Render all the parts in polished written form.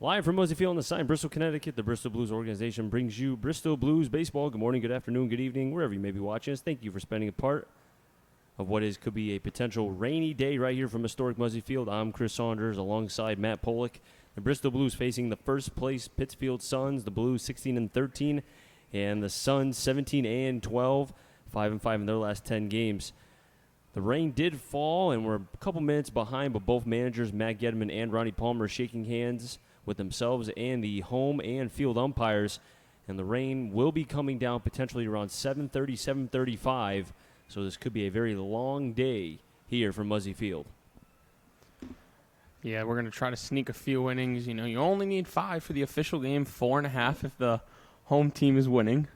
Live from Muzzy Field on the sign, Bristol, Connecticut, the Bristol Blues organization brings you Bristol Blues baseball. Good morning, good afternoon, good evening, wherever you may be watching us. Thank you for spending a part of what could be a potential rainy day right here from historic Muzzy Field. I'm Chris Saunders alongside Matt Pollock. The Bristol Blues facing the first place Pittsfield Suns. The Blues 16-13, and the Suns 17-12, 5-5 in their last 10 games. The rain did fall, and we're a couple minutes behind, but both managers, Matt Gedman and Ronnie Palmer, are shaking hands with themselves and the home and field umpires. And the rain will be coming down potentially around 7:30, 7:35. So this could be a very long day here from Muzzy Field. Yeah, we're going to try to sneak a few innings. You know, you only need 5 for the official game, 4.5 if the home team is winning.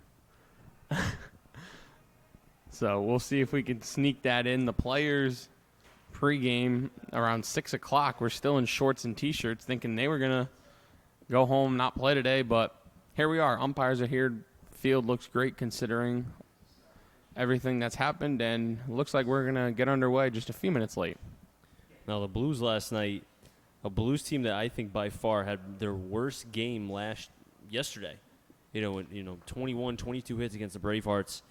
So we'll see if we can sneak that in. The players pregame around 6 o'clock were still in shorts and T-shirts thinking they were going to go home, not play today. But here we are. Umpires are here. Field looks great considering everything that's happened, and looks like we're going to get underway just a few minutes late. Now, the Blues last night, a Blues team that I think by far had their worst game yesterday. 21, 22 hits against the Bravehearts.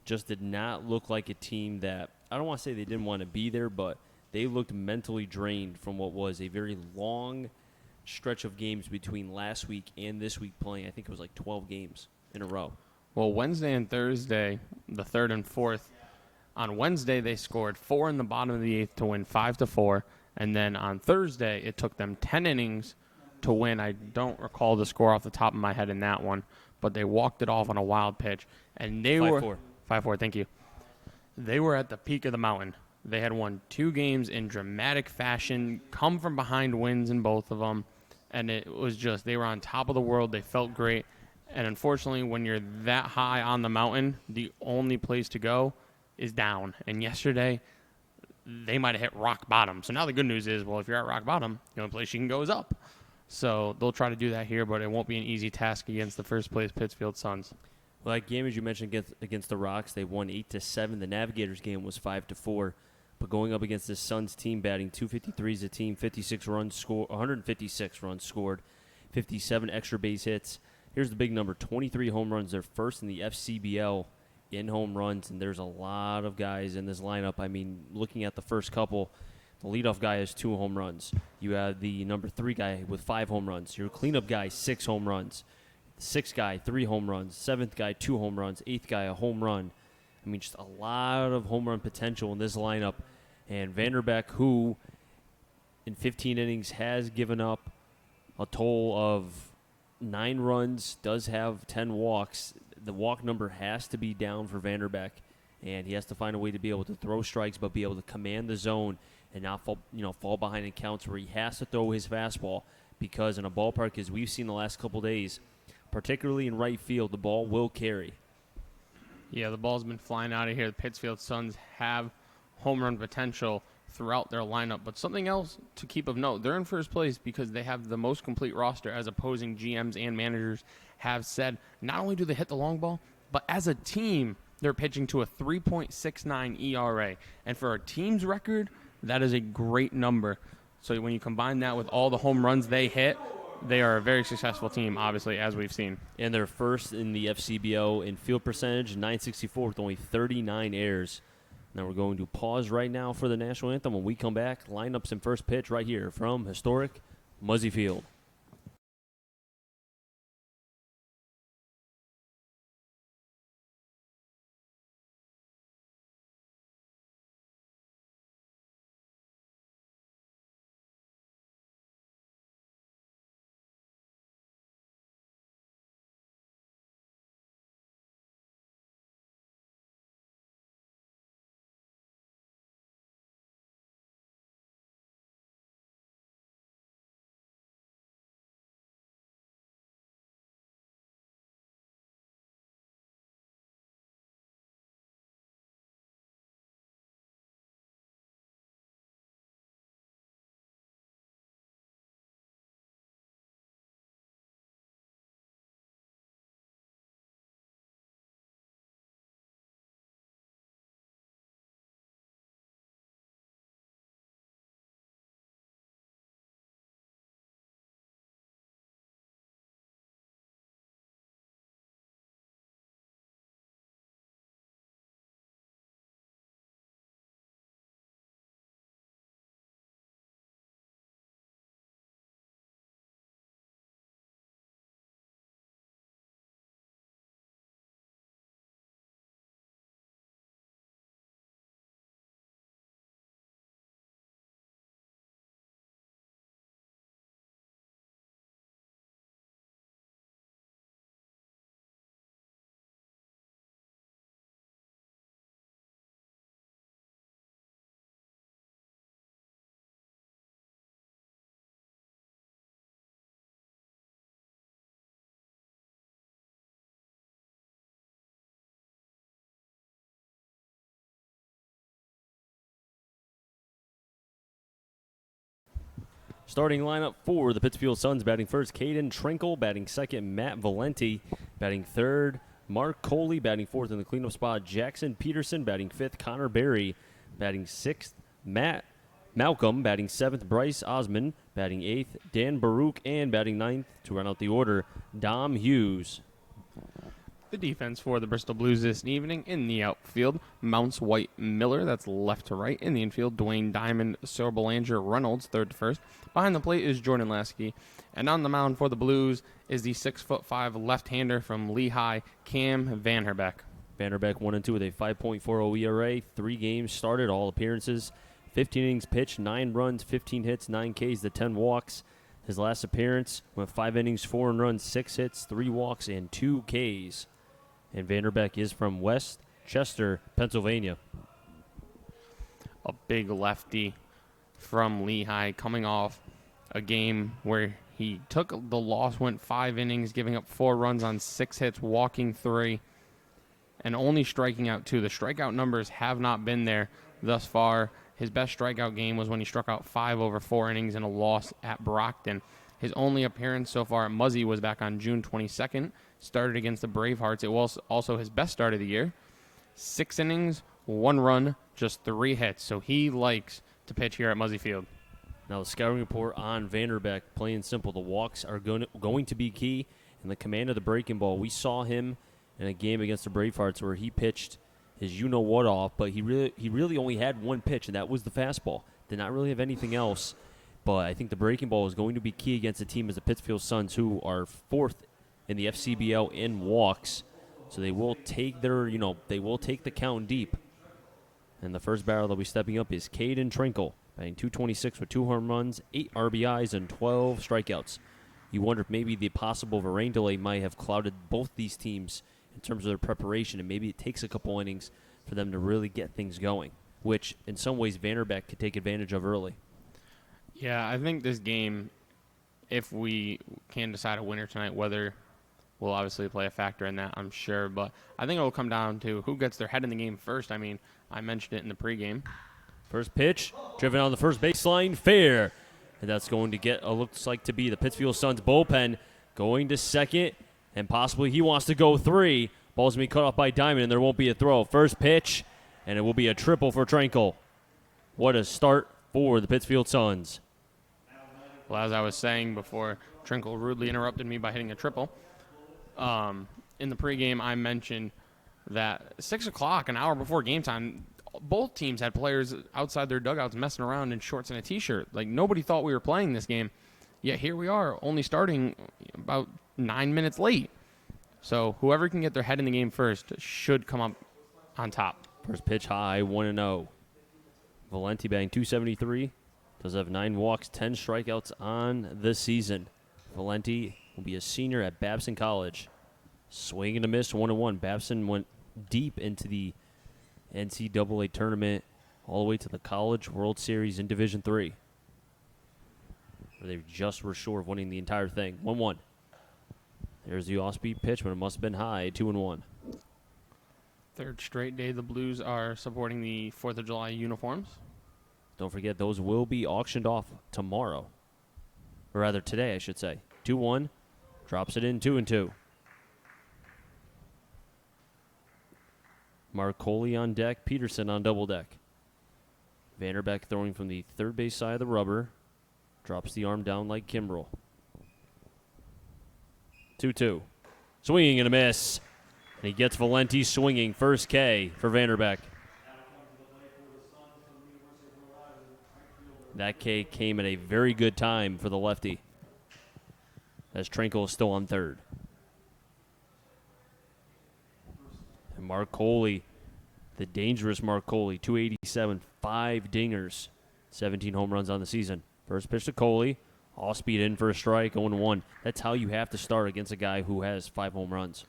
Just did not look like a team that, I don't want to say they didn't want to be there, but they looked mentally drained from what was a very long stretch of games between last week and this week playing. I think it was like 12 games in a row. Well, Wednesday and Thursday, the third and fourth, on Wednesday they scored 4 in the bottom of the 8th to win 5-4, and then on Thursday it took them 10 innings to win. I don't recall the score off the top of my head in that one, but they walked it off on a wild pitch, and they 5-4. were 5-4. Thank you. They were at the peak of the mountain. They had won 2 games in dramatic fashion, come from behind wins in both of them, and it was just they were on top of the world. They felt great, and unfortunately, when you're that high on the mountain, the only place to go is down. And yesterday, they might have hit rock bottom. So now the good news is, well, if you're at rock bottom, the only place you can go is up. So they'll try to do that here, but it won't be an easy task against the first place Pittsfield Suns. Well, that game, as you mentioned, against the Rocks, they won 8-7. The Navigators game was 5-4. But going up against this Suns team, batting 253 as a team, 156 runs scored, 57 extra base hits. Here's the big number: 23 home runs. They're first in the FCBL in home runs, and there's a lot of guys in this lineup. I mean, looking at the first couple, the leadoff guy has 2 home runs. You have the number 3 guy with 5 home runs. Your cleanup guy, 6 home runs. The 6th guy, 3 home runs. 7th guy, 2 home runs. 8th guy, a home run. I mean, just a lot of home run potential in this lineup. And Vanderbeck, who in 15 innings has given up a total of 9 runs, does have 10 walks. The walk number has to be down for Vanderbeck, and he has to find a way to be able to throw strikes but be able to command the zone and not fall behind in counts where he has to throw his fastball, because in a ballpark, as we've seen the last couple days, particularly in right field, the ball will carry. Yeah, the ball's been flying out of here. The Pittsfield Suns have home run potential throughout their lineup. But something else to keep of note, they're in first place because they have the most complete roster, as opposing GMs and managers have said. Not only do they hit the long ball, but as a team, they're pitching to a 3.69 ERA. And for a team's record, that is a great number. So when you combine that with all the home runs they hit, they are a very successful team, obviously, as we've seen. And they're first in the FCBO in field percentage, 964 with only 39 errors. Now we're going to pause right now for the national anthem. When we come back, lineups and first pitch right here from historic Muzzy Field. Starting lineup for the Pittsfield Suns, batting first, Caden Trinkle, batting second, Matt Valenti, batting third, Mark Coley, batting fourth in the cleanup spot, Jackson Peterson, batting fifth, Connor Berry, batting sixth, Matt Malcolm, batting seventh, Bryce Osman, batting eighth, Dan Baruch, and batting ninth, to run out the order, Dom Hughes. The defense for the Bristol Blues this evening in the outfield, Mounts White Miller, that's left to right. In the infield, Dwayne Diamond, Sorbelanger, Reynolds, third to first. Behind the plate is Jordan Lasky. And on the mound for the Blues is the 6'5" left-hander from Lehigh, Cam Vanherbeck. Vanderbeck 1-2 with a 5.40 ERA, 3 games started, all appearances, 15 innings pitched, 9 runs, 15 hits, 9 Ks to 10 walks. His last appearance went 5 innings, 4 runs, 6 hits, 3 walks, and 2 Ks. And Vanderbeck is from West Chester, Pennsylvania. A big lefty from Lehigh coming off a game where he took the loss, went 5 innings, giving up 4 runs on 6 hits, walking 3, and only striking out 2. The strikeout numbers have not been there thus far. His best strikeout game was when he struck out 5 over 4 innings in a loss at Brockton. His only appearance so far at Muzzy was back on June 22nd. Started against the Bravehearts. It was also his best start of the year. 6 innings, 1 run, just 3 hits. So he likes to pitch here at Muzzy Field. Now the scouting report on Vanderbeck, plain and simple, the walks are going to be key, and the command of the breaking ball. We saw him in a game against the Bravehearts where he pitched his you-know-what off, but he really only had 1 pitch, and that was the fastball. Did not really have anything else, but I think the breaking ball is going to be key against a team as the Pittsfield Suns, who are 4th in the FCBL in walks. So they will take they will take the count deep. And the first batter that'll be stepping up is Caden Trinkle, batting .226 with 2 home runs, 8 RBIs, and 12 strikeouts. You wonder if maybe the possible rain delay might have clouded both these teams in terms of their preparation, and maybe it takes a couple innings for them to really get things going, which in some ways Vanderbeck could take advantage of early. Yeah, I think this game, if we can decide a winner tonight, whether will obviously play a factor in that, I'm sure. But I think it will come down to who gets their head in the game first. I mean, I mentioned it in the pregame. First pitch, driven on the first baseline, fair. And that's going to get, looks like to be the Pittsfield Suns bullpen going to second, and possibly he wants to go 3. Ball's going to be cut off by Diamond, and there won't be a throw. First pitch, and it will be a triple for Trinkle. What a start for the Pittsfield Suns. Well, as I was saying before, Trinkle rudely interrupted me by hitting a triple. In the pregame, I mentioned that 6 o'clock, an hour before game time, both teams had players outside their dugouts messing around in shorts and a T-shirt. Like, nobody thought we were playing this game, yet here we are, only starting about 9 minutes late. So whoever can get their head in the game first should come up on top. First pitch high, 1-0. Valenti batting .273. Does have 9 walks, 10 strikeouts on the season. Valenti will be a senior at Babson College. Swing and a miss, 1-1. Babson went deep into the NCAA tournament, all the way to the College World Series in Division III, where they just were short of winning the entire thing. 1-1. There's the off-speed pitch, but it must have been high, 2-1. Third straight day the Blues are supporting the 4th of July uniforms. Don't forget, those will be auctioned off tomorrow. Or rather, today, I should say. 2-1. Drops it in, 2-2. Mark Coley on deck, Peterson on double deck. Vanderbeck throwing from the third base side of the rubber. Drops the arm down like Kimbrell. 2-2. Swinging and a miss. And he gets Valenti swinging. First K for Vanderbeck. That K came at a very good time for the lefty, as Trinkle is still on third. And Mark Coley, the dangerous Mark Coley, 287, 5 dingers, 17 home runs on the season. First pitch to Coley, all speed in for a strike, 0-1. That's how you have to start against a guy who has 5 home runs.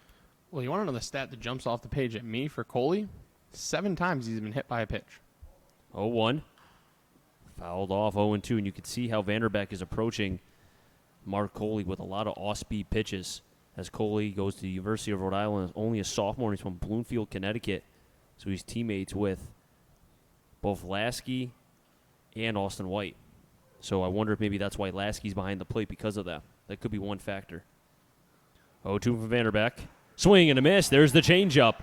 Well, you want to know the stat that jumps off the page at me for Coley? 7 times he's been hit by a pitch. 0-1. Fouled off 0-2, and you can see how Vanderbeck is approaching Mark Coley with a lot of off-speed pitches, as Coley goes to the University of Rhode Island, is only a sophomore, and he's from Bloomfield, Connecticut, so he's teammates with both Lasky and Austin White. So I wonder if maybe that's why Lasky's behind the plate because of that. That could be one factor. 0-2 from Vanderbeck. Swing and a miss. There's the changeup.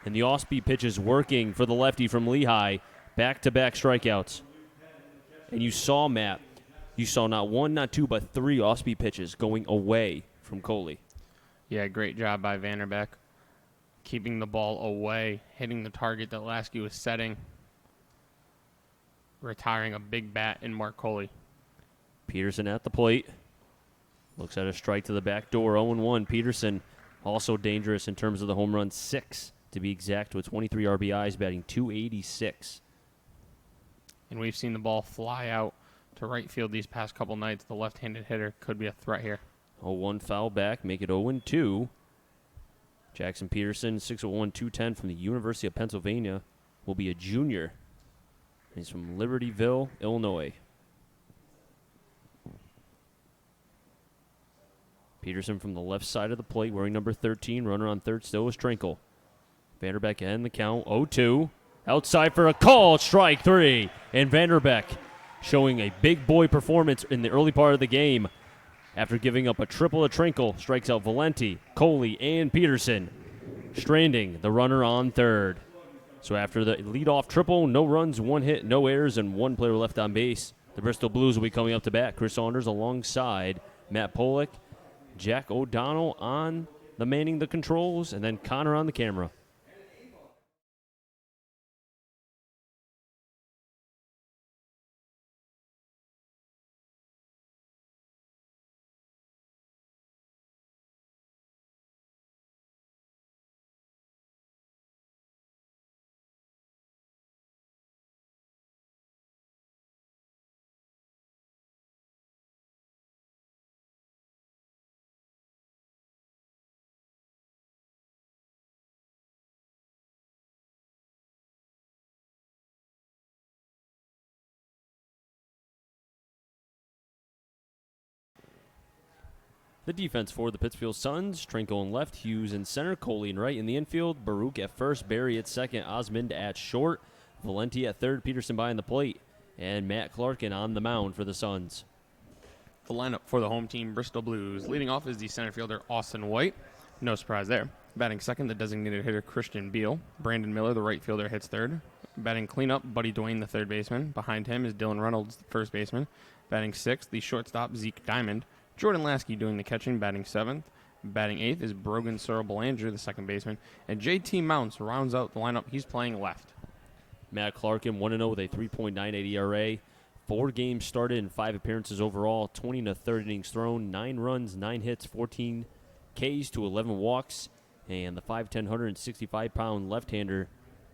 And the off-speed pitch is working for the lefty from Lehigh. Back-to-back strikeouts. And you saw, Matt, you saw not one, not two, but three off-speed pitches going away from Coley. Yeah, great job by Vanderbeck. Keeping the ball away, hitting the target that Lasky was setting. Retiring a big bat in Mark Coley. Peterson at the plate. Looks at a strike to the back door, 0-1. Peterson also dangerous in terms of the home run, 6 to be exact, with 23 RBIs, batting .286. And we've seen the ball fly out to right field these past couple nights. The left-handed hitter could be a threat here. 0-1 foul back, make it 0-2. Jackson Peterson, 6'1", 210 from the University of Pennsylvania, will be a junior. He's from Libertyville, Illinois. Peterson from the left side of the plate, wearing number 13. Runner on third still is Trinkle. Vanderbeck in the count, 0-2. Outside for a call, strike 3. And Vanderbeck showing a big boy performance in the early part of the game. After giving up a triple to Trinkle, strikes out Valenti, Coley, and Peterson, stranding the runner on third. So after the leadoff triple, no runs, 1 hit, no errors, and 1 player left on base, the Bristol Blues will be coming up to bat. Chris Saunders alongside Matt Pollock, Jack O'Donnell on the manning the controls, and then Connor on the camera. The defense for the Pittsfield Suns, Trinkle in left, Hughes in center, Coley in right. In the infield, Baruch at first, Barry at second, Osmond at short, Valenti at third, Peterson behind the plate, and Matt Clarkin on the mound for the Suns. The lineup for the home team, Bristol Blues. Leading off is the center fielder, Austin White. No surprise there. Batting second, the designated hitter, Christian Beal. Brandon Miller, the right fielder, hits third. Batting cleanup, Buddy Dwayne, the third baseman. Behind him is Dylan Reynolds, the first baseman. Batting sixth, the shortstop, Zeke Diamond. Jordan Lasky doing the catching, batting seventh. Batting eighth is Brogan Searle Belanger, the second baseman. And JT Mounts rounds out the lineup. He's playing left. Matt Clarkin, 1-0 with a 3.98 ERA. 4 games started and 5 appearances overall. 20 and a third innings thrown. 9 runs, 9 hits, 14 Ks to 11 walks. And the 5'10", 165-pound left-hander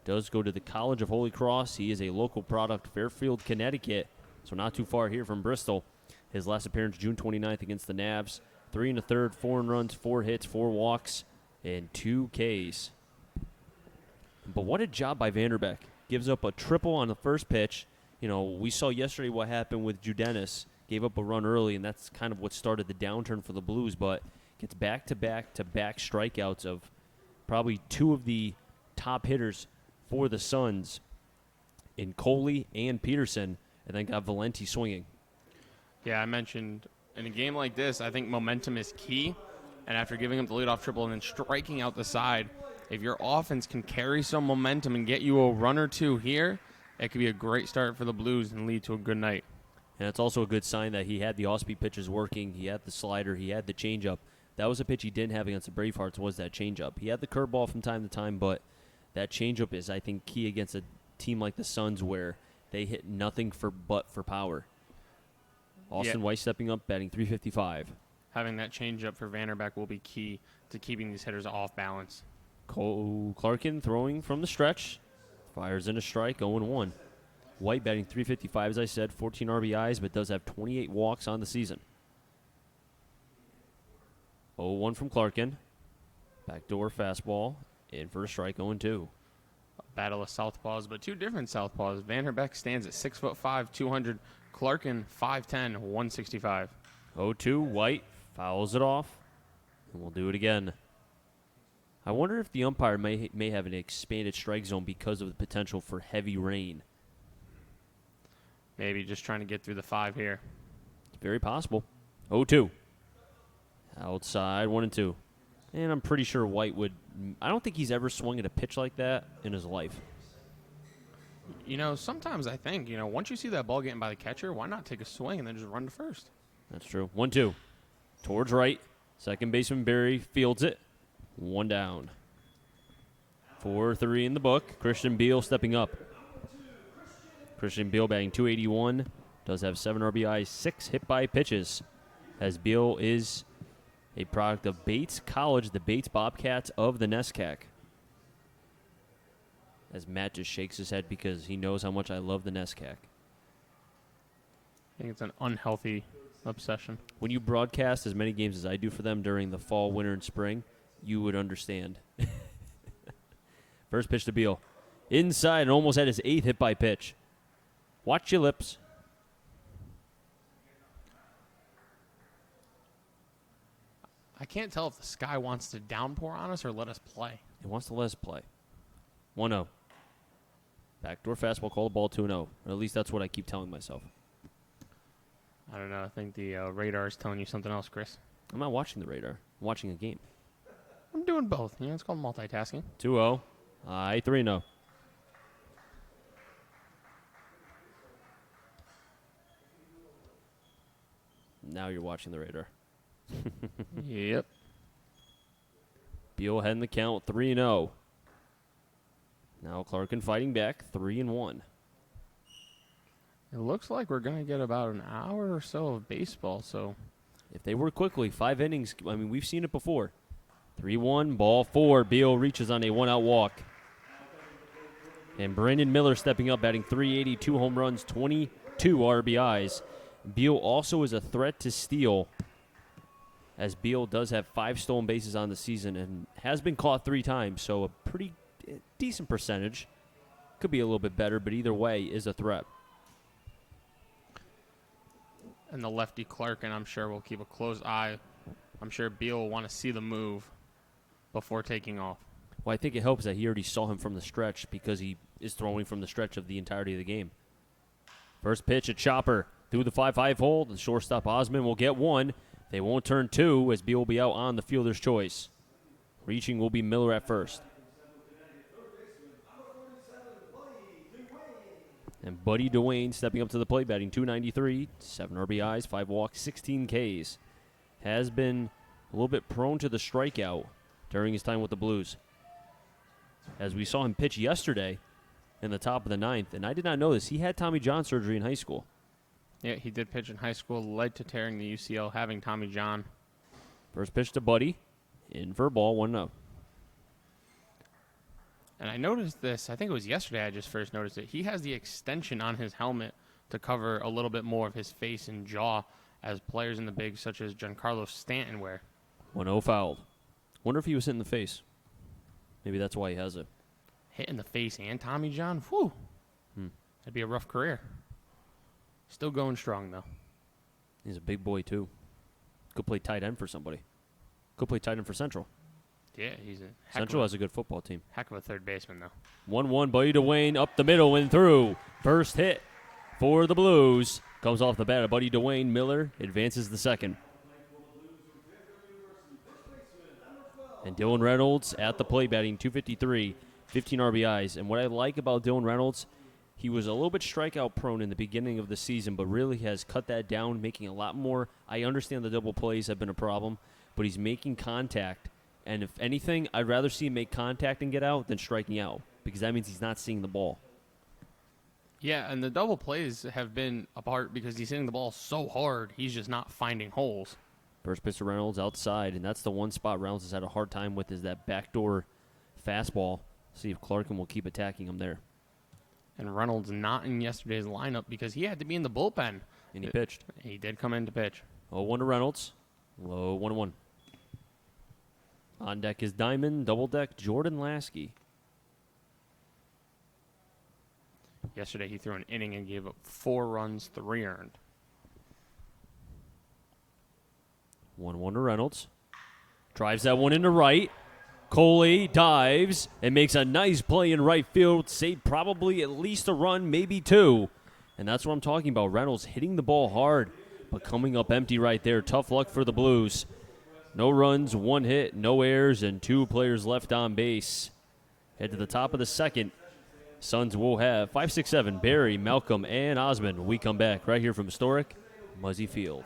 does go to the College of Holy Cross. He is a local product, Fairfield, Connecticut, so not too far here from Bristol. His last appearance, June 29th against the Navs. 3 and a third, 4 runs, 4 hits, 4 walks, and 2 Ks. But what a job by Vanderbeck. Gives up a triple on the first pitch. You know, we saw yesterday what happened with Judenis. Gave up a run early, and that's kind of what started the downturn for the Blues. But gets back-to-back-to-back strikeouts of probably 2 of the top hitters for the Suns in Coley and Peterson, and then got Valenti swinging. Yeah, I mentioned in a game like this, I think momentum is key. And after giving him the leadoff triple and then striking out the side, if your offense can carry some momentum and get you a run or two here, it could be a great start for the Blues and lead to a good night. And it's also a good sign that he had the off-speed pitches working. He had the slider. He had the changeup. That was a pitch he didn't have against the Bravehearts, was that changeup. He had the curveball from time to time, but that changeup is, I think, key against a team like the Suns where they hit nothing but for power. Austin White stepping up, batting .355. Having that changeup for Vanderbeck will be key to keeping these hitters off balance. Clarkin throwing from the stretch. Fires in a strike, 0-1. White batting .355, as I said, 14 RBIs, but does have 28 walks on the season. 0-1 from Clarkin. Backdoor fastball, in for a strike, 0-2. Battle of southpaws, but 2 different southpaws. Vanderbeck stands at 6'5", 200. Clarkin, 5'10", 165. 0-2, White fouls it off, and we'll do it again. I wonder if the umpire may have an expanded strike zone because of the potential for heavy rain. Maybe just trying to get through the 5 here. Very possible. 0-2. Outside, 1-2. And I'm pretty sure White would. I don't think he's ever swung at a pitch like that in his life. Sometimes I think, once you see that ball getting by the catcher, why not take a swing and then just run to first? That's true. 1-2. Towards right. Second baseman Barry fields it. 1 down. 4-3 in the book. Christian Beal stepping up. Christian Beal batting .281. Does have 7 RBIs, 6 hit by pitches. As Beal is a product of Bates College, the Bates Bobcats of the NESCAC. As Matt just shakes his head because he knows how much I love the NESCAC. I think it's an unhealthy obsession. When you broadcast as many games as I do for them during the fall, winter, and spring, you would understand. First pitch to Beal. Inside and almost had his 8th hit by pitch. Watch your lips. I can't tell if the sky wants to downpour on us or let us play. It wants to let us play. 1-0. Backdoor fastball, call the ball 2-0. Or at least that's what I keep telling myself. I don't know. I think the radar is telling you something else, Chris. I'm not watching the radar. I'm watching a game. I'm doing both. It's called multitasking. 2-0. 3-0. Now you're watching the radar. Yep. Beal heading the count 3-0. Now Clarkin fighting back 3-1. It looks like we're going to get about an hour or so of baseball, so. If they work quickly, 5 innings. I mean, we've seen it before. 3-1, ball 4. Beal reaches on a 1-out walk. And Brandon Miller stepping up, batting .380, 2 home runs, 22 RBIs. Beal also is a threat to steal, as Beal does have 5 stolen bases on the season and has been caught 3 times, so a pretty decent percentage. Could be a little bit better, but either way is a threat. And the lefty Clarkin, I'm sure, will keep a close eye. I'm sure Beal will want to see the move before taking off. Well, I think it helps that he already saw him from the stretch because he is throwing from the stretch of the entirety of the game. First pitch, a chopper through the 5-5 hole. The shortstop Osmond will get 1. They won't turn 2 as Beal will be out on the fielder's choice. Reaching will be Miller at first. And Buddy DeWayne stepping up to the plate, batting .293, 7 RBIs, 5 walks, 16 Ks. Has been a little bit prone to the strikeout during his time with the Blues. As we saw him pitch yesterday in the top of the 9th, and I did not know this, he had Tommy John surgery in high school. Yeah, he did pitch in high school, led to tearing the UCL, having Tommy John. First pitch to Buddy, in for a ball, 1-0. And I noticed this, I think it was yesterday I just first noticed it. He has the extension on his helmet to cover a little bit more of his face and jaw, as players in the bigs such as Giancarlo Stanton wear. 1-0 fouled. Wonder if he was hit in the face. Maybe that's why he has it. Hit in the face and Tommy John? Whew. That'd be a rough career. Still going strong, though. He's a big boy, too. Could play tight end for somebody. Could play tight end for Central. Yeah, he's a Central has a good football team. heck of a third baseman, though. 1-1, Buddy DeWayne up the middle and through. First hit for the Blues. Comes off the bat of Buddy DeWayne. Miller advances the second. And Dylan Reynolds at the plate, batting .253, 15 RBIs. And what I like about Dylan Reynolds, he was a little bit strikeout prone in the beginning of the season, but really has cut that down, making a lot more. I understand the double plays have been a problem, but he's making contact. And if anything, I'd rather see him make contact and get out than striking out, because that means he's not seeing the ball. Yeah, and the double plays have been apart because he's hitting the ball so hard, he's just not finding holes. First pitch to Reynolds outside, and that's the one spot Reynolds has had a hard time with, is that backdoor fastball. See if Clarkin will keep attacking him there. And Reynolds not in yesterday's lineup because he had to be in the bullpen. And he pitched. He did come in to pitch. 0-1 to Reynolds. Low 1-1. On deck is Diamond, double deck Jordan Lasky. Yesterday he threw an inning and gave up 4 runs, 3 earned. 1-1 to Reynolds. Drives that one into right. Coley dives and makes a nice play in right field. Saved probably at least a run, maybe 2. And that's what I'm talking about. Reynolds hitting the ball hard. but coming up empty right there. Tough luck for the Blues. No runs, 1 hit, no errors, and 2 players left on base. Head to the top of the second. Suns will have 5, 6, 7, Barry, Malcolm, and Osmond. We come back right here from historic Muzzy Field.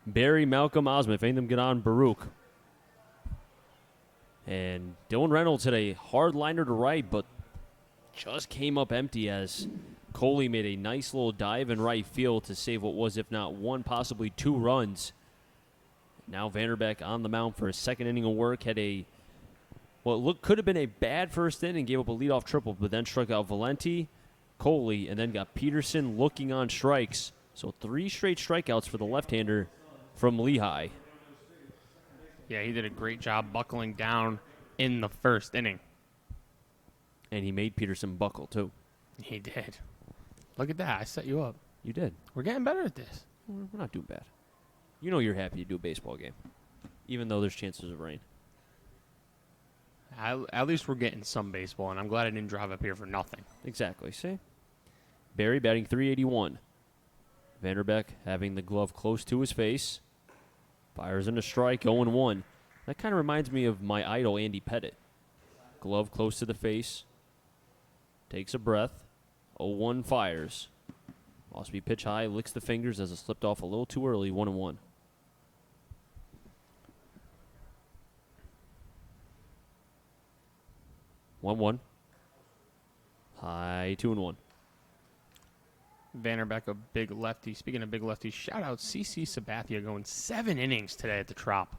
Barry, Malcolm, Osmond. If any of them get on, Baruch. And Dylan Reynolds hit a hard liner to right, but just came up empty as Coley made a nice little dive in right field to save what was, if not 1, possibly 2 runs. Now Vanderbeck on the mound for his second inning of work. Had a, could have been a bad first inning, gave up a leadoff triple, but then struck out Valenti, Coley, and then got Peterson looking on strikes. So 3 straight strikeouts for the left-hander from Lehigh. Yeah, he did a great job buckling down in the first inning. And he made Peterson buckle, too. He did. Look at that. I set you up. You did. We're getting better at this. We're not doing bad. You know you're happy to do a baseball game, even though there's chances of rain. At least we're getting some baseball, and I'm glad I didn't drive up here for nothing. Exactly. See? Barry batting .381. Vanderbeck having the glove close to his face. Fires in a strike, 0-1. That kind of reminds me of my idol, Andy Pettit. Glove close to the face. Takes a breath. 0-1 fires. Osby pitch high, licks the fingers as it slipped off a little too early, 1-1. High, 2-1. Vanderbeck, a big lefty. Speaking of big lefties, shout out CC Sabathia going 7 innings today at the Trop.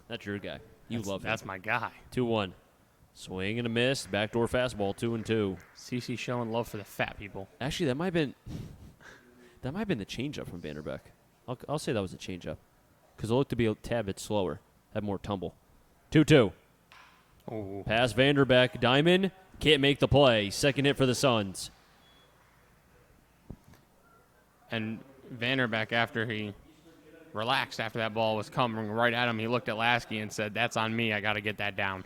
That's your guy. You love him. That's my guy. 2-1. Swing and a miss. Backdoor fastball, 2-2. CC showing love for the fat people. Actually, that might have been the changeup from Vanderbeck. I'll say that was a changeup because it looked to be a tad bit slower, had more tumble. 2-2. Oh. Pass Vanderbeck. Diamond can't make the play. Second hit for the Suns. And Vanderbeck, after he relaxed after that ball was coming right at him, he looked at Lasky and said, "That's on me. I got to get that down."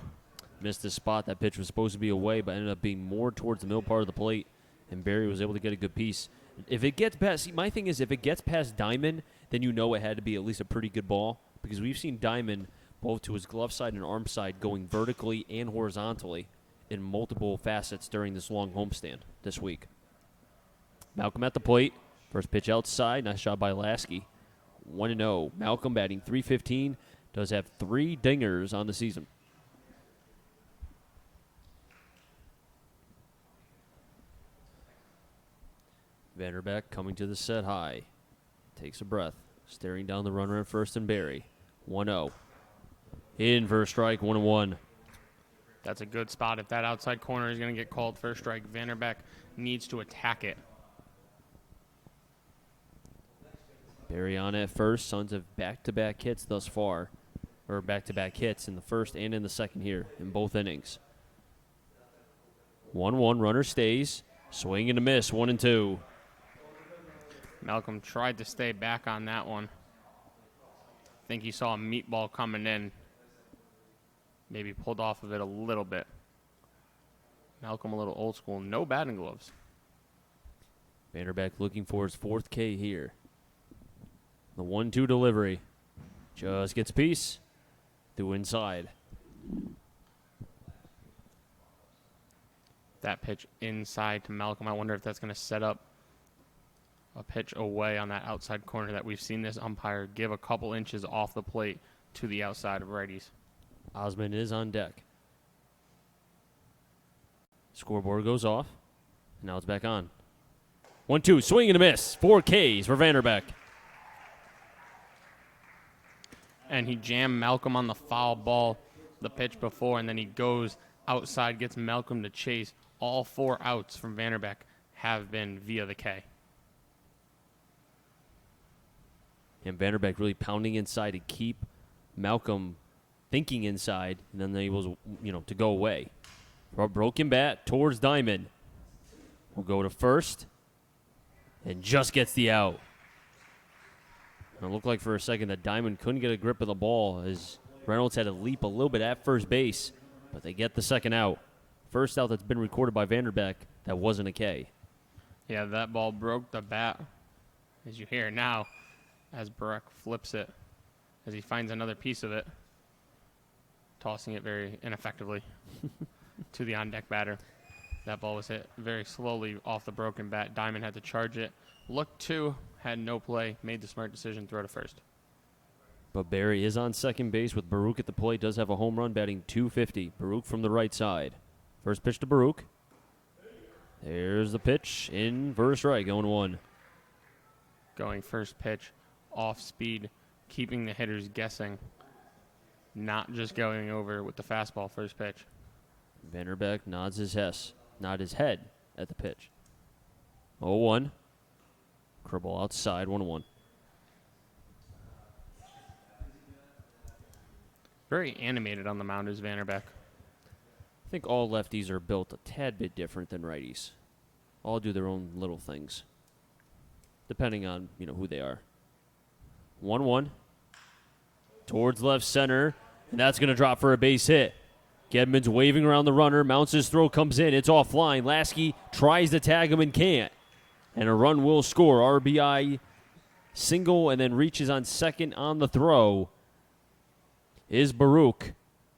Missed the spot. That pitch was supposed to be away, but ended up being more towards the middle part of the plate, and Barry was able to get a good piece. If it gets past, see, my thing is if it gets past Diamond, then you know it had to be at least a pretty good ball because we've seen Diamond both to his glove side and arm side going vertically and horizontally in multiple facets during this long homestand this week. Malcolm at the plate. First pitch outside. Nice job by Lasky. 1-0. Malcolm batting .315. Does have 3 dingers on the season. Vanderbeck coming to the set high. Takes a breath. Staring down the runner at first and Barry. 1-0. In for a strike. 1-1. That's a good spot. If that outside corner is going to get called for a strike, Vanderbeck needs to attack it. Barry on at first. Suns have back-to-back hits thus far. Or back-to-back hits in the first and in the second here in both innings. 1-1. Runner stays. Swing and a miss. 1-2. Malcolm tried to stay back on that one. I think he saw a meatball coming in. Maybe pulled off of it a little bit. Malcolm a little old school. No batting gloves. Vanderbeck looking for his 4th K here. The 1-2 delivery. Just gets a piece. Through inside. That pitch inside to Malcolm. I wonder if that's going to set up a pitch away on that outside corner that we've seen this umpire give a couple inches off the plate to the outside of righties. Osmond is on deck. Scoreboard goes off. Now it's back on. 1-2, swing and a miss. 4 Ks for Vanderbeck. And he jammed Malcolm on the foul ball the pitch before, and then he goes outside, gets Malcolm to chase. All 4 outs from Vanderbeck have been via the K. And Vanderbeck really pounding inside to keep Malcolm thinking inside, and then able to go away. Broken bat towards Diamond. Will go to first, and just gets the out. And it looked like for a second that Diamond couldn't get a grip of the ball as Reynolds had to leap a little bit at first base, but they get the second out. First out that's been recorded by Vanderbeck that wasn't a K. Yeah, that ball broke the bat, as you hear now, as Barak flips it, as he finds another piece of it, tossing it very ineffectively to the on-deck batter. That ball was hit very slowly off the broken bat. Diamond had to charge it. Looked to, had no play, made the smart decision, throw to first. But Barry is on second base with Baruch at the plate. Does have a home run, batting .250. Baruch from the right side. First pitch to Baruch. There's the pitch in first right, going 1. Going first pitch, off speed, keeping the hitters guessing. Not just going over with the fastball first pitch. Vanderbeck nods his head at the pitch. 0-1. Curveball outside, 1-1. Very animated on the mound is Vanderbeck. I think all lefties are built a tad bit different than righties. All do their own little things, depending on who they are. 1-1. Towards left center, and that's going to drop for a base hit. Gedman's waving around the runner. Mounts his throw, comes in. It's offline. Lasky tries to tag him and can't. And a run will score. RBI single and then reaches on second on the throw is Baruch.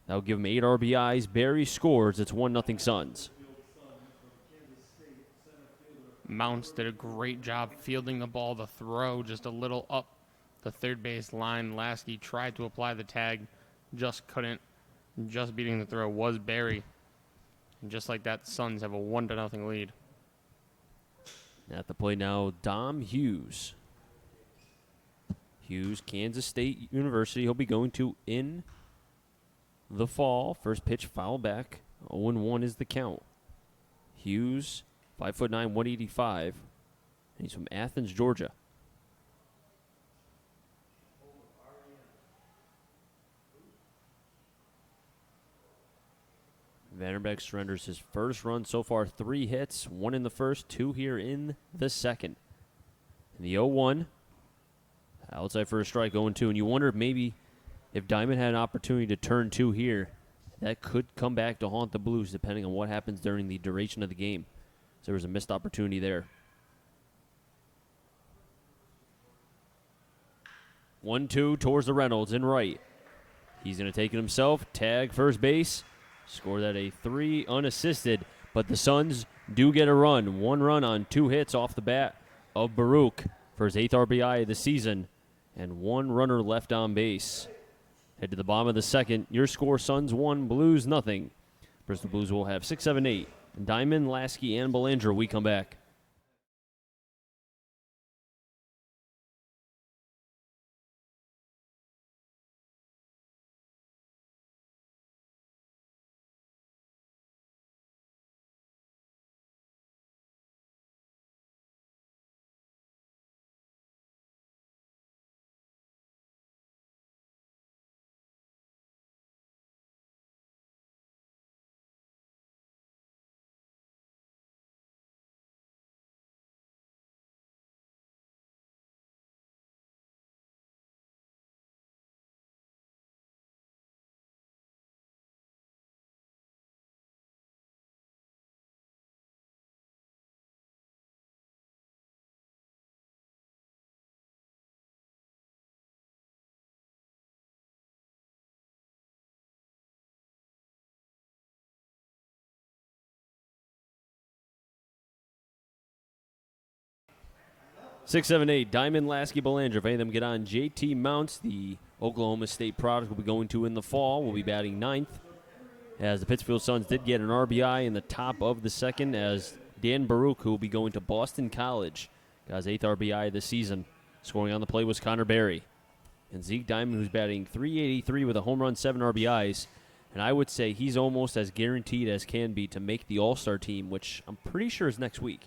That'll give him 8 RBIs. Barry scores. It's 1-0 Suns. Mounts did a great job fielding the ball. The throw just a little up the third base line. Lasky tried to apply the tag, just couldn't. Just beating the throw was Barry. And just like that, the Suns have a 1-0 lead. At the plate now, Dom Hughes. Hughes, Kansas State University. He'll be going to in the fall. First pitch, foul back. 0-1 is the count. Hughes, 5'9", 185. And he's from Athens, Georgia. Vanderbeck surrenders his first run so far. 3 hits, 1 in the first, 2 here in the second. And the 0-1, outside for a strike, 0-2. And you wonder if Diamond had an opportunity to turn 2 here, that could come back to haunt the Blues depending on what happens during the duration of the game. So there was a missed opportunity there. 1-2 towards the Reynolds in right. He's going to take it himself, tag first base. Scored at a 3 unassisted, but the Suns do get a run. 1 run on 2 hits off the bat of Baruch for his 8th RBI of the season, and 1 runner left on base. Head to the bottom of the second. Your score, Suns 1, Blues 0. Bristol Blues will have 6, 7, 8. Diamond, Lasky, and Belanger. We come back. Six, 7, 8. Diamond, Lasky, Belanger. If any of them get on, JT Mounts, the Oklahoma State product, will be going to in the fall. Will be batting 9th. as the Pittsfield Suns did get an RBI in the top of the second as Dan Baruch, who will be going to Boston College, got his 8th RBI this season. Scoring on the play was Connor Berry. And Zeke Diamond, who's batting .383 with a home run, 7 RBIs. And I would say he's almost as guaranteed as can be to make the All-Star team, which I'm pretty sure is next week.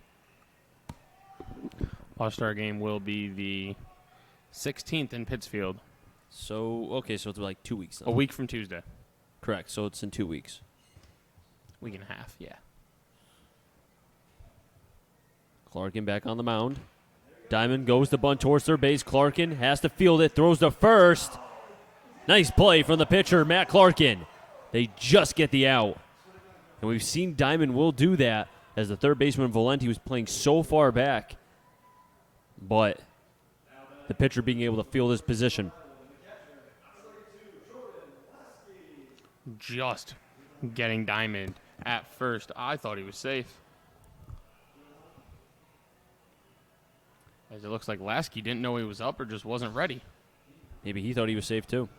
All-Star game will be the 16th in Pittsfield. So it's like 2 weeks now. A week from Tuesday. Correct, so it's in 2 weeks. Week and a half, yeah. Clarkin back on the mound. Diamond goes to bunt towards third base. Clarkin has to field it, throws to first. Nice play from the pitcher, Matt Clarkin. They just get the out. And we've seen Diamond will do that as the third baseman Valenti was playing so far back. But the pitcher being able to field his position. Just getting Diamond at first. I thought he was safe. As it looks like Lasky didn't know he was up or just wasn't ready. Maybe he thought he was safe too.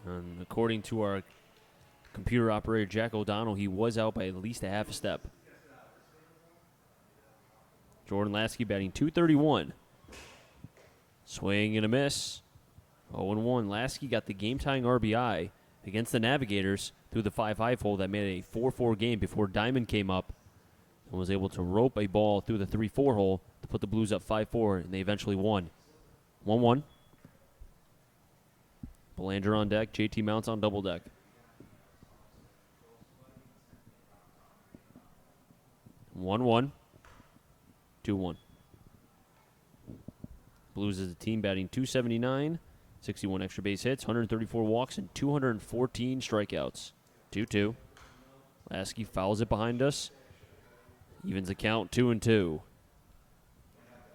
And according to our computer operator, Jack O'Donnell, he was out by at least a half a step. Jordan Lasky batting .231. Swing and a miss. 0-1. Lasky got the game-tying RBI against the Navigators through the 5-5 hole that made a 4-4 game before Diamond came up and was able to rope a ball through the 3-4 hole to put the Blues up 5-4, and they eventually won. 1-1. Belanger on deck. JT Mounts on double deck. 1-1. 2-1. Blues as a team batting .279, 61 extra base hits, 134 walks, and 214 strikeouts. 2-2. Lasky fouls it behind us. Evens the count 2-2.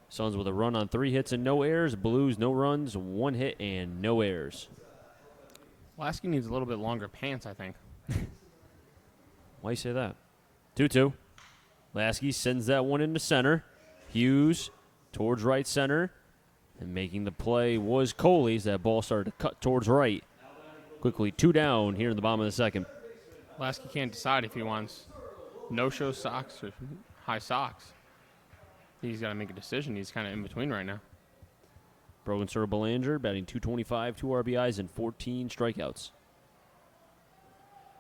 Suns with a run on 3 hits and no errors. Blues no runs, 1 hit, and no errors. Lasky needs a little bit longer pants, I think. Why you say that? 2-2. Lasky sends that one into center. Hughes towards right center. And making the play was Coley's. That ball started to cut towards right. Quickly 2 down here in the bottom of the second. Lasky can't decide if he wants no-show socks or high socks. He's got to make a decision. He's kind of in between right now. Brogan Sir Belanger batting .225, 2 RBIs, and 14 strikeouts.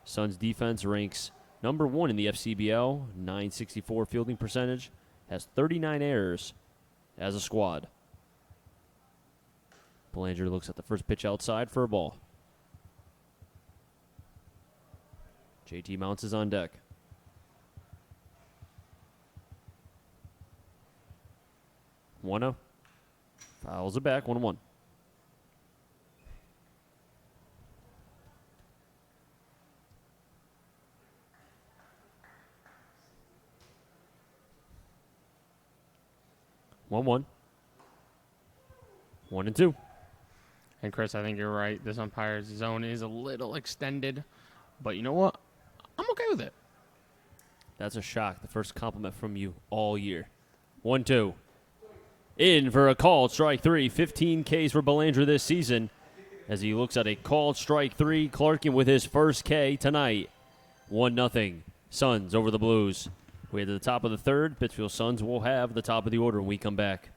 Suns defense ranks number 1 in the FCBL, .964 fielding percentage, has 39 errors as a squad. Belanger looks at the first pitch outside for a ball. JT Mounts is on deck. One-oh. Fouls it back, 1-1. One. 1-2. And Chris, I think you're right. This umpire's zone is a little extended. But you know what? I'm okay with it. That's a shock. The first compliment from you all year. 1-2. In for a called strike 3. 15 Ks for Belanger this season. As he looks at a called strike 3. Clarkin with his first K tonight. 1-0. Suns over the Blues. We're at the top of the third. Pittsfield Suns will have the top of the order when we come back.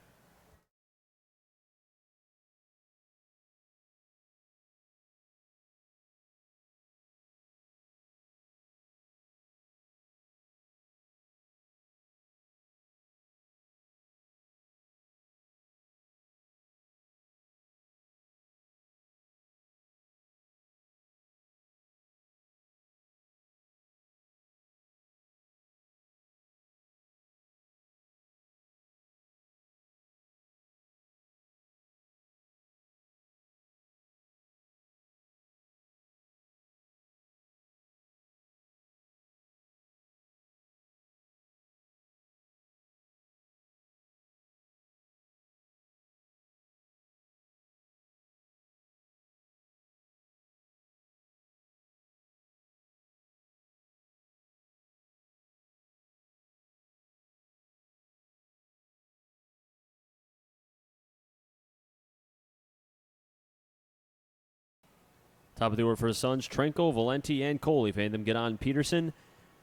Top of the order for the Suns, Trenko, Valenti, and Coley. If any of them get on, Peterson.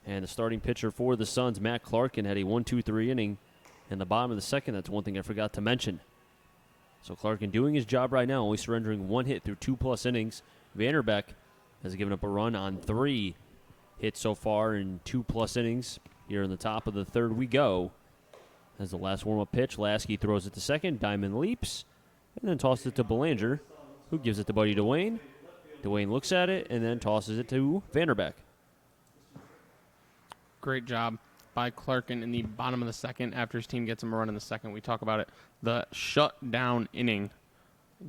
And the starting pitcher for the Suns, Matt Clarkin, had a 1-2-3 inning in the bottom of the second. That's one thing I forgot to mention. So Clarkin doing his job right now, only surrendering 1 hit through 2+ innings. Vanderbeck has given up a run on 3 hits so far in 2+ innings. Here in the top of the third we go. As the last warm-up pitch, Lasky throws it to second. Diamond leaps and then tosses it to Belanger, who gives it to Buddy Dwayne. Dwayne looks at it and then tosses it to Vanderbeck. Great job by Clarkin in the bottom of the second after his team gets him a run in the second. We talk about it. The shutdown inning.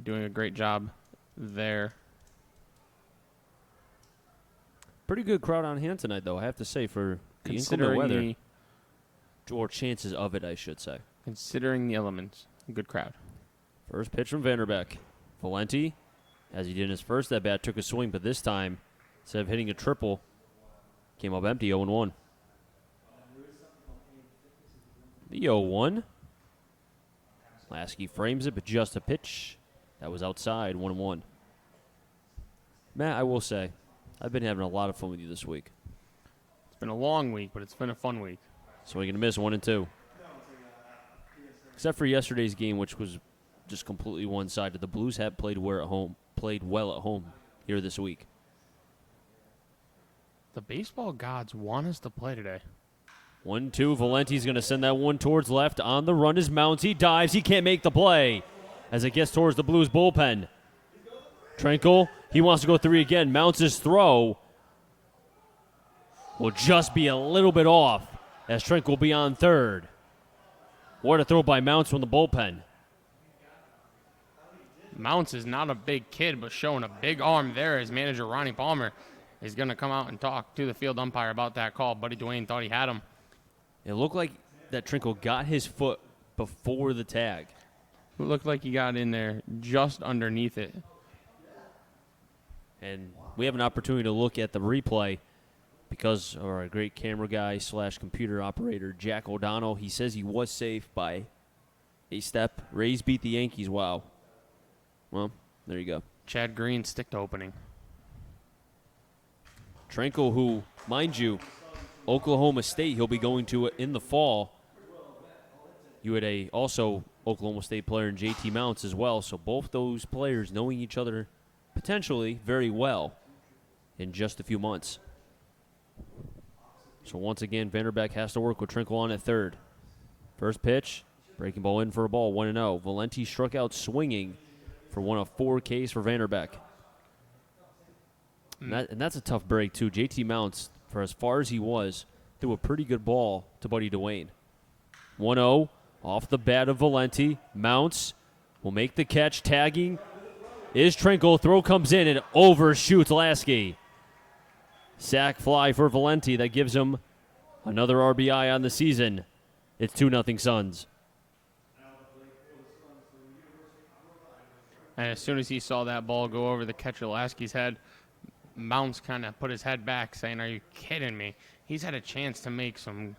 Doing a great job there. Pretty good crowd on hand tonight, though, I have to say, for the inclement weather. Or chances of it, I should say. Considering the elements. Good crowd. First pitch from Vanderbeck. Valenti, as he did in his first at-bat, took a swing, but this time, instead of hitting a triple, came up empty, 0-1. The 0-1. Lasky frames it, but just a pitch. That was outside, 1-1. Matt, I will say, I've been having a lot of fun with you this week. It's been a long week, but it's been a fun week. So we're going to miss 1 and 2. Except for yesterday's game, which was just completely one-sided. The Blues have played well at home here this week. The baseball gods want us to play today. 1-2. Valenti's going to send that one towards left. On the run is Mounts. He dives. He can't make the play as it gets towards the Blues bullpen. Trenkel, he wants to go 3 again. Mounts' throw will just be a little bit off as Trenkel will be on third. What a throw by Mounts from the bullpen. Mounts is not a big kid, but showing a big arm there. His manager, Ronnie Palmer, is going to come out and talk to the field umpire about that call. Buddy Dwayne thought he had him. It looked like that Trenkel got his foot before the tag. It looked like he got in there just underneath it. And we have an opportunity to look at the replay because of our great camera guy / computer operator, Jack O'Donnell. He says he was safe by a step. Rays beat the Yankees. Wow. Well, there you go. Chad Green stick to opening. Trenkel, who, mind you, Oklahoma State he'll be going to in the fall. You had a also Oklahoma State player in JT Mounts as well. So both those players knowing each other potentially very well in just a few months. So once again, Vanderbeck has to work with Trenkel on at third. First pitch, breaking ball in for a ball, 1-0. Valenti struck out swinging for one of 4 Ks for Vanderbeck. And that's a tough break, too. JT Mounts, for as far as he was, threw a pretty good ball to Buddy Dwayne. 1-0 off the bat of Valenti. Mounts will make the catch. Tagging is Trenkel. Throw comes in and overshoots Lasky. Sack fly for Valenti. That gives him another RBI on the season. It's 2-0 Suns. And as soon as he saw that ball go over the catcher Lasky's head, Mounts kind of put his head back saying, "Are you kidding me?" He's had a chance to make some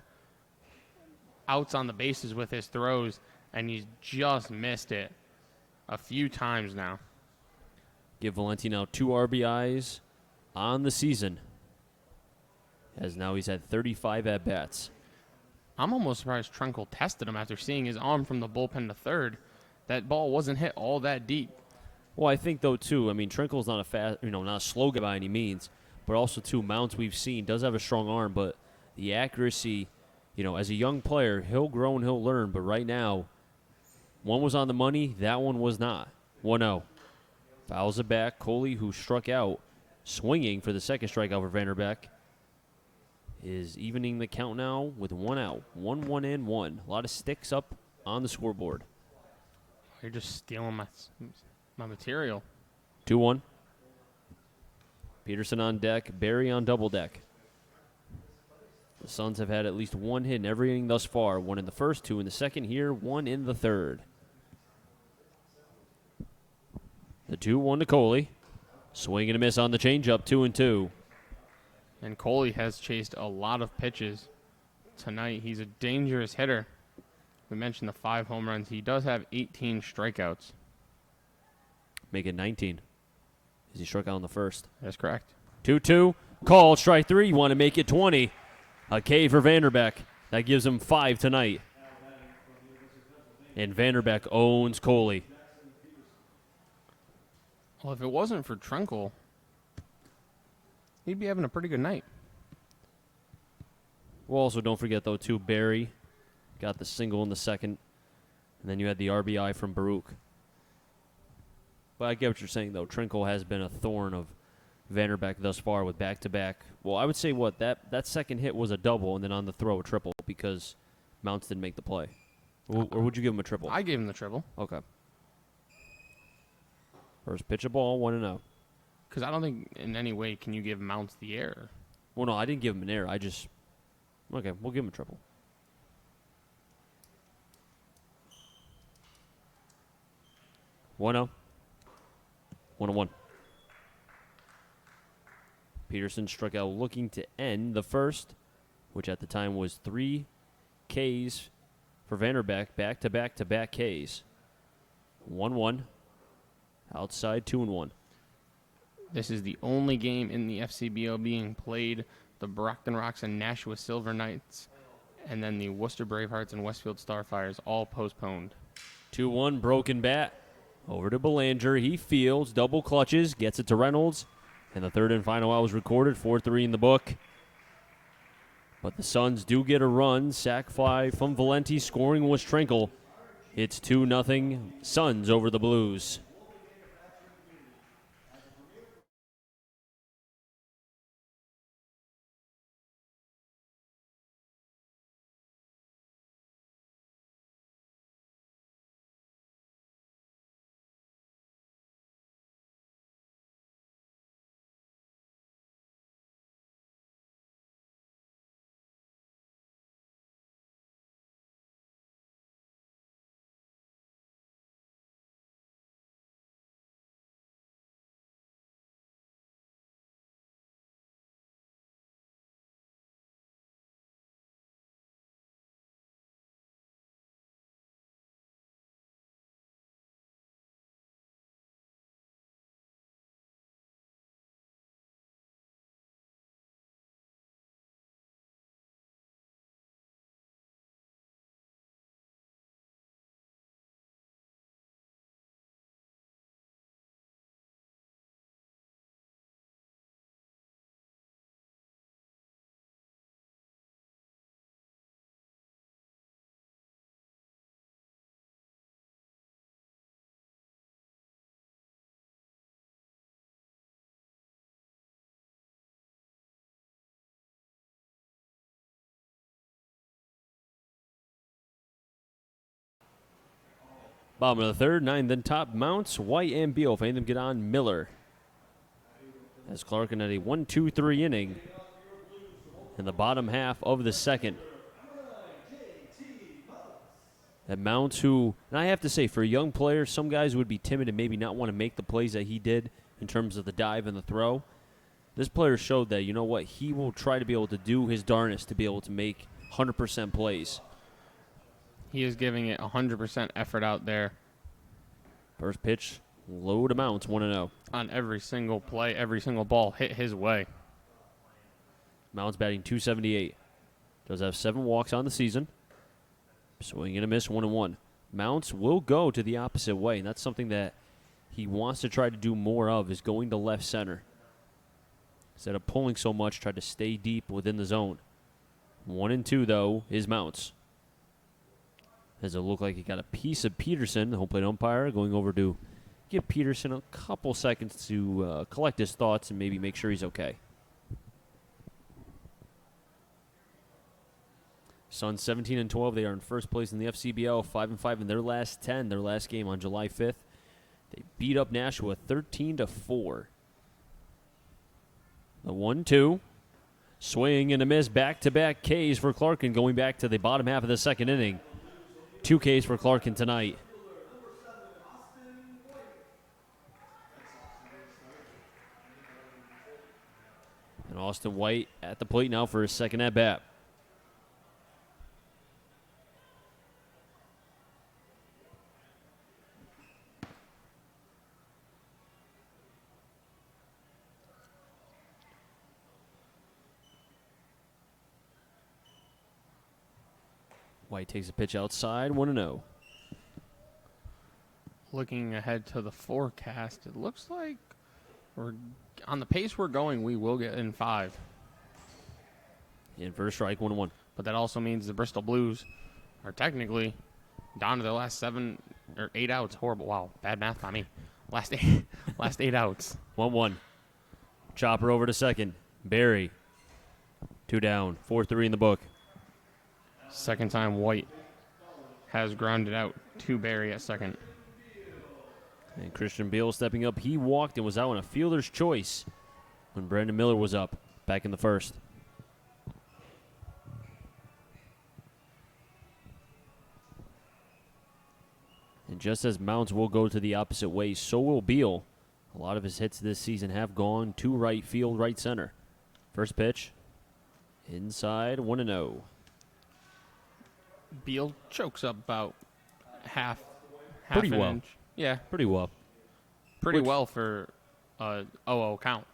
outs on the bases with his throws, and he's just missed it a few times now. Give Valenti now 2 RBIs on the season, as now he's had 35 at-bats. I'm almost surprised Trenkel tested him after seeing his arm from the bullpen to third. That ball wasn't hit all that deep. Well, I think, though, too, I mean, Trenkel's not a fast, not a slow guy by any means, but also, too, Mounts we've seen does have a strong arm, but the accuracy, as a young player, he'll grow and he'll learn, but right now, one was on the money, that one was not. 1-0. Fouls it back. Coley, who struck out, swinging for the second strikeout for Vanderbeck, is evening the count now with 1 out. 1-1 and 1. A lot of sticks up on the scoreboard. You're just stealing my material. 2-1. Peterson on deck. Barry on double deck. The Suns have had at least 1 hit in every inning thus far. 1 in the first, 2 in the second here, 1 in the third. The 2-1 to Coley. Swing and a miss on the changeup, 2-2. And Coley has chased a lot of pitches tonight. He's a dangerous hitter. We mentioned the 5 home runs. He does have 18 strikeouts. Make it 19. as he struck out in the first. That's correct. 2-2. Call, strike 3. You want to make it 20. A K for Vanderbeck. That gives him 5 tonight. And Vanderbeck owns Coley. Well, if it wasn't for Trinkle, he'd be having a pretty good night. Well, also don't forget, though, too, Barry got the single in the second. And then you had the RBI from Baruch. But I get what you're saying, though. Trinkle has been a thorn of Vanderbeck thus far with back-to-back. Well, I would say that second hit was a double, and then on the throw a triple because Mounts didn't make the play. Or would you give him a triple? I gave him the triple. Okay. First pitch of ball, 1-0. Because I don't think in any way can you give Mounts the error. Well, no, I didn't give him an error. Okay, we'll give him a triple. One 1-1. Peterson struck out looking to end the first, which at the time was 3 Ks for Vanderbeck, back-to-back Ks. 1-1. Outside, 2-1. This is the only game in the FCBO being played. The Brockton Rocks and Nashua Silver Knights, and then the Worcester Bravehearts and Westfield Starfires all postponed. 2-1, broken bat. Over to Belanger. He fields, double clutches, gets it to Reynolds. And the third and final out was recorded, 4-3 in the book. But the Suns do get a run. Sac fly from Valenti. Scoring was Trinkle. It's 2-0 Suns over the Blues. Bottom of the third, 9th and top Mounts, White and Beal. If any of them get on, Miller. As Clarkin had a 1-2-3 inning in the bottom half of the second. And Mounts, who, and I have to say, for a young player, some guys would be timid and maybe not want to make the plays that he did in terms of the dive and the throw. This player showed that, you know what, he will try to be able to do his darnest to be able to make 100% plays. He is giving it 100% effort out there. First pitch, low to Mounts, 1-0. On every single play, every single ball hit his way. Mounts batting .278. Does have 7 walks on the season. Swing and a miss, 1-1. Mounts will go to the opposite way, and that's something that he wants to try to do more of, is going to left center. Instead of pulling so much, try to stay deep within the zone. 1-2, though, is Mounts. As it looked like he got a piece of Peterson, the home plate umpire, going over to give Peterson a couple seconds to collect his thoughts and maybe make sure he's okay. Suns 17-12. They are in first place in the FCBL, 5-5 in their last 10. Their last game on July 5th. They beat up Nashua 13-4. The 1-2. Swing and a miss. Back-to-back Ks for Clarkin going back to the bottom half of the second inning. 2 Ks for Clarkin tonight. And Austin White at the plate now for his second at-bat. White takes a pitch outside, 1-0. Looking ahead to the forecast, it looks like we're on the pace we're going, we will get in 5. In first strike, 1-1. But that also means the Bristol Blues are technically down to their last 7 or 8 outs. Horrible. Wow, bad math by me. Last 8 outs. 1-1. Chopper over to second. Barry. 2 down. 4-3 in the book. Second time White has grounded out to Barry at second. And Christian Beal stepping up. He walked and was out on a fielder's choice when Brandon Miller was up back in the first. And just as Mounds will go to the opposite way, so will Beal. A lot of his hits this season have gone to right field, right center. First pitch. Inside, 1-0. Beal chokes up about half Pretty an well. inch. Yeah, Pretty well. pretty well for a 0-0 count.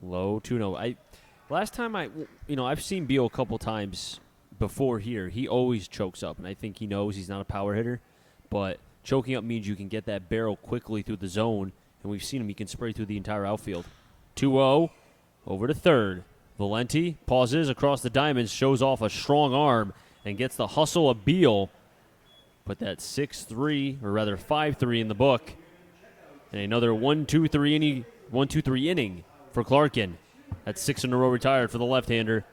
Low 2-0. Last time I've seen Beal a couple times before here. He always chokes up, and I think he knows he's not a power hitter. But choking up means you can get that barrel quickly through the zone, and we've seen him. He can spray through the entire outfield. 2-0, over to third. Valenti pauses across the diamonds, shows off a strong arm, and gets the hustle of Beal. Put that 6-3, or rather 5-3 in the book. And another 1-2-3 inning for Clarkin. That's 6 in a row retired for the left-hander.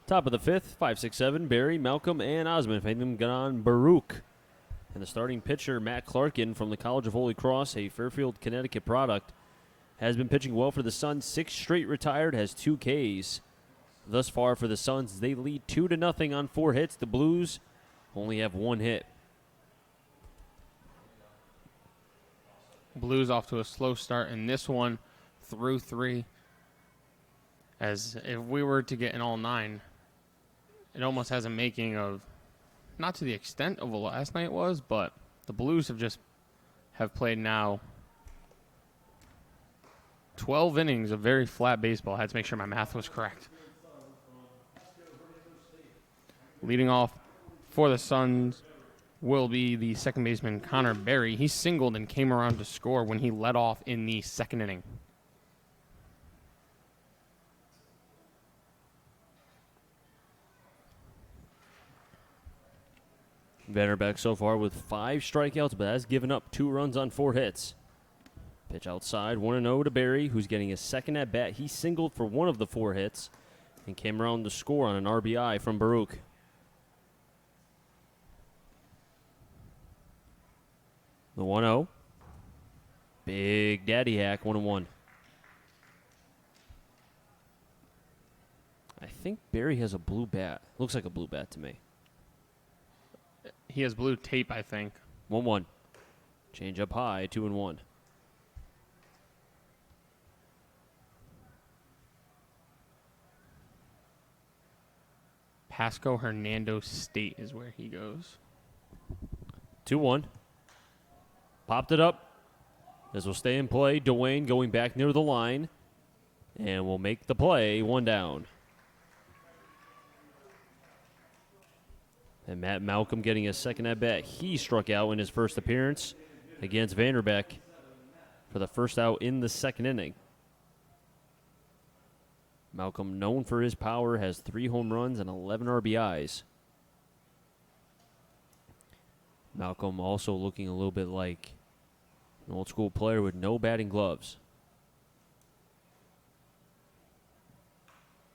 Top of the fifth, 5, 6, 7, Barry, Malcolm, and Osmond. Fading on Baruch. And the starting pitcher, Matt Clarkin from the College of Holy Cross, a Fairfield, Connecticut product, has been pitching well for the Suns. 6 straight retired, has 2 Ks. Thus far for the Suns, they lead 2-0 on 4 hits. The Blues only have 1 hit. Blues off to a slow start in this one through 3. As if we were to get an all 9, it almost has a making of, not to the extent of what last night was, but the Blues have played now 12 innings of very flat baseball. I had to make sure my math was correct. Leading off for the Suns will be the second baseman, Connor Berry. He singled and came around to score when he led off in the second inning. Vanderbeck so far with 5 strikeouts, but has given up 2 runs on 4 hits. Pitch outside, 1-0 to Barry, who's getting his second at bat. He singled for 1 of the 4 hits and came around to score on an RBI from Baruch. The 1-0. Big Daddy hack, 1-1. I think Barry has a blue bat. Looks like a blue bat to me. He has blue tape, I think. 1-1. Change up high, 2-1. Pasco Hernando State is where he goes. 2-1. Popped it up. This will stay in play. Dwayne going back near the line. And will make the play, 1 down. And Matt Malcolm getting a second at bat. He struck out in his first appearance against Vanderbeck for the first out in the second inning. Malcolm, known for his power, has 3 home runs and 11 RBIs. Malcolm also looking a little bit like an old school player with no batting gloves.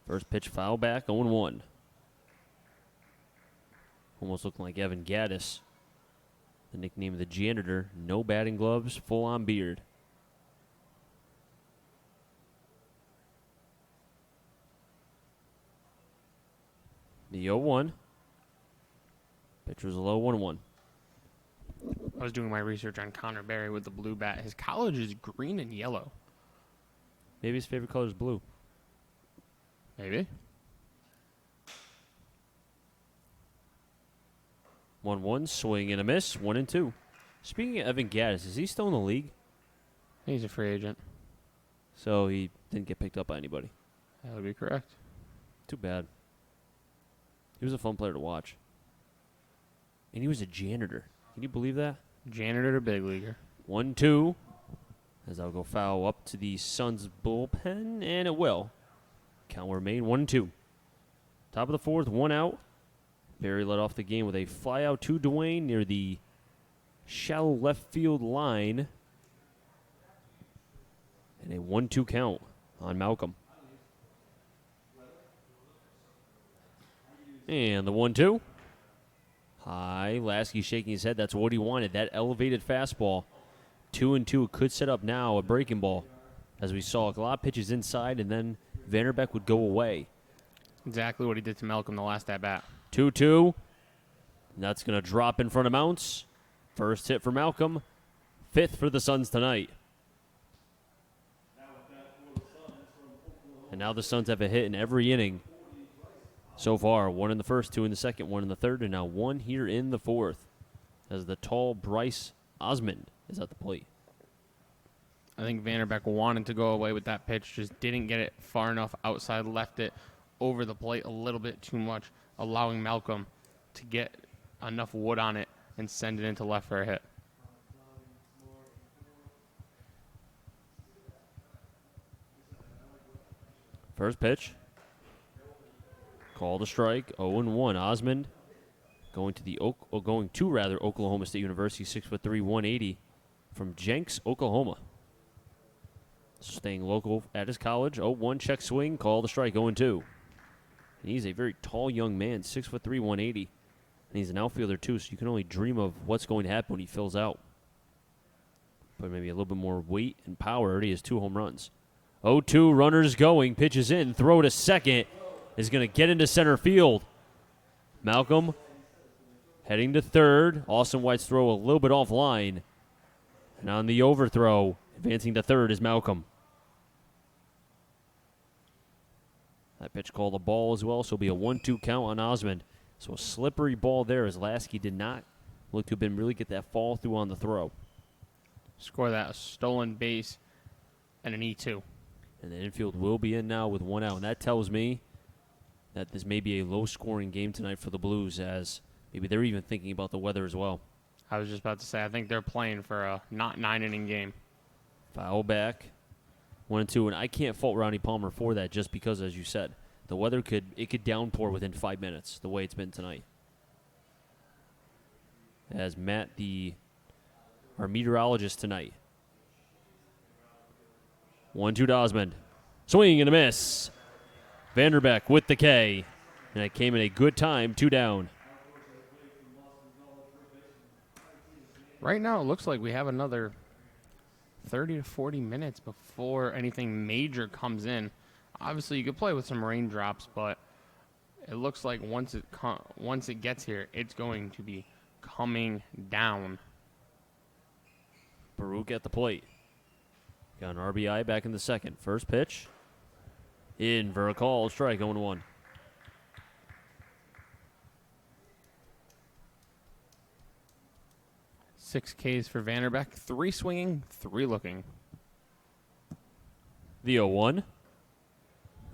First pitch foul back, 0-1. Almost looking like Evan Gaddis, the nickname of the janitor. No batting gloves, full-on beard. The 0-1. Pitch was low, 1-1. I was doing my research on Connor Berry with the blue bat. His college is green and yellow. Maybe his favorite color is blue. Maybe. 1-1, swing and a miss, 1-2. Speaking of Evan Gaddis, is he still in the league? He's a free agent. So he didn't get picked up by anybody. That would be correct. Too bad. He was a fun player to watch. And he was a janitor. Can you believe that? Janitor to big leaguer. 1-2. As I'll go foul up to the Suns bullpen, and it will. Count will remain 1-2. Top of the 4th, 1 out. Berry led off the game with a fly out to Dwayne near the shallow left field line. And a 1-2 count on Malcolm. And the 1-2. High. Lasky shaking his head. That's what he wanted. That elevated fastball. 2-2 could set up now a breaking ball. As we saw, a lot of pitches inside, and then Vanderbeck would go away. Exactly what he did to Malcolm the last at-bat. 2-2. That's going to drop in front of Mounts. First hit for Malcolm. 5th for the Suns tonight. And now the Suns have a hit in every inning so far. 1 in the first, 2 in the second, 1 in the third, and now 1 here in the 4th. As the tall Bryce Osmond is at the plate. I think Vanderbeck wanted to go away with that pitch, just didn't get it far enough outside, left it over the plate a little bit too much, allowing Malcolm to get enough wood on it and send it into left for a hit. First pitch. Called a strike. 0-1. Osmond going to Oklahoma State University. 6'3", 180 from Jenks, Oklahoma. Staying local at his college. 0-1 check swing. Called a strike. 0-2. And he's a very tall young man. 6'3", 180. And he's an outfielder too, so you can only dream of what's going to happen when he fills out. But maybe a little bit more weight and power. Already has 2 home runs. 0-2, runners going, pitches in, throw to second, is going to get into center field. Malcolm heading to third. Austin White's throw a little bit offline. And on the overthrow, advancing to third is Malcolm. That pitch called a ball as well, so it'll be a 1-2 count on Osmond. So a slippery ball there as Lasky did not look to have been really get that fall through on the throw. Score that, a stolen base and an E2. And the infield will be in now with 1 out. And that tells me that this may be a low-scoring game tonight for the Blues, as maybe they're even thinking about the weather as well. I was just about to say, I think they're playing for a not 9-inning game. Foul back, 1-2. And I can't fault Ronnie Palmer for that just because, as you said, the weather could downpour within 5 minutes the way it's been tonight. As Matt, our meteorologist tonight. 1-2 to Osmond. Swing and a miss. Vanderbeck with the K. And it came in a good time, 2 down. Right now, it looks like we have another 30 to 40 minutes before anything major comes in. Obviously, you could play with some raindrops, but it looks like once it gets here, it's going to be coming down. Baruch at the plate. Got an RBI back in the second. First pitch. In for a call. Strike, 0-1. Six Ks for Vanderbeck. 3 swinging, 3 looking. The 0-1.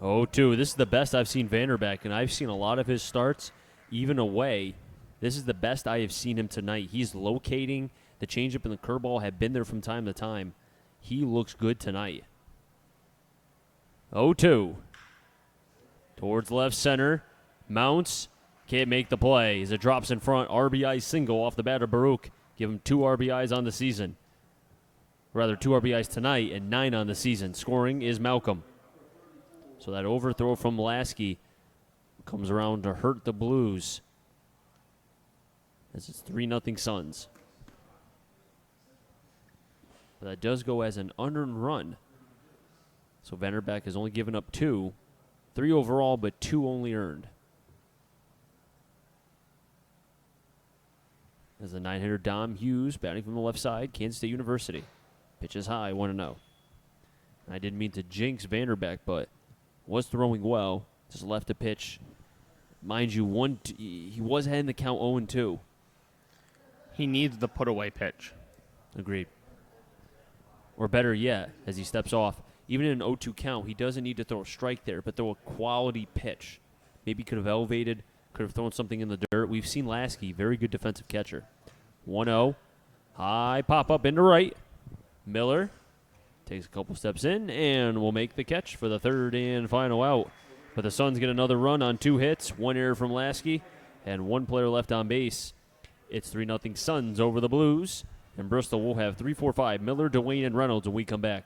0-2. This is the best I've seen Vanderbeck, and I've seen a lot of his starts, even away. This is the best I have seen him tonight. He's locating. The changeup and the curveball have been there from time to time. He looks good tonight. 0-2. Towards left center. Mounts. Can't make the play as it drops in front. RBI single off the bat of Baruch. Give him 2 RBIs on the season. Rather, 2 RBIs tonight and 9 on the season. Scoring is Malcolm. So that overthrow from Lasky comes around to hurt the Blues. As it's 3-0 Suns. But that does go as an unearned run. So Vanderbeck has only given up 2. 3 overall, but 2 only earned. As the 9-hitter Dom Hughes batting from the left side, Kansas State University. Pitches high, 1-0. I didn't mean to jinx Vanderbeck, but was throwing well. Just left a pitch. Mind you, he was ahead in the count 0-2. He needs the put-away pitch. Agreed. Or better yet, as he steps off, even in an 0-2 count, he doesn't need to throw a strike there, but throw a quality pitch. Maybe could have elevated, could have thrown something in the dirt. We've seen Lasky, very good defensive catcher. 1-0. High pop-up into right. Miller takes a couple steps in and will make the catch for the third and final out. But the Suns get another run on 2 hits, 1 error from Lasky, and 1 player left on base. It's 3-0 Suns over the Blues, and Bristol will have 3, 4, 5. Miller, Dwayne, and Reynolds when we come back.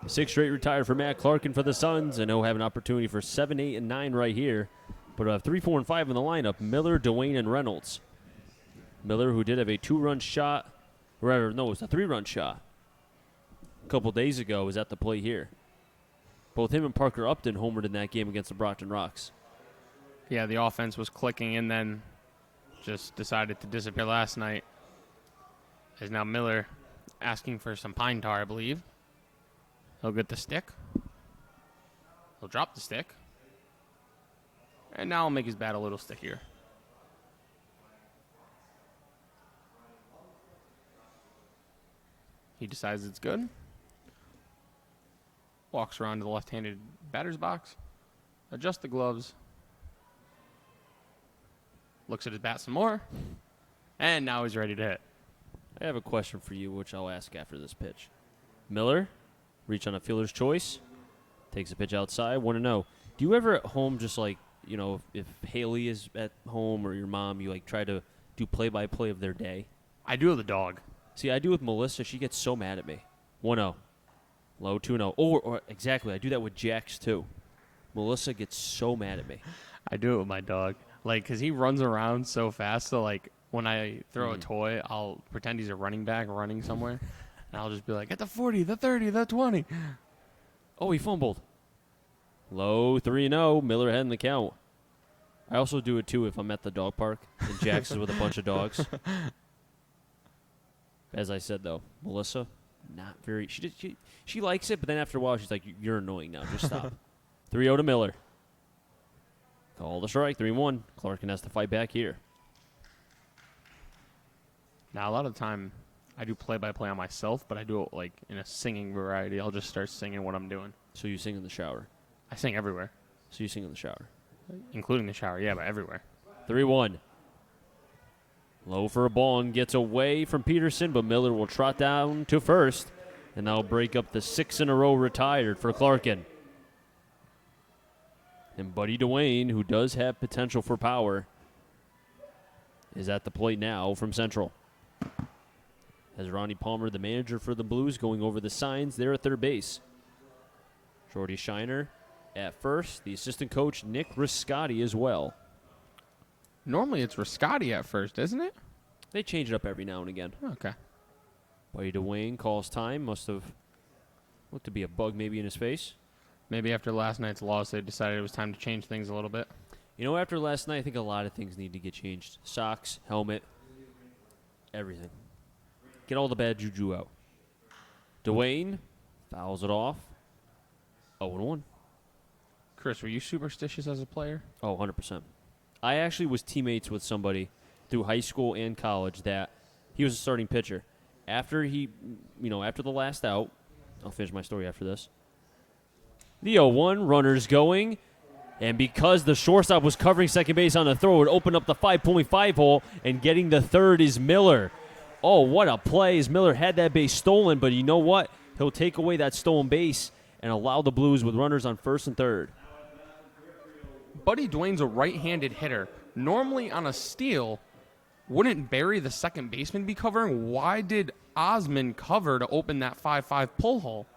Six straight retired for Matt Clarkin for the Suns, and he'll have an opportunity for 7, 8, and 9 right here. But he'll have 3, 4, and 5 in the lineup. Miller, Dwayne, and Reynolds. Miller, who did have a 2-run shot, or rather, no, it was a 3-run shot a couple days ago, was at the plate here. Both him and Parker Upton homered in that game against the Brockton Rocks. Yeah, the offense was clicking and then just decided to disappear last night. As now Miller asking for some pine tar, I believe. He'll get the stick. He'll drop the stick. And now he'll make his bat a little stickier. He decides it's good. Walks around to the left-handed batter's box. Adjusts the gloves. Looks at his bat some more. And now he's ready to hit. I have a question for you, which I'll ask after this pitch. Miller, reach on a fielder's choice. Takes a pitch outside, 1-0. Do you ever at home just like, you know, if Haley is at home or your mom, you like try to do play-by-play of their day? I do have the dog. See, I do with Melissa. She gets so mad at me. 1-0. Low, 2-0. Or exactly, I do that with Jax too. Melissa gets so mad at me. I do it with my dog. Like, because he runs around so fast, so like when I throw a toy, I'll pretend he's a running back running somewhere. And I'll just be like, at the 40, the 30, the 20. Oh, he fumbled. Low, 3-0. Miller ahead in the count. I also do it, too, if I'm at the dog park and Jax is with a bunch of dogs. As I said, though, Melissa, not very... She likes it, but then after a while, she's like, you're annoying now. Just stop. 3-0 to Miller. Call the strike, 3-1. Clarkin has to fight back here. Now, a lot of the time, I do play-by-play on myself, but I do it, like, in a singing variety. I'll just start singing what I'm doing. So you sing in the shower? I sing everywhere. So you sing in the shower? Including the shower, yeah, but everywhere. 3-1. Low for a ball and gets away from Peterson, but Miller will trot down to first. And that'll break up the 6 in a row retired for Clarkin. And Buddy Dwayne, who does have potential for power, is at the plate now from Central. As Ronnie Palmer, the manager for the Blues, going over the signs there at third base. Jordy Shiner at first. The assistant coach, Nick Riscotti, as well. Normally it's Riscotti at first, isn't it? They change it up every now and again. Okay. Buddy Dwayne calls time. Must have looked to be a bug maybe in his face. Maybe after last night's loss, they decided it was time to change things a little bit. You know, after last night, I think a lot of things need to get changed. Socks, helmet, everything. Get all the bad juju out. Dwayne fouls it off. 0-1. Chris, were you superstitious as a player? Oh, 100%. I actually was teammates with somebody through high school and college that he was a starting pitcher. After after the last out, I'll finish my story after this. The 0-1, runners going. And because the shortstop was covering second base on the throw, it opened up the 5.5 hole, and getting the third is Miller. Oh, what a play, as Miller had that base stolen, but you know what? He'll take away that stolen base and allow the Blues with runners on first and third. Buddy Dwayne's a right-handed hitter. Normally on a steal, wouldn't Barry, the second baseman, be covering? Why did Osmond cover to open that 5-5 pull hole?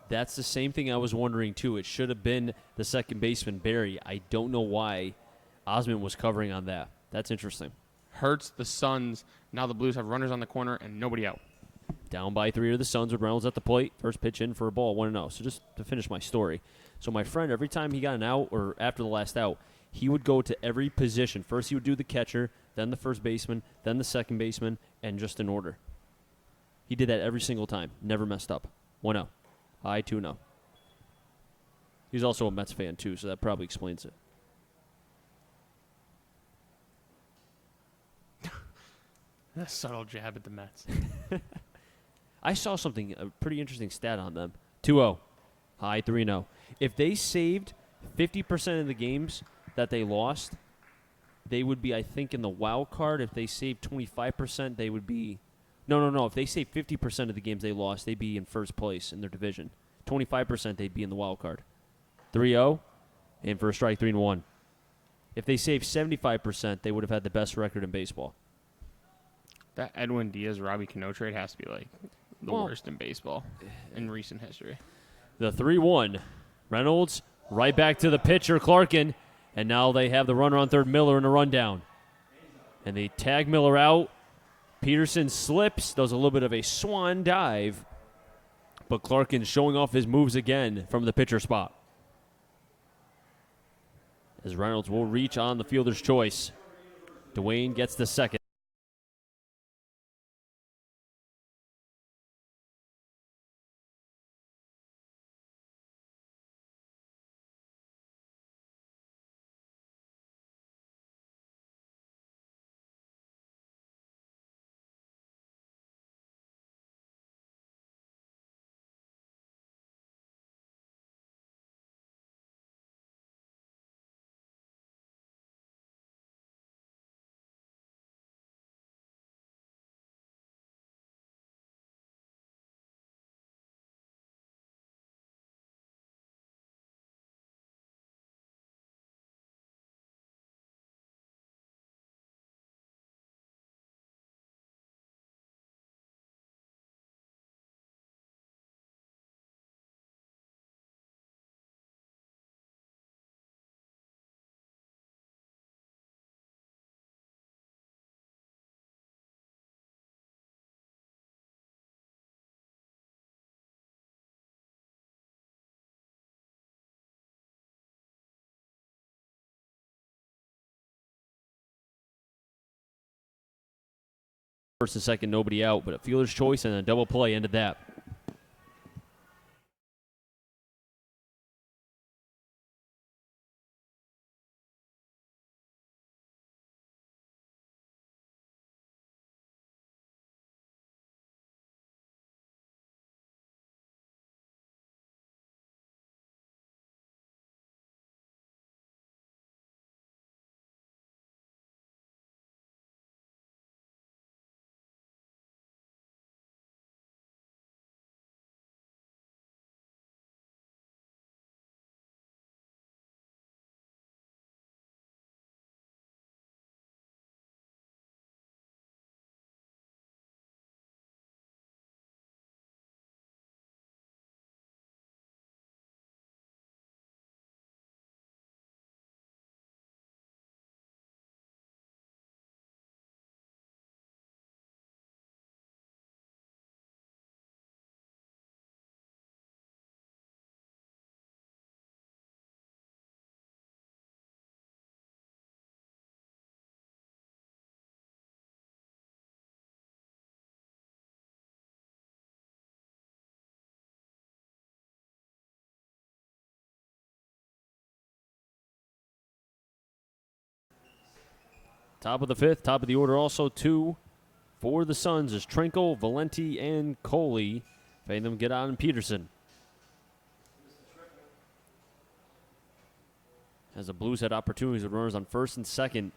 That's the same thing I was wondering, too. It should have been the second baseman, Barry. I don't know why Osmond was covering on that. That's interesting. Hurts the Suns. Now the Blues have runners on the corner and nobody out. Down by 3 are the Suns with Reynolds at the plate. First pitch in for a ball, 1-0. So just to finish my story. So my friend, every time he got an out or after the last out, he would go to every position. First he would do the catcher, then the first baseman, then the second baseman, and just in order. He did that every single time. Never messed up. 1-0. I 2-0. He's also a Mets fan, too, so that probably explains it. A subtle jab at the Mets. I saw something, a pretty interesting stat on them. 2-0. High 3-0. If they saved 50% of the games that they lost, they would be, I think, in the wild card. If they saved 25%, they would be... No. If they saved 50% of the games they lost, they'd be in first place in their division. 25%, they'd be in the wild card. 3-0, and for a strike, 3-1. If they saved 75%, they would have had the best record in baseball. That Edwin Diaz-Robbie Cano trade has to be like the worst in baseball in recent history. The 3-1. Reynolds right back to the pitcher, Clarkin. And now they have the runner on third, Miller, in a rundown. And they tag Miller out. Peterson slips, does a little bit of a swan dive. But Clarkin showing off his moves again from the pitcher spot. As Reynolds will reach on the fielder's choice. Dwayne gets the second. First and second, nobody out, but a fielder's choice and a double play ended that. Top of the fifth, top of the order also. 2 for the Suns is Trinkle, Valenti, and Coley. Fade them get on Peterson. As the Blues had opportunities with runners on first and second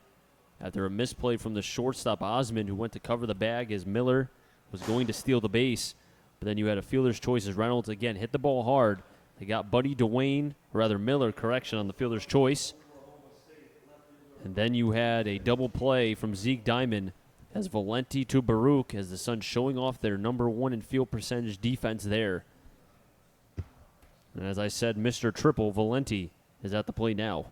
after a misplay from the shortstop Osmond, who went to cover the bag as Miller was going to steal the base. But then you had a fielder's choice as Reynolds again hit the ball hard. They got Miller, correction, on the fielder's choice. And then you had a double play from Zeke Diamond as Valenti to Baruch, as the Suns showing off their number 1 in field percentage defense there. And as I said, Mr. Triple, Valenti, is at the plate now.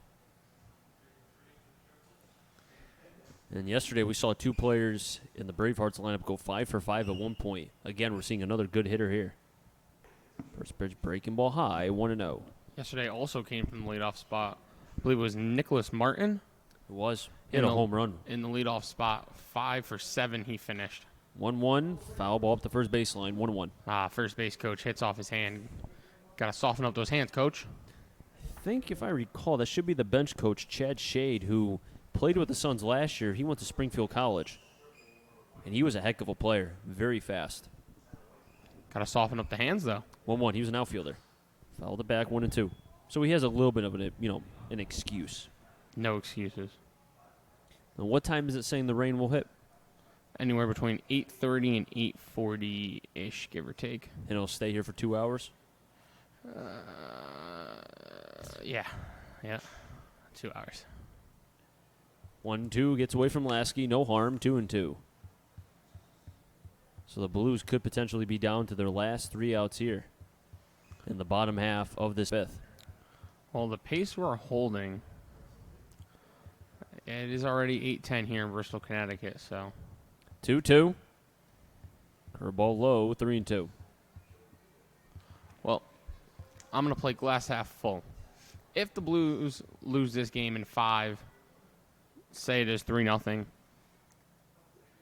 And yesterday we saw 2 players in the Bravehearts lineup go 5 for 5 at one point. Again, we're seeing another good hitter here. First pitch, breaking ball high, 1-0. Yesterday also came from the leadoff spot. I believe it was Nicholas Martin. It was. Hit a home run. In the leadoff spot, 5 for 7 he finished. 1-1, foul ball up the first baseline, 1-1. First base coach hits off his hand. Got to soften up those hands, coach. I think, if I recall, that should be the bench coach, Chad Shade, who played with the Suns last year. He went to Springfield College, and he was a heck of a player, very fast. Got to soften up the hands, though. 1-1, he was an outfielder. Fouled it back, 1-2. So he has a little bit of an excuse. No excuses. And what time is it saying the rain will hit? Anywhere between 8:30 and 8:40-ish, give or take. And it'll stay here for 2 hours? Yeah. 2 hours. 1-2 gets away from Lasky, no harm, 2-2. So the Blues could potentially be down to their last 3 outs here in the bottom half of this fifth. Well, the pace we're holding, it is already 8:10 here in Bristol, Connecticut, so. 2-2. Curveball low, 3-2. Well, I'm going to play glass half full. If the Blues lose this game in 5, say it is 3-0,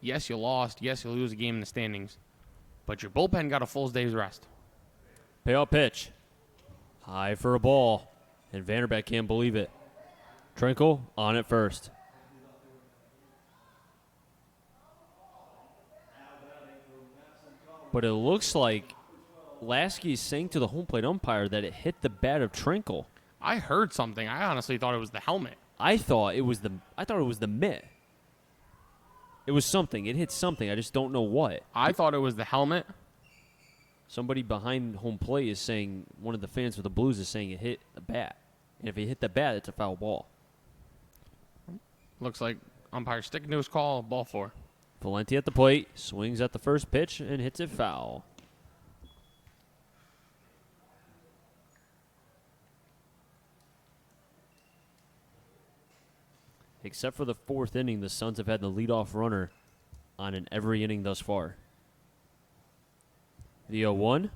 yes, you lost. Yes, you lose a game in the standings. But your bullpen got a full day's rest. Payoff pitch. High for a ball. And Vanderbeck can't believe it. Trinkle on it first. But it looks like Lasky's saying to the home plate umpire that it hit the bat of Trinkle. I heard something. I honestly thought it was the helmet. I thought it was the mitt. It was something. It hit something. I just don't know what. I thought it was the helmet. Somebody behind home plate is saying, one of the fans for the Blues is saying it hit the bat. And if it hit the bat, it's a foul ball. Looks like umpire sticking to his call, ball 4. Valenti at the plate, swings at the first pitch, and hits it foul. Except for the 4th inning, the Suns have had the leadoff runner on in every inning thus far. The 0-1.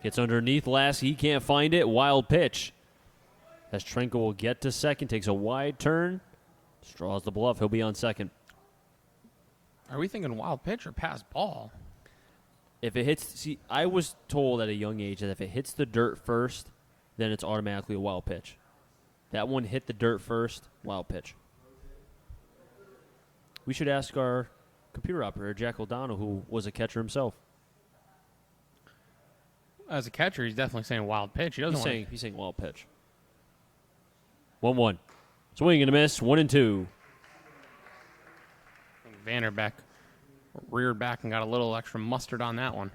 Gets underneath Lasky. He can't find it. Wild pitch. As Trinkle will get to second, takes a wide turn, straws the bluff. He'll be on second. Are we thinking wild pitch or pass ball? If it hits, I was told at a young age that if it hits the dirt first, then it's automatically a wild pitch. That one hit the dirt first, wild pitch. We should ask our computer operator, Jack O'Donnell, who was a catcher himself. As a catcher, he's definitely saying wild pitch. He doesn't He's saying wild pitch. 1-1. Swing and a miss, 1-2. Vanderbeck reared back and got a little extra mustard on that one.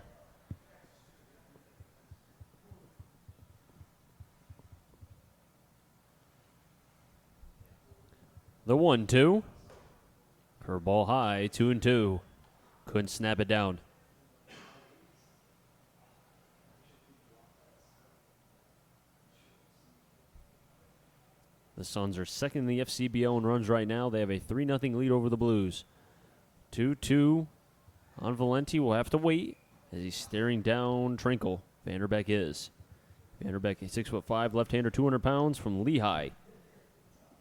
The 1-2. Curveball high, 2-2. Couldn't snap it down. The Suns are second in the FCBO in runs right now. They have a 3-0 lead over the Blues. 2-2 on Valenti. We'll have to wait as he's staring down Trinkle. Vanderbeck is. Vanderbeck, a 6'5", left-hander, 200 pounds from Lehigh.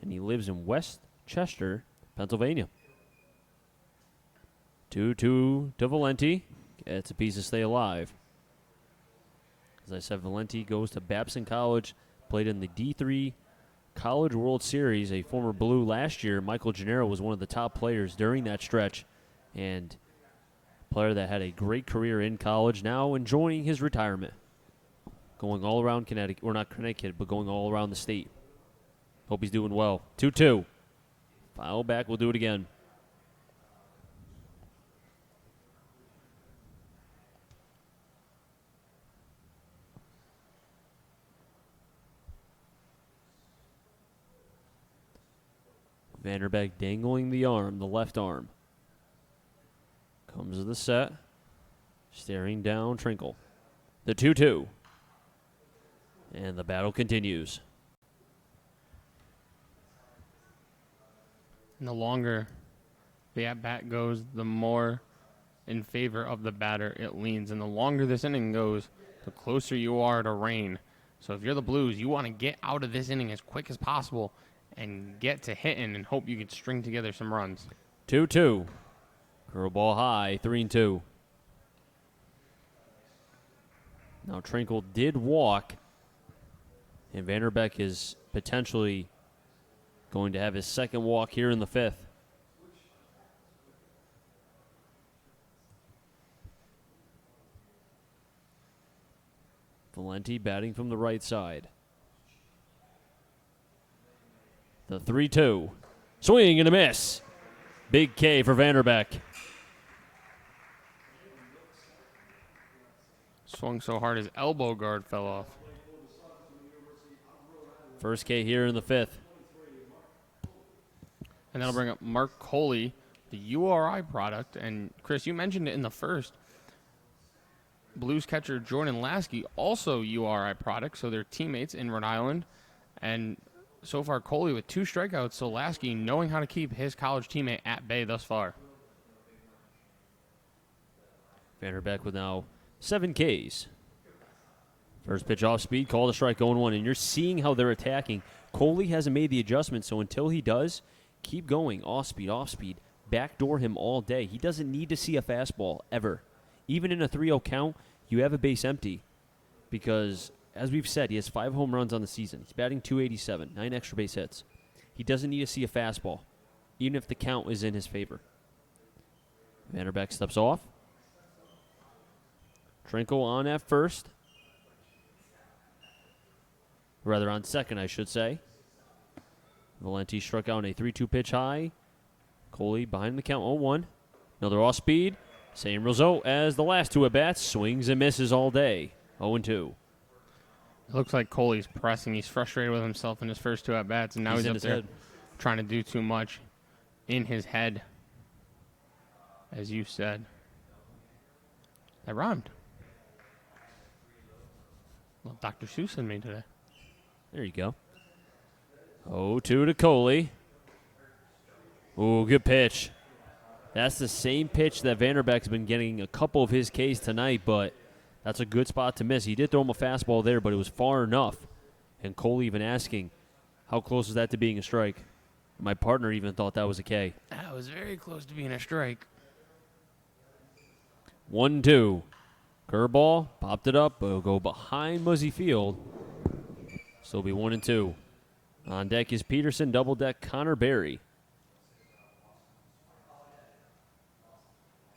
And he lives in West Chester, Pennsylvania. 2-2 to Valenti. Gets a piece to stay alive. As I said, Valenti goes to Babson College, played in the D3 College World Series, a former Blue last year. Michael Gennaro was one of the top players during that stretch, and a player that had a great career in college, now enjoying his retirement. Going all around Connecticut, or not Connecticut, but going all around the state. Hope he's doing well. 2-2. Foul back, we'll do it again. Vanderbeck dangling the arm, the left arm. Comes to the set. Staring down Trinkle. The 2-2. And the battle continues. And the longer the at-bat goes, the more in favor of the batter it leans. And the longer this inning goes, the closer you are to rain. So if you're the Blues, you want to get out of this inning as quick as possible and get to hitting and hope you can string together some runs. 2-2. Curveball high, 3-2. Now Trinkle did walk, and Vanderbeck is potentially going to have his second walk here in the fifth. Valenti batting from the right side. The 3-2. Swing and a miss. Big K for Vanderbeck. Swung so hard his elbow guard fell off. First K here in the fifth. And that'll bring up Mark Coley, the URI product. And, Chris, you mentioned it in the first. Blues catcher Jordan Lasky, also URI product, so they're teammates in Rhode Island. And so far, Coley with 2 strikeouts, so Lasky knowing how to keep his college teammate at bay thus far. Vanderbeck with now 7 Ks. First pitch off speed, call the strike 0-1, and you're seeing how they're attacking. Coley hasn't made the adjustment, so until he does, keep going, off speed, backdoor him all day. He doesn't need to see a fastball, ever. Even in a 3-0 count, you have a base empty because, as we've said, he has 5 home runs on the season. He's batting .287, 9 extra base hits. He doesn't need to see a fastball, even if the count is in his favor. Vanderbeck steps off. Trinkle on at first. Rather on second, I should say. Valenti struck out on a 3-2 pitch high. Coley behind the count, 0-1. Another off speed. Same result as the last 2 at-bats. Swings and misses all day. 0-2. It looks like Coley's pressing. He's frustrated with himself in his first 2 at-bats, and now he's up there trying to do too much in his head, as you said. That rhymed. Well, Dr. Seuss in me today. There you go. 0-2 to Coley. Ooh, good pitch. That's the same pitch that Vanderbeck's been getting a couple of his Ks tonight, but that's a good spot to miss. He did throw him a fastball there, but it was far enough. And Coley even asking, how close is that to being a strike? My partner even thought that was a K. That was very close to being a strike. 1-2. Curveball, popped it up. It'll go behind Muzzy Field. Still be 1-2. On deck is Peterson, double deck Connor Berry.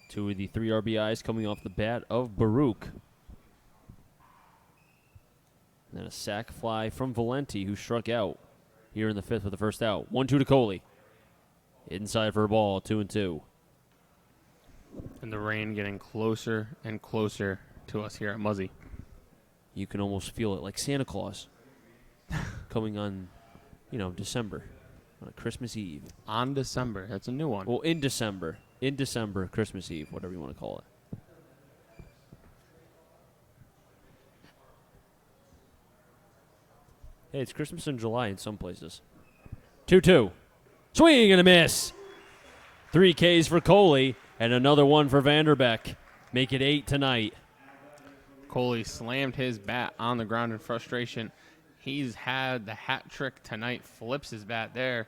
2 of the 3 RBIs coming off the bat of Baruch. And then a sac fly from Valenti, who struck out here in the fifth with the first out. 1-2 to Coley. Inside for a ball, 2-2. And the rain getting closer and closer to us here at Muzzy. You can almost feel it like Santa Claus coming on, December, on a Christmas Eve. On December. That's a new one. Well, in December. In December, Christmas Eve, whatever you want to call it. Hey, it's Christmas in July in some places. 2-2. Swing and a miss. 3 Ks for Coley and another one for Vanderbeck. Make it 8 tonight. Coley slammed his bat on the ground in frustration. He's had the hat trick tonight, flips his bat there.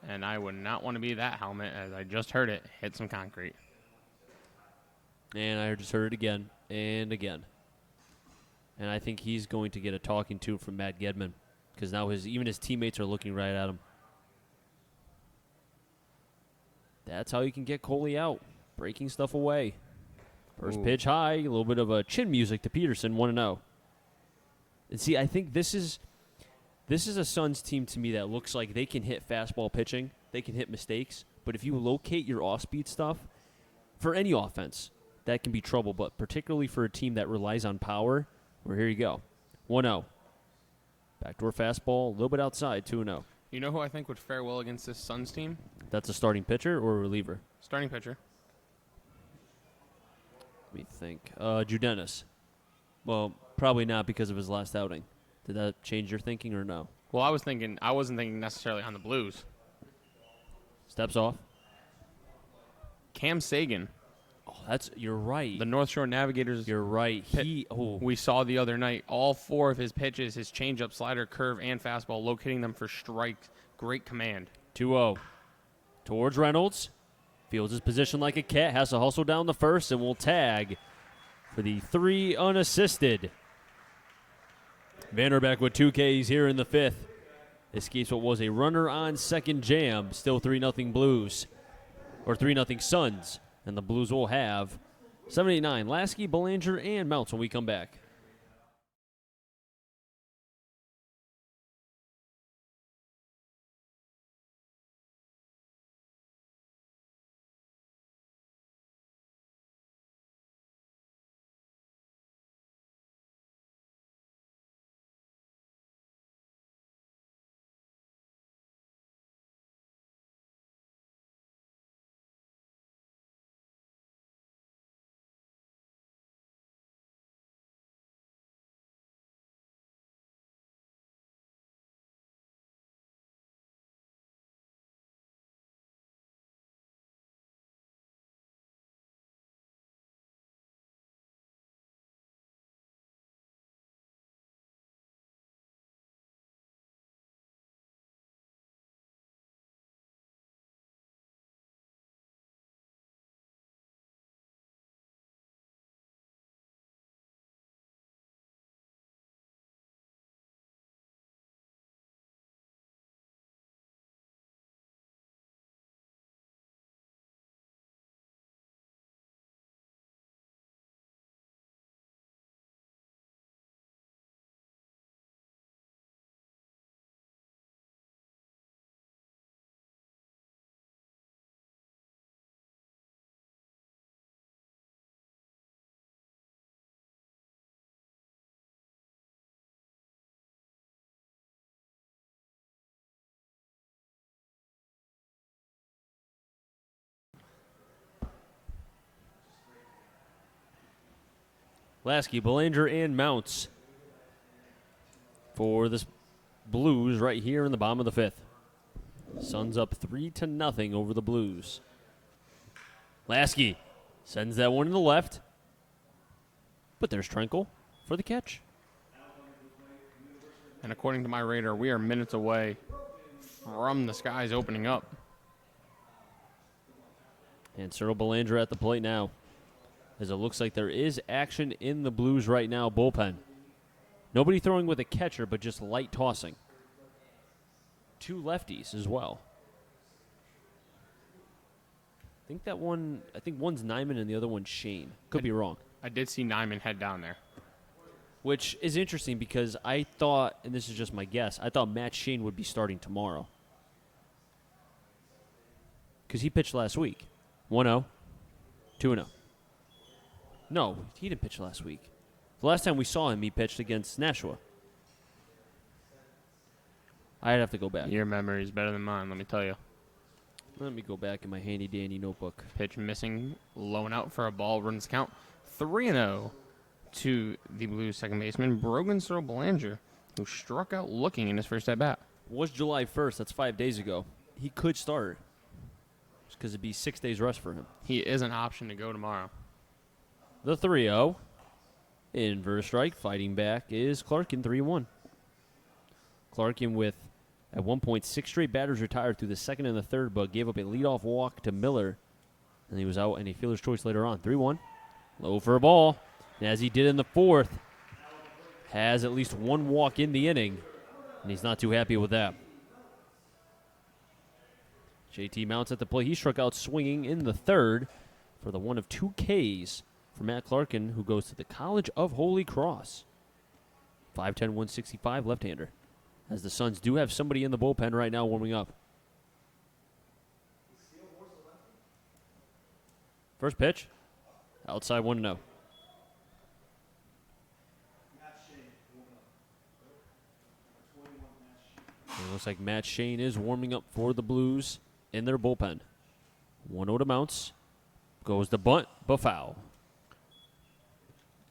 And I would not want to be that helmet, as I just heard it hit some concrete. And I just heard it again and again. And I think he's going to get a talking to from Matt Gedman. because now even his teammates are looking right at him. That's how you can get Coley out, breaking stuff away. First pitch high, a little bit of a chin music to Peterson, 1-0. And see, I think this is a Suns team to me that looks like they can hit fastball pitching, they can hit mistakes, but if you locate your off-speed stuff, for any offense, that can be trouble, but particularly for a team that relies on power, well, here you go. 1-0. Backdoor fastball, a little bit outside, 2-0. You know who I think would fare well against this Suns team? That's a starting pitcher or a reliever? Starting pitcher. Let me think. Judenis. Well, probably not because of his last outing. Did that change your thinking or no? Well, I wasn't thinking necessarily on the Blues. Steps off. Cam Sagan. Oh, you're right. The North Shore Navigators. You're right. We saw the other night all 4 of his pitches, his changeup, slider, curve, and fastball, locating them for strikes. Great command. 2-0. Towards Reynolds. Fields his position like a cat. Has to hustle down the first and will tag for the 3 unassisted. Vanderbeck with 2 Ks here in the 5th. Escapes what was a runner on second jam. Still 3-0 Blues. Or 3-0 Suns. And the Blues will have 7-8-9. Lasky, Belanger, and Mounts when we come back. Lasky, Belanger, and Mounts for the Blues right here in the bottom of the 5th. Suns up 3-0 over the Blues. Lasky sends that one to the left. But there's Trenkle for the catch. And according to my radar, we are minutes away from the skies opening up. And Cyril Belanger at the plate now, as it looks like there is action in the Blues right now bullpen. Nobody throwing with a catcher, but just light tossing. 2 lefties as well. I think one's Nyman and the other one's Shane. Could be wrong. I did see Nyman head down there. Which is interesting because I thought, and this is just my guess, I thought Matt Shane would be starting tomorrow. Because he pitched last week. 1-0, 2-0. No, he didn't pitch last week. The last time we saw him, he pitched against Nashua. I'd have to go back. Your memory is better than mine, let me tell you. Let me go back in my handy-dandy notebook. Pitch missing, low and out for a ball, runs count 3-0 to the Blues second baseman, Brogan Cyril Belanger, who struck out looking in his first at-bat. Was July 1st, that's 5 days ago. He could start, just because it'd be 6 days rest for him. He is an option to go tomorrow. The 3-0. Inverse strike, fighting back is Clarkin, 3-1. Clarkin with, at one point, 6 straight batters retired through the second and the third, but gave up a leadoff walk to Miller. And he was out in a fielder's choice later on. 3-1. Low for a ball. And as he did in the fourth, has at least 1 walk in the inning. and he's not too happy with that. JT Mounts at the plate. He struck out swinging in the third for the one of 2 Ks for Matt Clarkin, who goes to the College of Holy Cross. 5'10", 165 left-hander. As the Suns do have somebody in the bullpen right now warming up. First pitch. Outside 1-0. It looks like Matt Shane is warming up for the Blues in their bullpen. 1-0 to Mounts. Goes the bunt, but foul.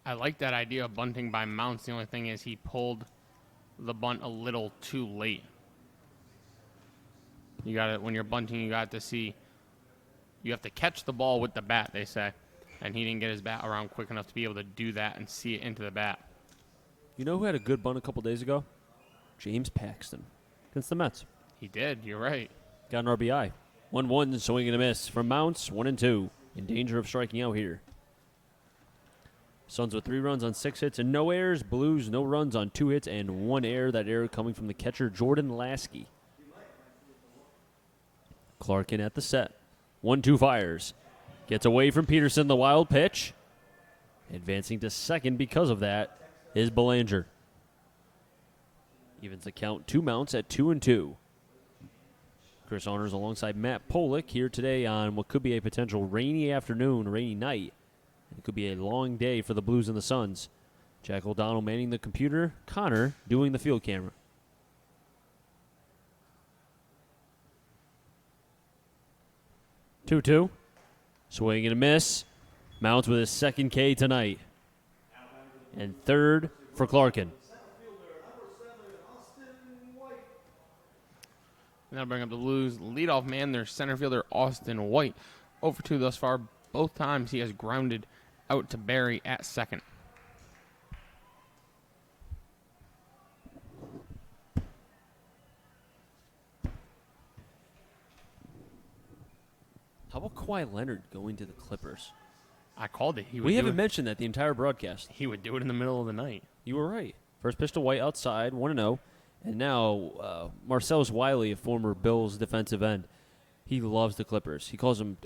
I like that idea of bunting by Mounts. The only thing is he pulled the bunt a little too late. You got to, when you're bunting, you got to see, you have to catch the ball with the bat, they say. And he didn't get his bat around quick enough to be able to do that and see it into the bat. You know who had a good bunt a couple days ago? James Paxton against the Mets. He did, you're right. Got an RBI. 1-1, swing and a miss from Mounts, 1-2. In danger of striking out here. Suns with 3 runs on 6 hits and no errors. Blues, no runs on 2 hits and 1 error. That error coming from the catcher, Jordan Lasky. Clarkin at the set. 1-2 fires. Gets away from Peterson, the wild pitch. Advancing to second because of that is Belanger. Evens the count 2 Mounts at 2-2. Chris Honors alongside Matt Polick here today on what could be a potential rainy afternoon, rainy night. It could be a long day for the Blues and the Suns. Jack O'Donnell manning the computer, Connor doing the field camera. Two. Swing and a miss. Mounts with his second K tonight. And third for Clarkin. That'll bring up the Blues leadoff man, their center fielder, Austin White. 0-2 thus far. Both times he has grounded out to Barry at second. How about Kawhi Leonard going to the Clippers? I called it. We haven't mentioned that the entire broadcast. He would do it in the middle of the night. You were right. First pitch to White outside, 1-0. And now Marcellus Wiley, a former Bills defensive end, he loves the Clippers. He calls them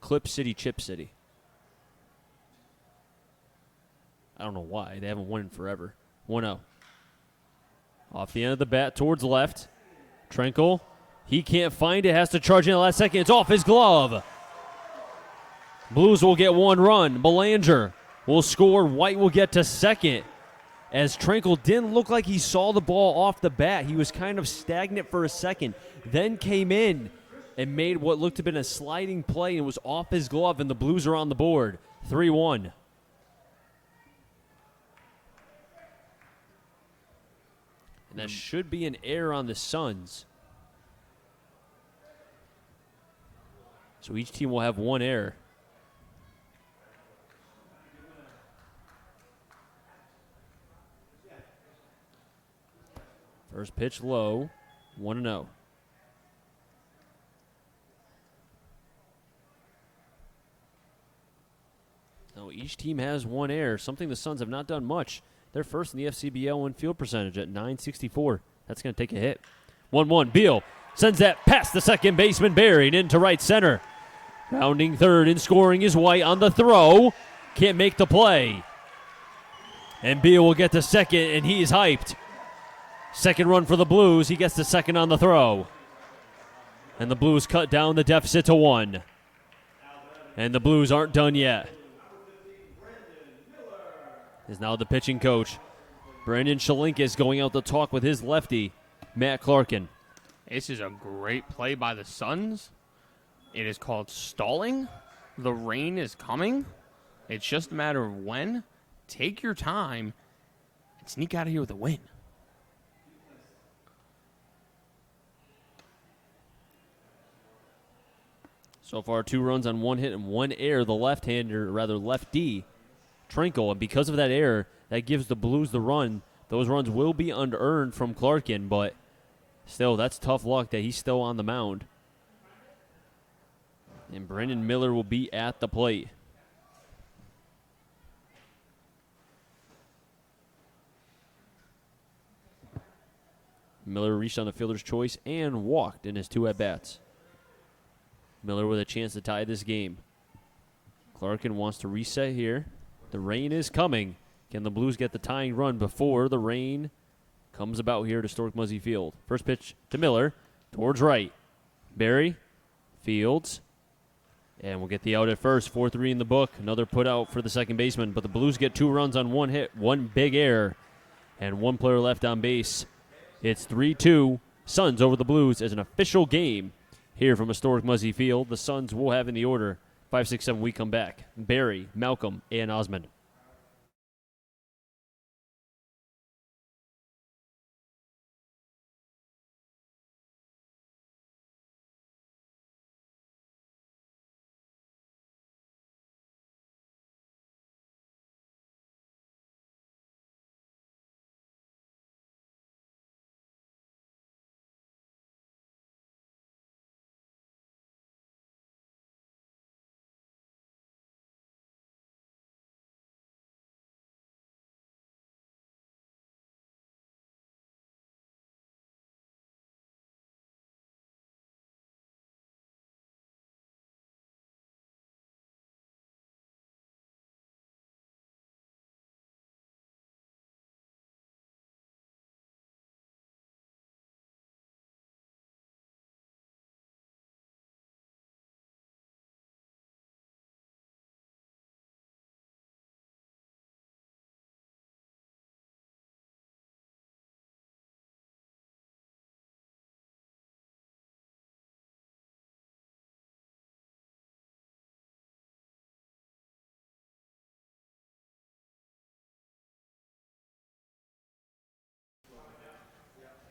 Clip City, Chip City. I don't know why. They haven't won in forever. 1-0. Off the end of the bat towards left. Trenkle. He can't find it. Has to charge in the last second. It's off his glove. Blues will get 1 run. Belanger will score. White will get to second. As Trenkle didn't look like he saw the ball off the bat. He was kind of stagnant for a second. Then came in and made what looked to have been a sliding play and was off his glove, and the Blues are on the board. 3-1. And that should be an error on the Suns. So each team will have 1 error. First pitch low, 1-0. Now each team has 1 error, something the Suns have not done much. They're first in the FCBL in field percentage at .964. That's going to take a hit. 1-1, Beal sends that past the second baseman, buried into right center. Rounding third and scoring is White on the throw. Can't make the play. And Beal will get to second, and he is hyped. Second run for the Blues. He gets the second on the throw. And the Blues cut down the deficit to 1. And the Blues aren't done yet. Is now the pitching coach. Brandon Shalinka is going out to talk with his lefty, Matt Clarkin. This is a great play by the Suns. It is called stalling. The rain is coming. It's just a matter of when. Take your time and sneak out of here with a win. So far, 2 runs on 1 hit and 1 error. The left-hander, rather lefty, Trenkle. And because of that error, that gives the Blues the run. Those runs will be unearned from Clarkin, but still, that's tough luck that he's still on the mound. And Brendan Miller will be at the plate. Miller reached on the fielder's choice and walked in his 2 at-bats. Miller with a chance to tie this game. Clarkin wants to reset here. The rain is coming. Can the Blues get the tying run before the rain comes about here at historic Muzzy Field? First pitch to Miller, towards right. Barry, Fields, and we'll get the out at first. 4-3 in the book. Another put out for the second baseman, but the Blues get 2 runs on 1 hit, 1 big error, and 1 player left on base. It's 3-2, Suns over the Blues as an official game here from historic Muzzy Field. The Suns will have in the order 5, 6, 7. We come back. Barry, Malcolm, and Osmond.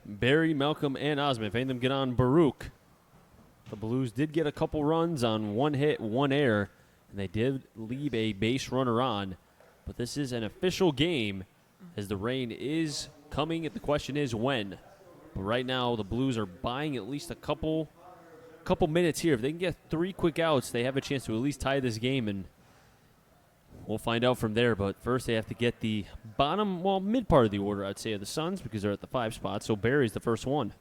Barry, Malcolm, and Osmond. If any of them get on Baruch. The Blues did get a couple runs on 1 hit, 1 error, and they did leave a base runner on. But this is an official game as the rain is coming. The question is when. But right now, the Blues are buying at least a couple minutes here. If they can get 3 quick outs, they have a chance to at least tie this game, and we'll find out from there. But first, they have to get the mid part of the order, I'd say, of the Suns because they're at the 5 spot. So Barry's the first one.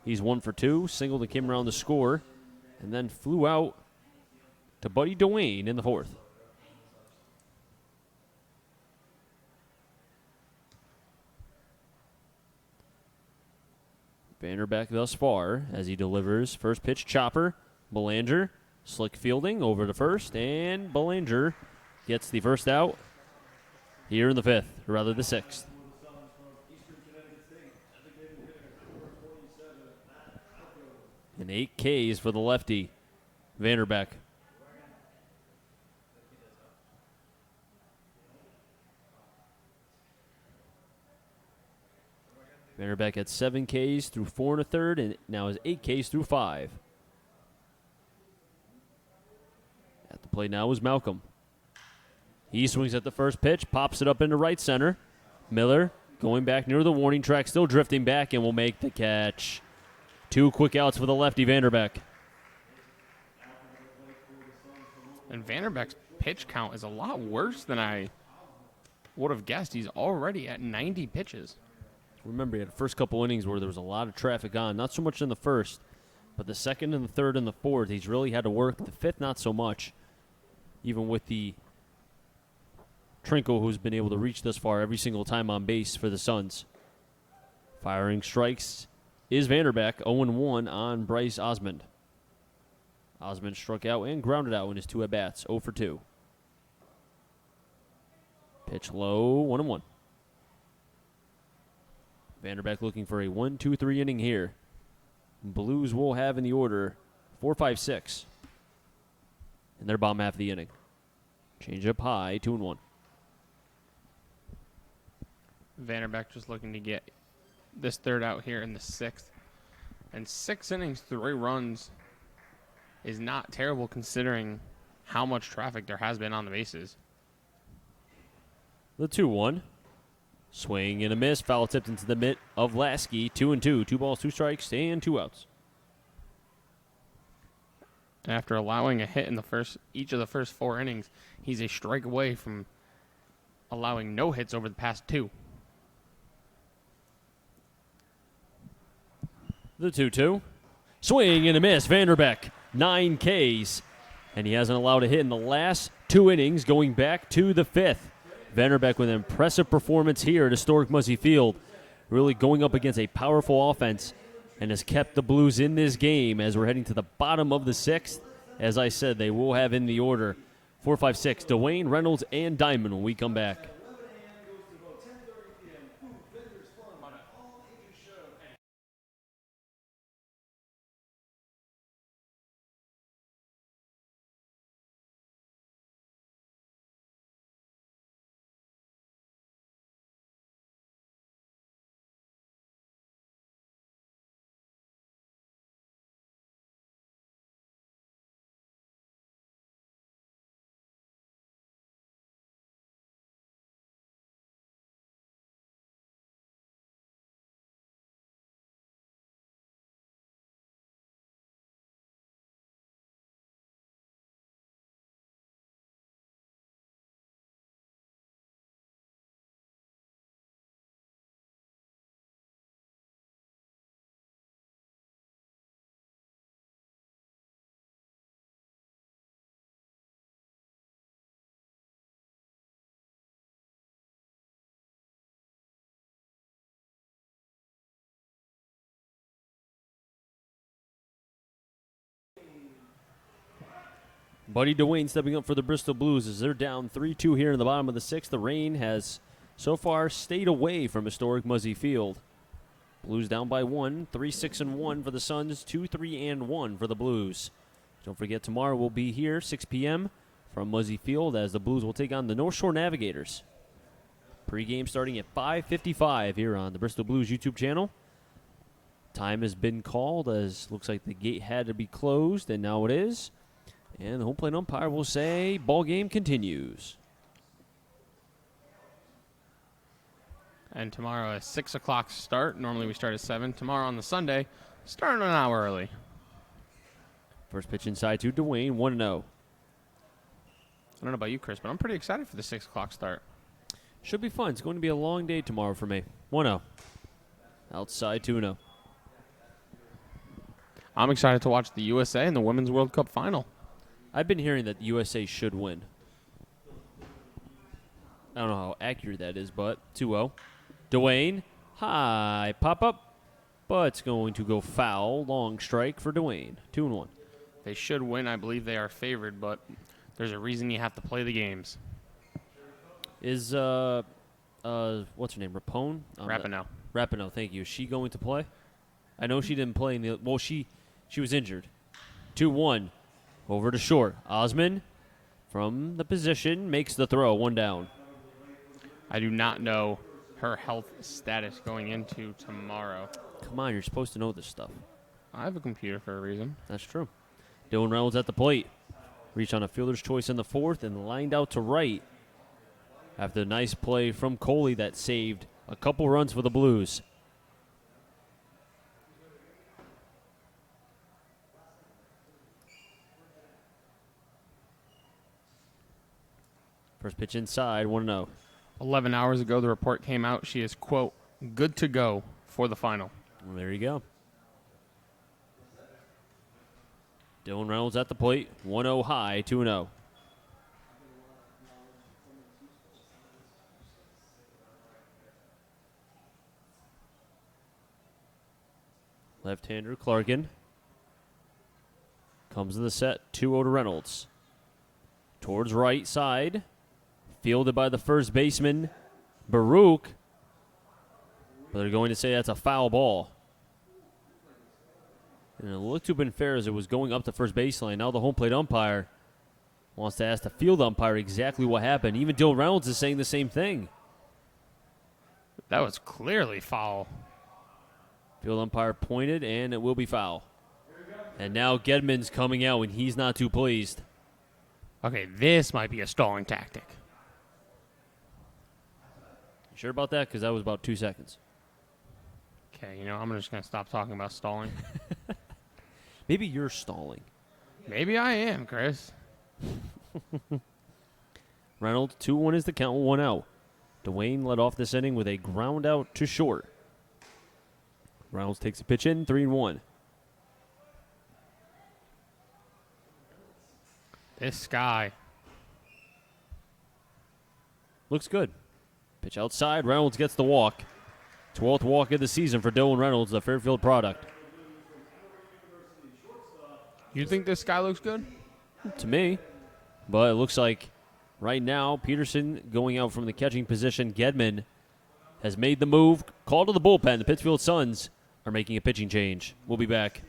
He's 1 for 2, singled and came around to score, and then flew out to Buddy Dwayne in the 4th. Vanderbeck thus far as he delivers first pitch chopper. Belanger, slick fielding over to first, and Belanger gets the first out here in the 5th, or rather the 6th. And 8 Ks for the lefty, Vanderbeck. Vanderbeck had 7 Ks through 4 1/3, and now has 8 Ks through 5. At the plate now is Malcolm. He swings at the first pitch, pops it up into right center. Miller going back near the warning track, still drifting back, and will make the catch. 2 quick outs for the lefty, Vanderbeck. And Vanderbeck's pitch count is a lot worse than I would have guessed. He's already at 90 pitches. Remember, he had the first couple innings where there was a lot of traffic on. Not so much in the first, but the 2nd and the 3rd and the 4th, he's really had to work. The 5th, not so much. Even with the Trinkle, who's been able to reach this far every single time on base for the Suns. Firing strikes is Vanderbeck, 0-1 on Bryce Osmond. Osmond struck out and grounded out in his 2 at-bats, 0 for 2. Pitch low, 1-1. Vanderbeck looking for a 1-2-3 inning here. Blues will have in the order 4, 5, 6 in their bottom half of the inning. Change up high, 2-1. Vanderbeck just looking to get this 3rd out here in the 6th. And 6 innings, 3 runs is not terrible considering how much traffic there has been on the bases. The 2-1. Swing and a miss. Foul tipped into the mitt of Lasky. 2-2. 2 balls, 2 strikes, and 2 outs. And after allowing a hit in each of the first 4 innings, he's a strike away from allowing no hits over the past 2. The 2-2. Swing and a miss. Vanderbeck, 9 Ks. And he hasn't allowed a hit in the last 2 innings going back to the 5th. Vanderbeck with an impressive performance here at historic Muzzy Field. Really going up against a powerful offense and has kept the Blues in this game as we're heading to the bottom of the 6th. As I said, they will have in the order 4, 5, 6, Dwayne, Reynolds, and Diamond when we come back. Buddy Dwayne stepping up for the Bristol Blues as they're down 3-2 here in the bottom of the 6th. The rain has so far stayed away from historic Muzzy Field. Blues down by 1, 3-6-1 for the Suns, 2-3-1 for the Blues. Don't forget, tomorrow we'll be here, 6 p.m. from Muzzy Field as the Blues will take on the North Shore Navigators. Pre-game starting at 5:55 here on the Bristol Blues YouTube channel. Time has been called as looks like the gate had to be closed, and now it is. And the home plate umpire will say ball game continues. And tomorrow a 6 o'clock start. Normally we start at 7. Tomorrow on the Sunday, starting an hour early. First pitch inside to Dwayne, 1-0. I don't know about you, Chris, but I'm pretty excited for the 6 o'clock start. Should be fun. It's going to be a long day tomorrow for me. 1-0. Outside 2-0. I'm excited to watch the USA in the Women's World Cup final. I've been hearing that the USA should win. I don't know how accurate that is, but 2-0. Dwayne, high pop-up, but it's going to go foul. Long strike for Dwayne. 2-1. They should win. I believe they are favored, but there's a reason you have to play the games. Is, what's her name, Rapone? Rapinoe. Rapinoe, thank you. Is she going to play? I know she didn't play in the, well, she was injured. 2-1. Over to short. Osman, from the position, makes the throw. 1 down. I do not know her health status going into tomorrow. Come on, you're supposed to know this stuff. I have a computer for a reason. That's true. Dylan Reynolds at the plate. Reached on a fielder's choice in the 4th and lined out to right. After a nice play from Coley that saved a couple runs for the Blues. First pitch inside, 1-0. 11 hours ago, the report came out. She is, quote, good to go for the final. Well, there you go. Dylan Reynolds at the plate, 1-0 high, 2-0. Left-hander Clarkin. Comes to the set, 2-0 to Reynolds. Towards right side. Fielded by the first baseman, Baruch. But they're going to say that's a foul ball. And it looked to have been fair as it was going up the first baseline. Now the home plate umpire wants to ask the field umpire exactly what happened. Even Dylan Reynolds is saying the same thing. That was clearly foul. Field umpire pointed, and it will be foul. And now Gedman's coming out, and he's not too pleased. Okay, this might be a stalling tactic. You sure about that? Because that was about 2 seconds. Okay, I'm just going to stop talking about stalling. Maybe you're stalling. Maybe I am, Chris. Reynolds, 2-1 is the count, 1 out. Dwayne led off this inning with a ground out to short. Reynolds takes a pitch in, 3-1. This guy. Looks good. Pitch outside. Reynolds gets the walk. 12th walk of the season for Dylan Reynolds, the Fairfield product. You think this guy looks good? To me. But it looks like right now, Peterson going out from the catching position. Gedman has made the move. Call to the bullpen. The Pittsfield Suns are making a pitching change. We'll be back.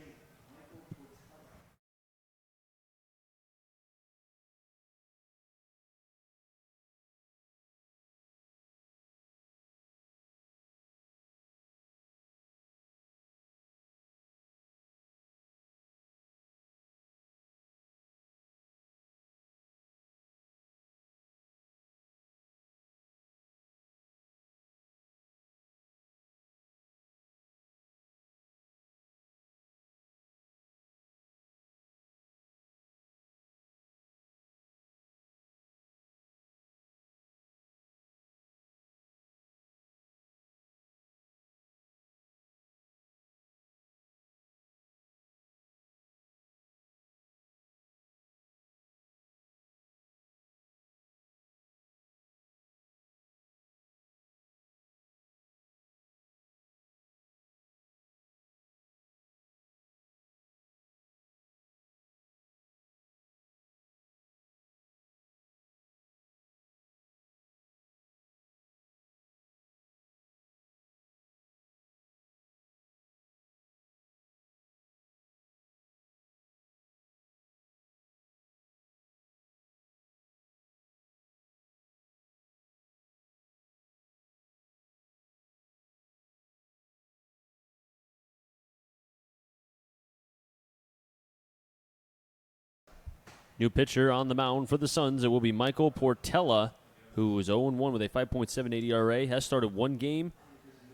New pitcher on the mound for the Suns. It will be Michael Portela, who is 0-1 with a 5.78 ERA. Has started one game.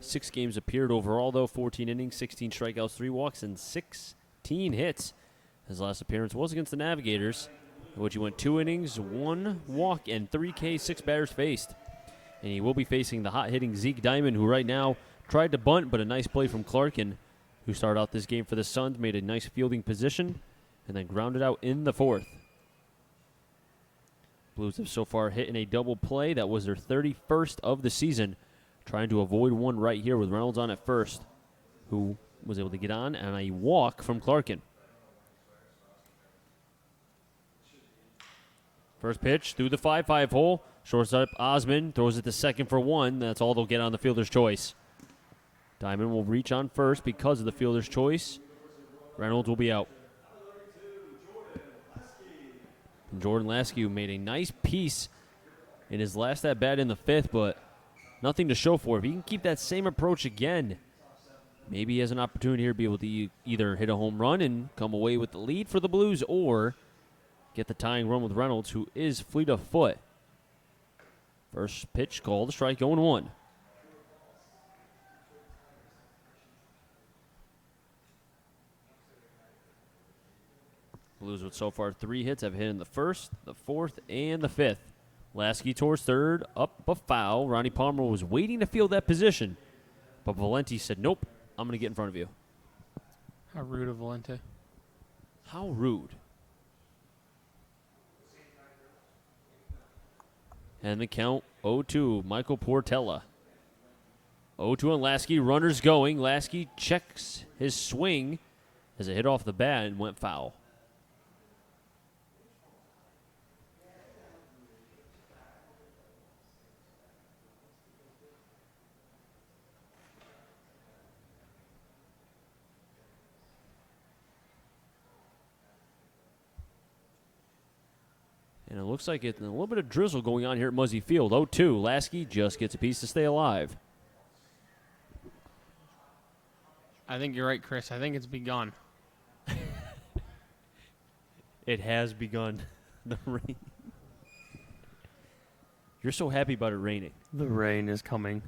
6 games appeared overall, though. 14 innings, 16 strikeouts, 3 walks, and 16 hits. His last appearance was against the Navigators, in which he went 2 innings, 1 walk, and 3 Ks, 6 batters faced. And he will be facing the hot-hitting Zeke Diamond, who right now tried to bunt, but a nice play from Clarkin, who started out this game for the Suns, made a nice fielding position, and then grounded out in the 4th. Blues have so far hit in a double play. That was their 31st of the season. Trying to avoid one right here with Reynolds on at first, who was able to get on and a walk from Clarkin. First pitch through the 5-5 hole. Shortstop Osmond throws it to second for 1. That's all they'll get on the fielder's choice. Diamond will reach on first because of the fielder's choice. Reynolds will be out. Jordan Lasky made a nice piece in his last at-bat in the 5th, but nothing to show for it. If he can keep that same approach again, maybe he has an opportunity here to be able to either hit a home run and come away with the lead for the Blues or get the tying run with Reynolds, who is fleet of foot. First pitch called, strike 0-1. Blues with so far 3 hits have hit in the 1st, the 4th, and the 5th. Lasky towards third, up a foul. Ronnie Palmer was waiting to field that position, but Valenti said, nope, I'm going to get in front of you. How rude of Valente. How rude. And the count 0-2, Michael Portela. 0-2 on Lasky, runners going. Lasky checks his swing as it hit off the bat and went foul. And it looks like it's a little bit of drizzle going on here at Muzzy Field. 0-2. Lasky just gets a piece to stay alive. I think you're right, Chris. I think it's begun. It has begun. The rain. You're so happy about it raining. The rain is coming.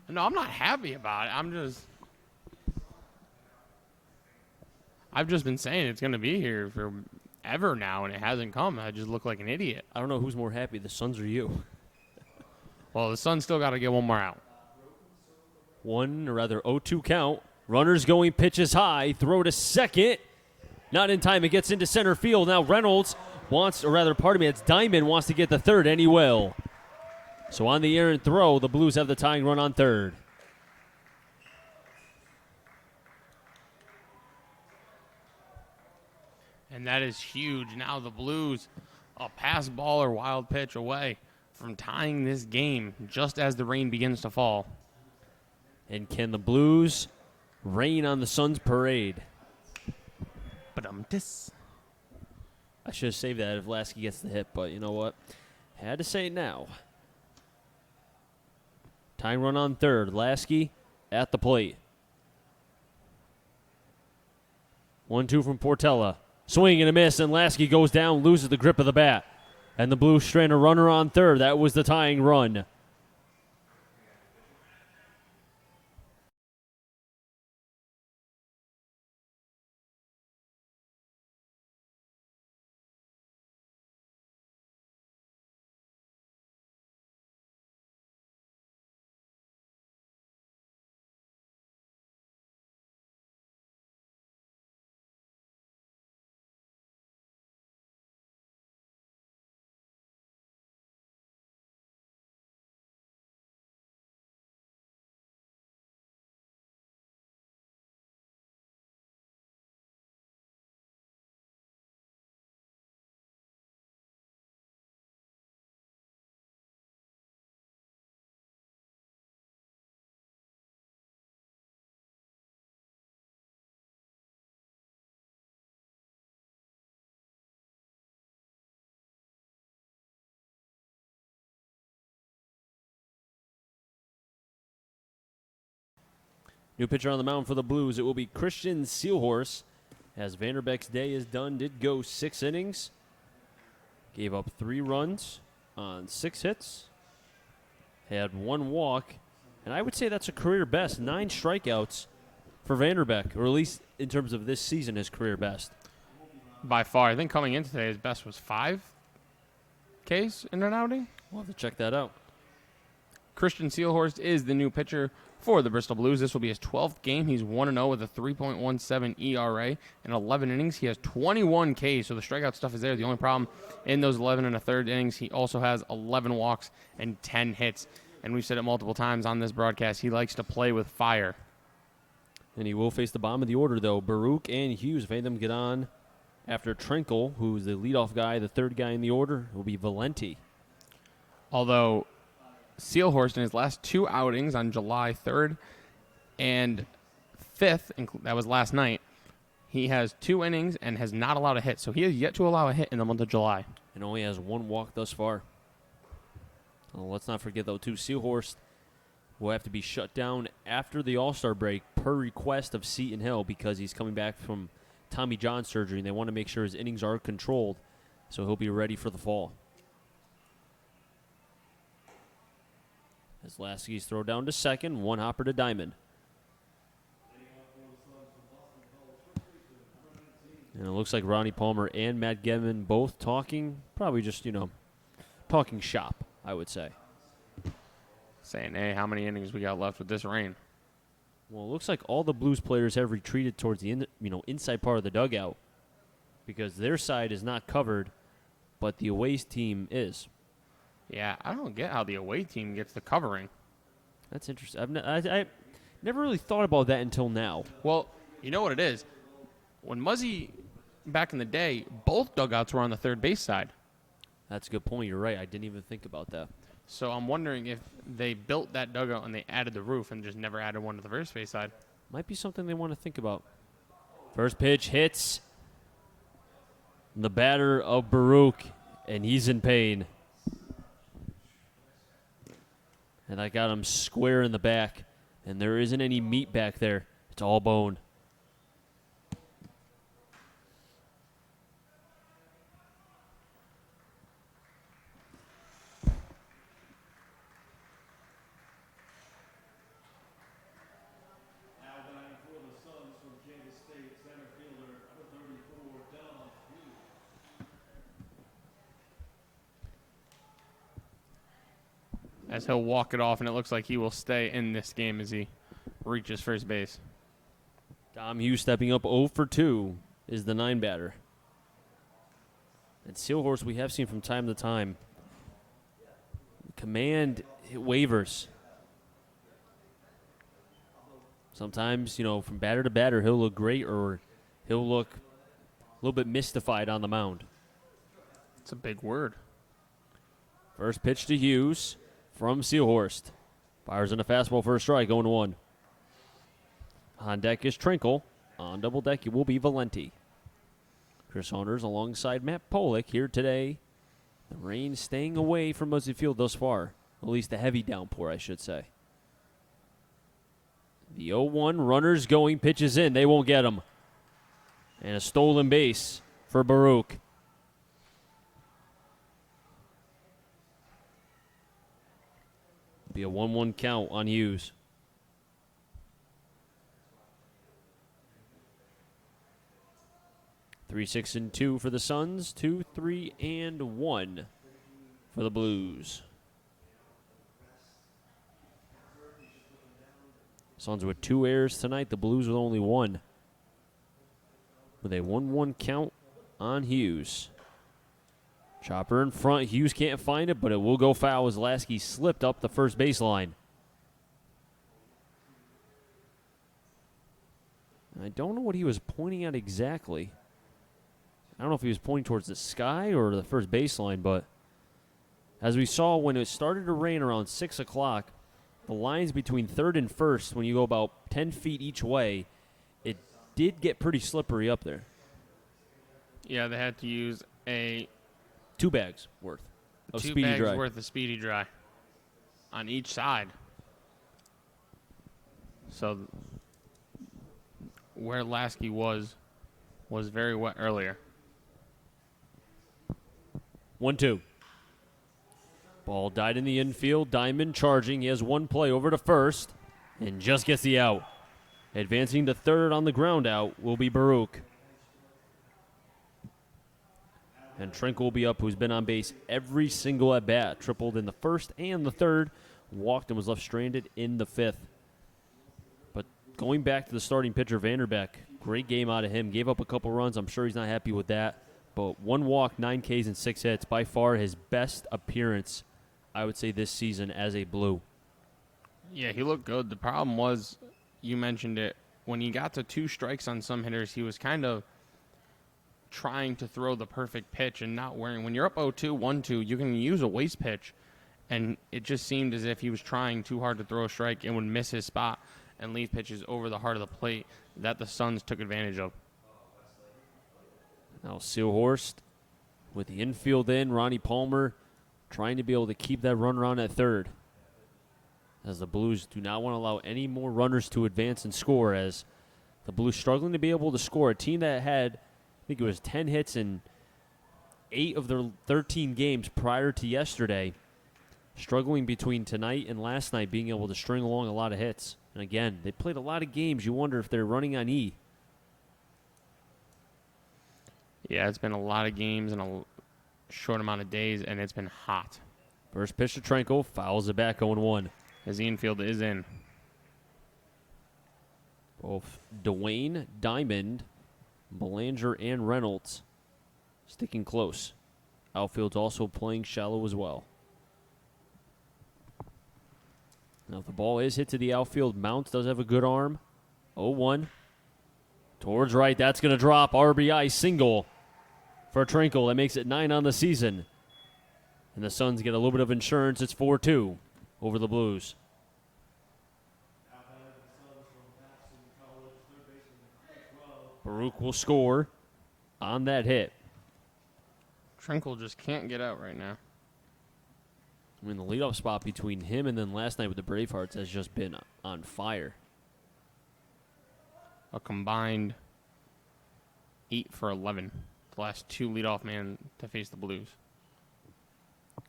No, I'm not happy about it. I've just been saying it's going to be here forever now, and it hasn't come. I just look like an idiot. I don't know who's more happy, the Suns or you. Well, the Suns still got to get one more out. 0-2 count. Runners going, pitches high, throw to second. Not in time, it gets into center field. Now Reynolds it's Diamond wants to get the third, and he will. So on the errant throw, the Blues have the tying run on third. And that is huge. Now the Blues, a pass ball or wild pitch away from tying this game just as the rain begins to fall. And can the Blues rain on the Suns' parade? I should have saved that if Lasky gets the hit, but you know what? Had to say it now. Tying run on third. Lasky at the plate. 1-2 from Portella. Swing and a miss, and Lasky goes down, loses the grip of the bat. And the Blues strand a runner on third. That was the tying run. New pitcher on the mound for the Blues. It will be Christian Seelhorst. As Vanderbeck's day is done, did go 6 innings. Gave up 3 runs on 6 hits. Had 1 walk. And I would say that's a career best. 9 strikeouts for Vanderbeck, or at least in terms of this season, his career best. By far. I think coming in today, his best was 5 Ks in an outing. We'll have to check that out. Christian Seelhorst is the new pitcher for the Bristol Blues. This will be his 12th game. He's 1-0 with a 3.17 ERA in 11 innings. He has 21 Ks, so the strikeout stuff is there. The only problem in those 11 and a third innings, he also has 11 walks and 10 hits. And we've said it multiple times on this broadcast, he likes to play with fire. And he will face the bottom of the order, though. Baruch and Hughes, if any of them get on after Trinkle, who's the leadoff guy, the third guy in the order, will be Valenti. Although Seelhorst in his last 2 outings on July 3rd and 5th, that was last night, he has 2 innings and has not allowed a hit. So he has yet to allow a hit in the month of July. And only has 1 walk thus far. Well, let's not forget, though, too, Seelhorst will have to be shut down after the All-Star break per request of Seton Hill because he's coming back from Tommy John surgery, and they want to make sure his innings are controlled so he'll be ready for the fall. As Lasky's throw down to second, 1 hopper to Diamond. And it looks like Ronnie Palmer and Matt Gedman both talking, probably just, talking shop, I would say. Saying, hey, how many innings we got left with this rain? Well, it looks like all the Blues players have retreated towards the inside part of the dugout because their side is not covered, but the away team is. Yeah, I don't get how the away team gets the covering. That's interesting. I never really thought about that until now. Well, you know what it is? When Muzzy, back in the day, both dugouts were on the third base side. That's a good point. You're right. I didn't even think about that. So I'm wondering if they built that dugout and they added the roof and just never added one to the first base side. Might be something they want to think about. First pitch hits the batter of Baruch, and he's in pain. And I got him square in the back, and there isn't any meat back there. It's all bone. As he'll walk it off, and it looks like he will stay in this game as he reaches first base. Dom Hughes stepping up 0 for 2 is the 9 batter. And Seahorse we have seen from time to time. Command waivers. Sometimes, from batter to batter, he'll look great or he'll look a little bit mystified on the mound. It's a big word. First pitch to Hughes from Seahorst. Fires in a fastball for a strike, 0-1. On deck is Trinkle. On double deck, it will be Valenti. Chris Saunders alongside Matt Pollock here today. The rain staying away from Muzzy Field thus far. At least the heavy downpour, I should say. The 0-1 runners going, pitches in. They won't get him. And a stolen base for Baruch. Be a 1-1 count on Hughes. Three, 6, and 2 for the Suns. 2, 3, and 1 for the Blues. Suns with 2 errors tonight. The Blues with only 1. With a 1-1 count on Hughes. Chopper in front. Hughes can't find it, but it will go foul as Lasky slipped up the first baseline. I don't know what he was pointing at exactly. I don't know if he was pointing towards the sky or the first baseline, but as we saw when it started to rain around 6 o'clock, the lines between third and first, when you go about 10 feet each way, it did get pretty slippery up there. Yeah, they had to use 2 bags worth of two Speedy bags Dry. worth of Speedy Dry on each side. So where Lasky was very wet earlier. 1-2. Ball died in the infield. Diamond charging. He has one play over to first and just gets the out. Advancing to third on the ground out will be Baruch. And Trinkle will be up, who's been on base every single at-bat. Tripled in the first and the third. Walked and was left stranded in the fifth. But going back to the starting pitcher, Vanderbeck, great game out of him. Gave up a couple runs. I'm sure he's not happy with that. But 1 walk, 9 Ks, and 6 hits. By far his best appearance, I would say, this season as a Blue. Yeah, he looked good. The problem was, you mentioned it, when he got to 2 strikes on some hitters, he was kind of trying to throw the perfect pitch and not wearing. When you're up 0-2, 1-2, you can use a waste pitch. And it just seemed as if he was trying too hard to throw a strike and would miss his spot and leave pitches over the heart of the plate that the Suns took advantage of. Now Seahorst with the infield in. Ronnie Palmer trying to be able to keep that run around at third. As the Blues do not want to allow any more runners to advance and score, as the Blues struggling to be able to score. A team that had, I think it was 10 hits in 8 of their 13 games prior to yesterday. Struggling between tonight and last night, being able to string along a lot of hits. And again, they played a lot of games. You wonder if they're running on E. Yeah, it's been a lot of games in a short amount of days, and it's been hot. First pitch to Trinkle, fouls it back 0-1. As the infield is in. Both Dwayne, Diamond, Belanger, and Reynolds sticking close. Outfield's also playing shallow as well. Now, if the ball is hit to the outfield, Mounts does have a good arm. 0-1. Towards right, that's going to drop. RBI single for Trinkle. That makes it 9 on the season. And the Suns get a little bit of insurance. It's 4-2 over the Blues. Baruch will score on that hit. Trinkle just can't get out right now. I mean, the leadoff spot between him and then last night with the Bravehearts has just been on fire. A combined 8 for 11. The last 2 leadoff men to face the Blues.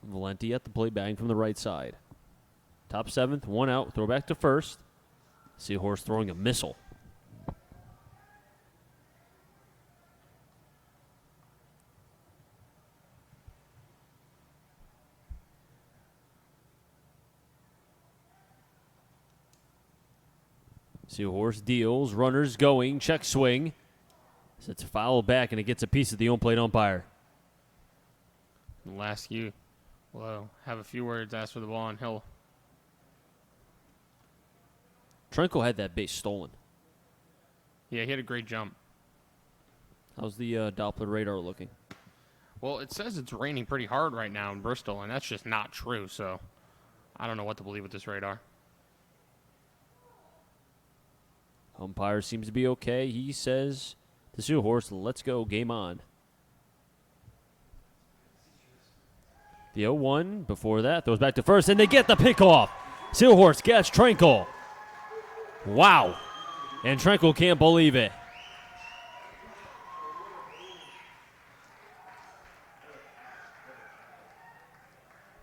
Valenti at the plate, batting from the right side. Top 7th, 1 out, throw back to first. Seahorse throwing a missile. Seahorse deals, runners going, check swing. Sets a foul back, and it gets a piece of the home plate umpire. Lasky will have a few words, ask for the ball, and he'll. Trenko had that base stolen. Yeah, he had a great jump. How's the Doppler radar looking? Well, it says it's raining pretty hard right now in Bristol, and that's just not true, so I don't know what to believe with this radar. Umpire seems to be okay. He says to Seahorse, let's go, game on. The 0-1 before that throws back to first, and they get the pick off. Seahorse gets Trenko. Wow. And Trenko can't believe it.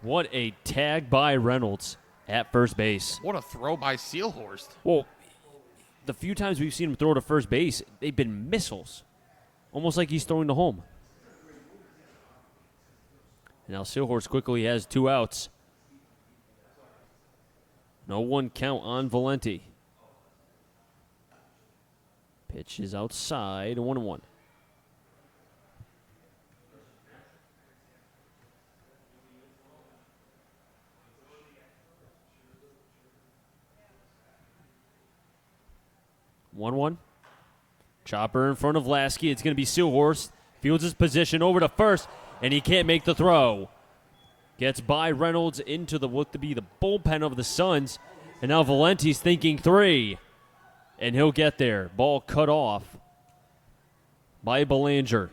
What a tag by Reynolds at first base. What a throw by Seahorse. Well, the few times we've seen him throw to first base, they've been missiles. Almost like he's throwing to home. And now Seahorse quickly has 2 outs. No 1 count on Valenti. Pitch is outside, 1-1. Chopper in front of Lasky. It's going to be Seahorse. Fields his position over to first, and he can't make the throw. Gets by Reynolds into the what to be the bullpen of the Suns, and now Valenti's thinking 3, and he'll get there. Ball cut off by Belanger.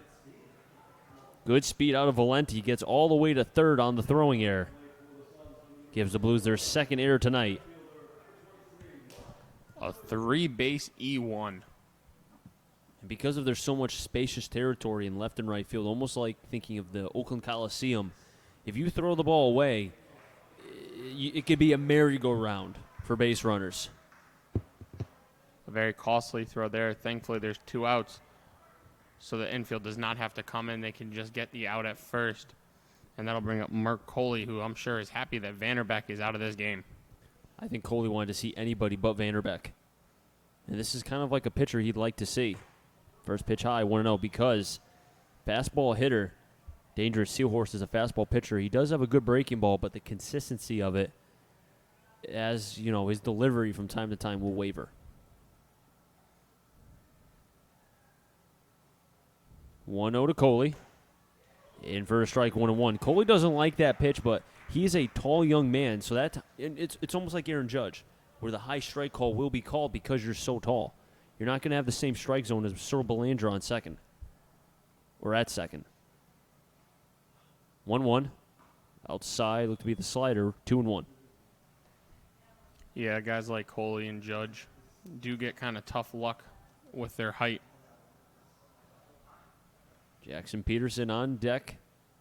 Good speed out of Valenti. Gets all the way to third on the throwing error. Gives the Blues their second error tonight. A 3-base E1. And because of there's so much spacious territory in left and right field, almost like thinking of the Oakland Coliseum, if you throw the ball away, it could be a merry-go-round for base runners. A very costly throw there. Thankfully, there's 2 outs, so the infield does not have to come in. They can just get the out at first, and that'll bring up Mark Coley, who I'm sure is happy that Vanderbeck is out of this game. I think Coley wanted to see anybody but Vanderbeck. And this is kind of like a pitcher he'd like to see. First pitch high, 1-0, because fastball hitter, dangerous. Seahorse is a fastball pitcher. He does have a good breaking ball, but the consistency of it, as you know, his delivery from time to time will waver. 1-0 to Coley. In for a strike, 1-1. Coley doesn't like that pitch, but he's a tall young man, so it's almost like Aaron Judge, where the high strike call will be called because you're so tall. You're not going to have the same strike zone as Cyril Belanger on second, or at second. 1-1. Outside, look to be the slider, 2-1. Yeah, guys like Coley and Judge do get kind of tough luck with their height. Jackson Peterson on deck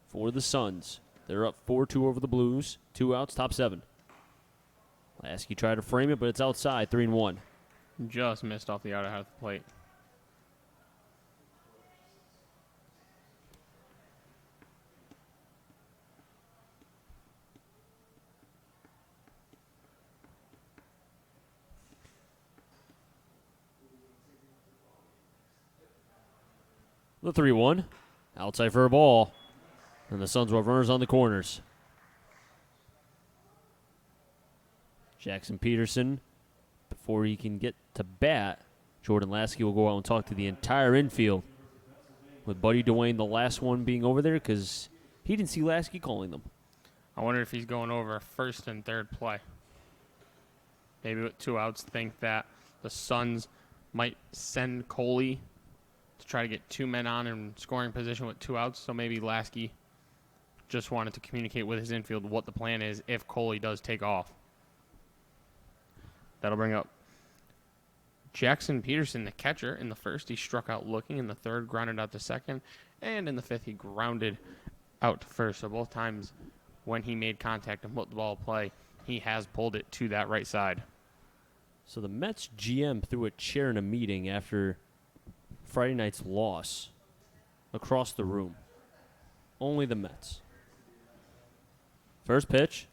for the Suns. They're up 4-2 over the Blues. 2 outs, top 7. Lasky tried to frame it, but it's outside, 3-1. Just missed off the outer half of the plate. The 3-1. Outside for a ball. And the Suns will have runners on the corners. Jackson Peterson, before he can get to bat, Jordan Lasky will go out and talk to the entire infield. With Buddy Dwayne, the last one, being over there because he didn't see Lasky calling them. I wonder if he's going over first and third play. Maybe with 2 outs, think that the Suns might send Coley to try to get 2 men on in scoring position with 2 outs. So maybe Lasky just wanted to communicate with his infield what the plan is if Coley does take off. That'll bring up Jackson Peterson, the catcher. In the first, he struck out looking. In the third, grounded out to second. And in the fifth, he grounded out to first. So both times when he made contact and put the ball in play, he has pulled it to that right side. So the Mets GM threw a chair in a meeting after Friday night's loss across the room. Only the Mets. First pitch.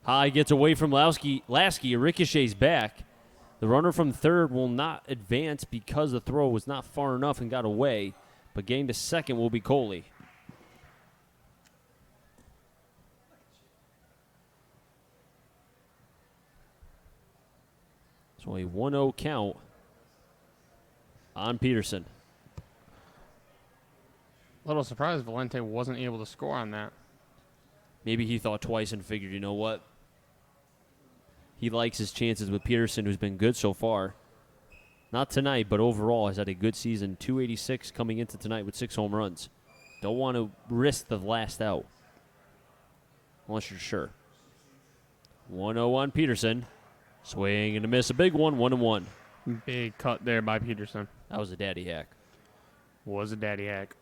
High, gets away from Lasky. Ricochets back. The runner from third will not advance because the throw was not far enough and got away, but getting to second will be Coley. So a 1-0 count on Peterson. A little surprised Valente wasn't able to score on that. Maybe he thought twice and figured, you know what? He likes his chances with Peterson, who's been good so far. Not tonight, but overall has had a good season. 286 coming into tonight with 6 home runs. Don't want to risk the last out. Unless you're sure. 1-0 on Peterson. Swing and a miss. A big one, 1-1. Big cut there by Peterson. That was a daddy hack. Was a daddy hack.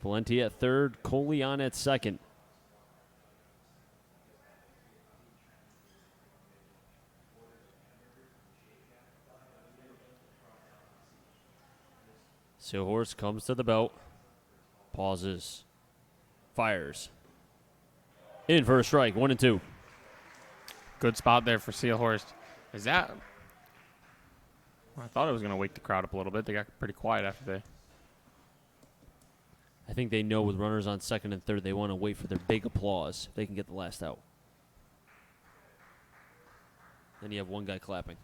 Valenti at third. Coley on at second. Seahorse comes to the belt. Pauses. Fires. In for a strike. 1-2. Good spot there for Seahorse. Is that... I thought it was going to wake the crowd up a little bit. They got pretty quiet after they... I think they know with runners on second and third, they want to wait for their big applause if they can get the last out. Then you have one guy clapping.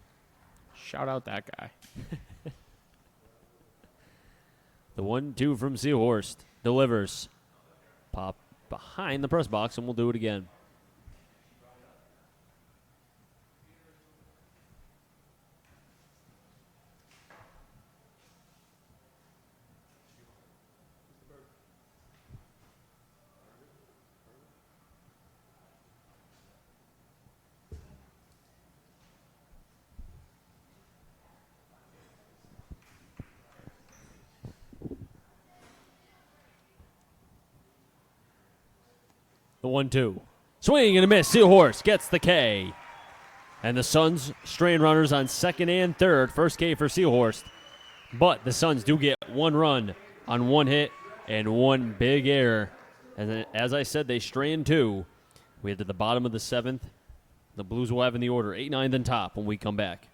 Shout out that guy. The 1-2 from Seahorst delivers. Pop behind the press box, and we'll do it again. The 1-2. Swing and a miss. Seahorse gets the K. And the Suns strain runners on second and third. First K for Seahorst. But the Suns do get one run on one hit and one big error. And then, as I said, they strain two. We head to the bottom of the seventh. The Blues will have in the order 8, 9, then top when we come back.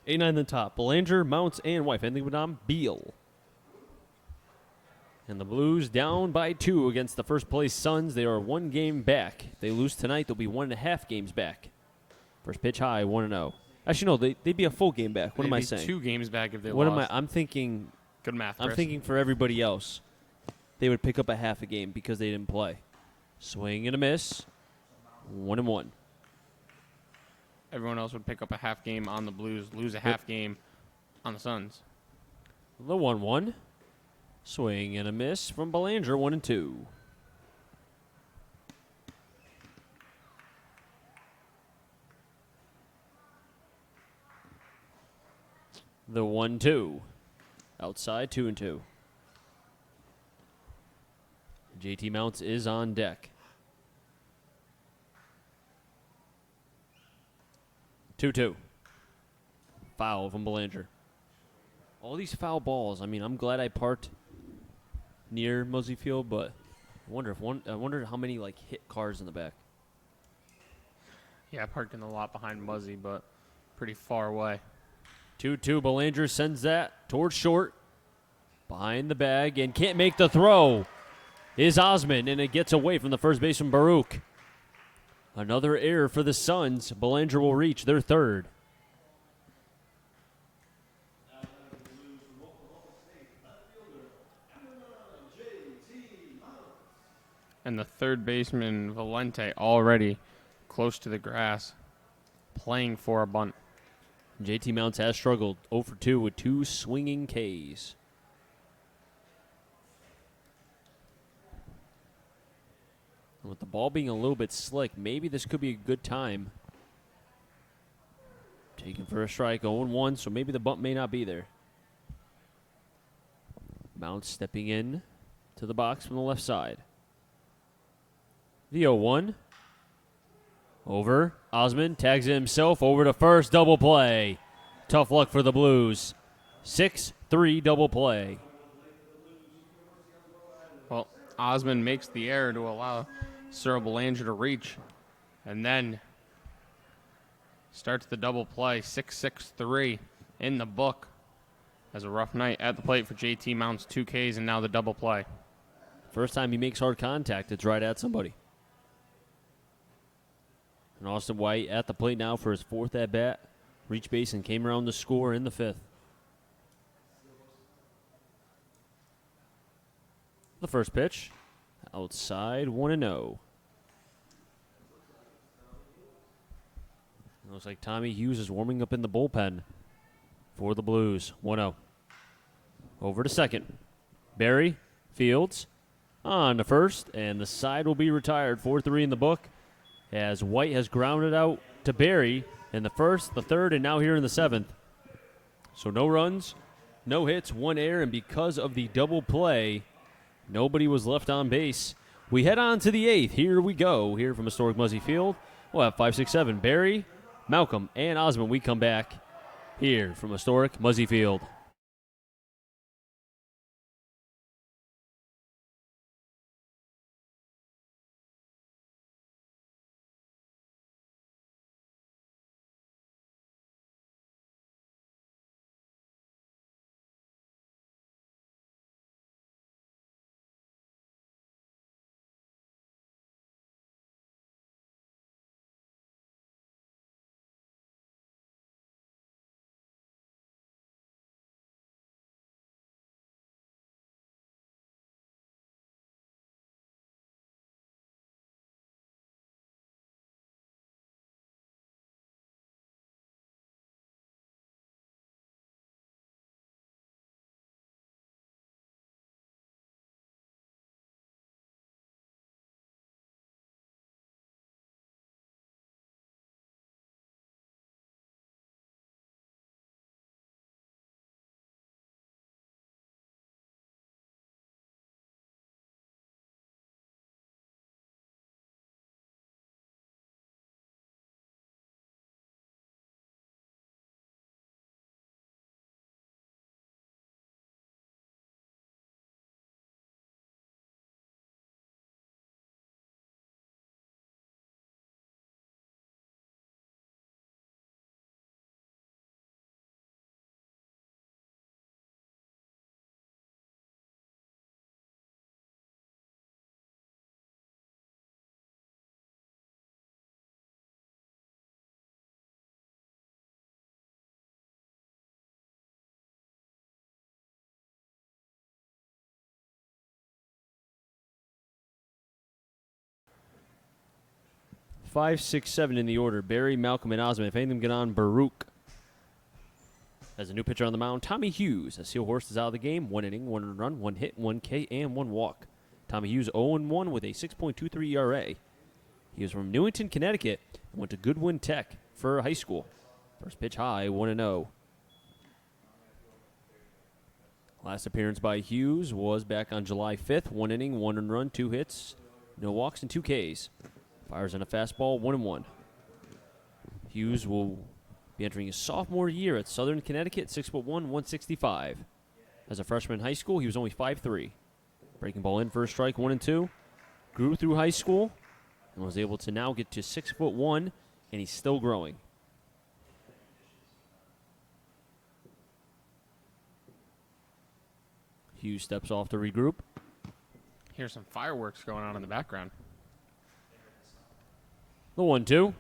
Eight, 9, then top. Belanger, Mounts, and Wife. Ending with on Beal. And the Blues down by 2 against the first place Suns. They are 1 game back. If they lose tonight, they'll be 1.5 games back. First pitch high, 1-0. Actually, no, they'd be a full game back. What am I saying? 2 games back if they What lost. am I? I'm thinking. Good math, Chris. I'm thinking for everybody else, they would pick up a half a game because they didn't play. Swing and a miss. 1-1. Everyone else would pick up a half game on the Blues, lose a half game on the Suns. The 1-1. Swing and a miss from Belanger, 1-2. The 1-2. Outside, 2-2. JT Mounts is on deck. 2-2. Foul from Belanger. All these foul balls. I mean, I'm glad I parked near Muzzy Field, but I wonder how many like hit cars in the back. Yeah, I parked in the lot behind Muzzy, but pretty far away. 2-2. Belanger sends that towards short. Behind the bag and can't make the throw is Osmond, and it gets away from the first baseman Baruch. Another error for the Suns. Belanger will reach their third. And the third baseman, Valente, already close to the grass, playing for a bunt. JT Mounts has struggled 0 for 2 with 2 swinging Ks. And with the ball being a little bit slick, maybe this could be a good time. Taken for a strike, 0-1, so maybe the bunt may not be there. Mounts stepping in to the box from the left side. The 0-1. Over. Osmond tags it himself over to first. Double play. Tough luck for the Blues. 6-3 double play. Well, Osmond makes the error to allow Cyril Belanger to reach, and then starts the double play. 6-6-3 in the book. As a rough night at the plate for JT Mounts, 2 Ks, and now the double play. First time he makes hard contact, it's right at somebody. And Austin White at the plate now for his 4th at-bat. Reached base and came around to score in the 5th. The first pitch. Outside, 1-0. Looks like Tommy Hughes is warming up in the bullpen for the Blues. 1-0. Over to second. Barry, Fields, on to first, and the side will be retired. 4-3 in the book, as White has grounded out to Barry in the 1st, the 3rd, and now here in the 7th. So no runs, no hits, 1 error, and because of the double play, nobody was left on base. We head on to the 8th. Here we go. Here from historic Muzzy Field. We'll have 5, 6, 7. Barry, Malcolm, and Osmond. We come back here from historic Muzzy Field. Five, six, 7 in the order. Barry, Malcolm, and Osmond. If any of them get on, Baruch. As a new pitcher on the mound, Tommy Hughes. As Seal Horse is out of the game. 1 inning, 1 earned run, 1 hit, 1 K, and 1 walk. Tommy Hughes 0-1 with a 6.23 ERA. He was from Newington, Connecticut, and went to Goodwin Tech for high school. First pitch high, 1-0. Last appearance by Hughes was back on July 5th. 1 inning, 1 earned run, 2 hits, no walks, and 2 Ks. Fires on a fastball, 1-1. Hughes will be entering his sophomore year at Southern Connecticut, 6'1", 165. As a freshman in high school, he was only 5'3". Breaking ball in, first strike, 1-2. Grew through high school and was able to now get to 6'1", and he's still growing. Hughes steps off to regroup. Here's some fireworks going on in the background. The 1-2.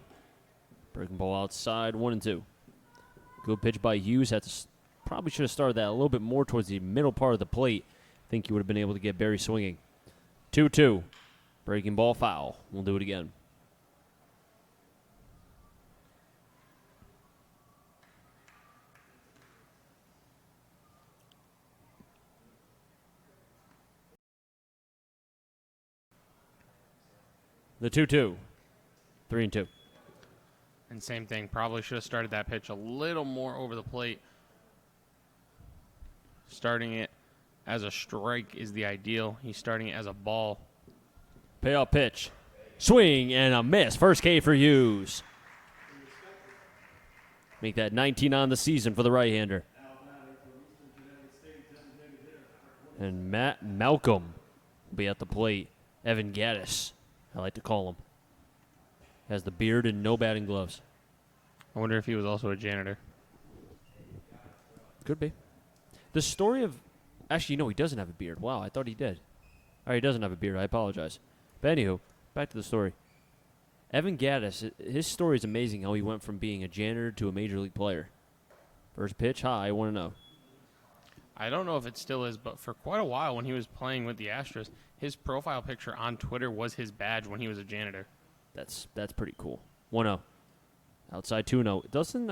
Breaking ball outside, 1-2. Good pitch by Hughes. Probably should have started that a little bit more towards the middle part of the plate. Think he would have been able to get Barry swinging. 2-2. Breaking ball foul. We'll do it again. The 2-2. 3-2. And same thing, probably should have started that pitch a little more over the plate. Starting it as a strike is the ideal. He's starting it as a ball. Payoff pitch. Swing and a miss. First K for Hughes. Make that 19 on the season for the right-hander. And Matt Malcolm will be at the plate. Evan Gaddis, I like to call him. Has the beard and no batting gloves. I wonder if he was also a janitor. Could be. The story of... Actually, no, he doesn't have a beard. Wow, I thought he did. All right, he doesn't have a beard. I apologize. But anywho, back to the story. Evan Gaddis, his story is amazing how he went from being a janitor to a major league player. First pitch, high, 1-0. I don't know if it still is, but for quite a while when he was playing with the Astros, his profile picture on Twitter was his badge when he was a janitor. That's pretty cool. 1-0. Outside 2-0. Doesn't,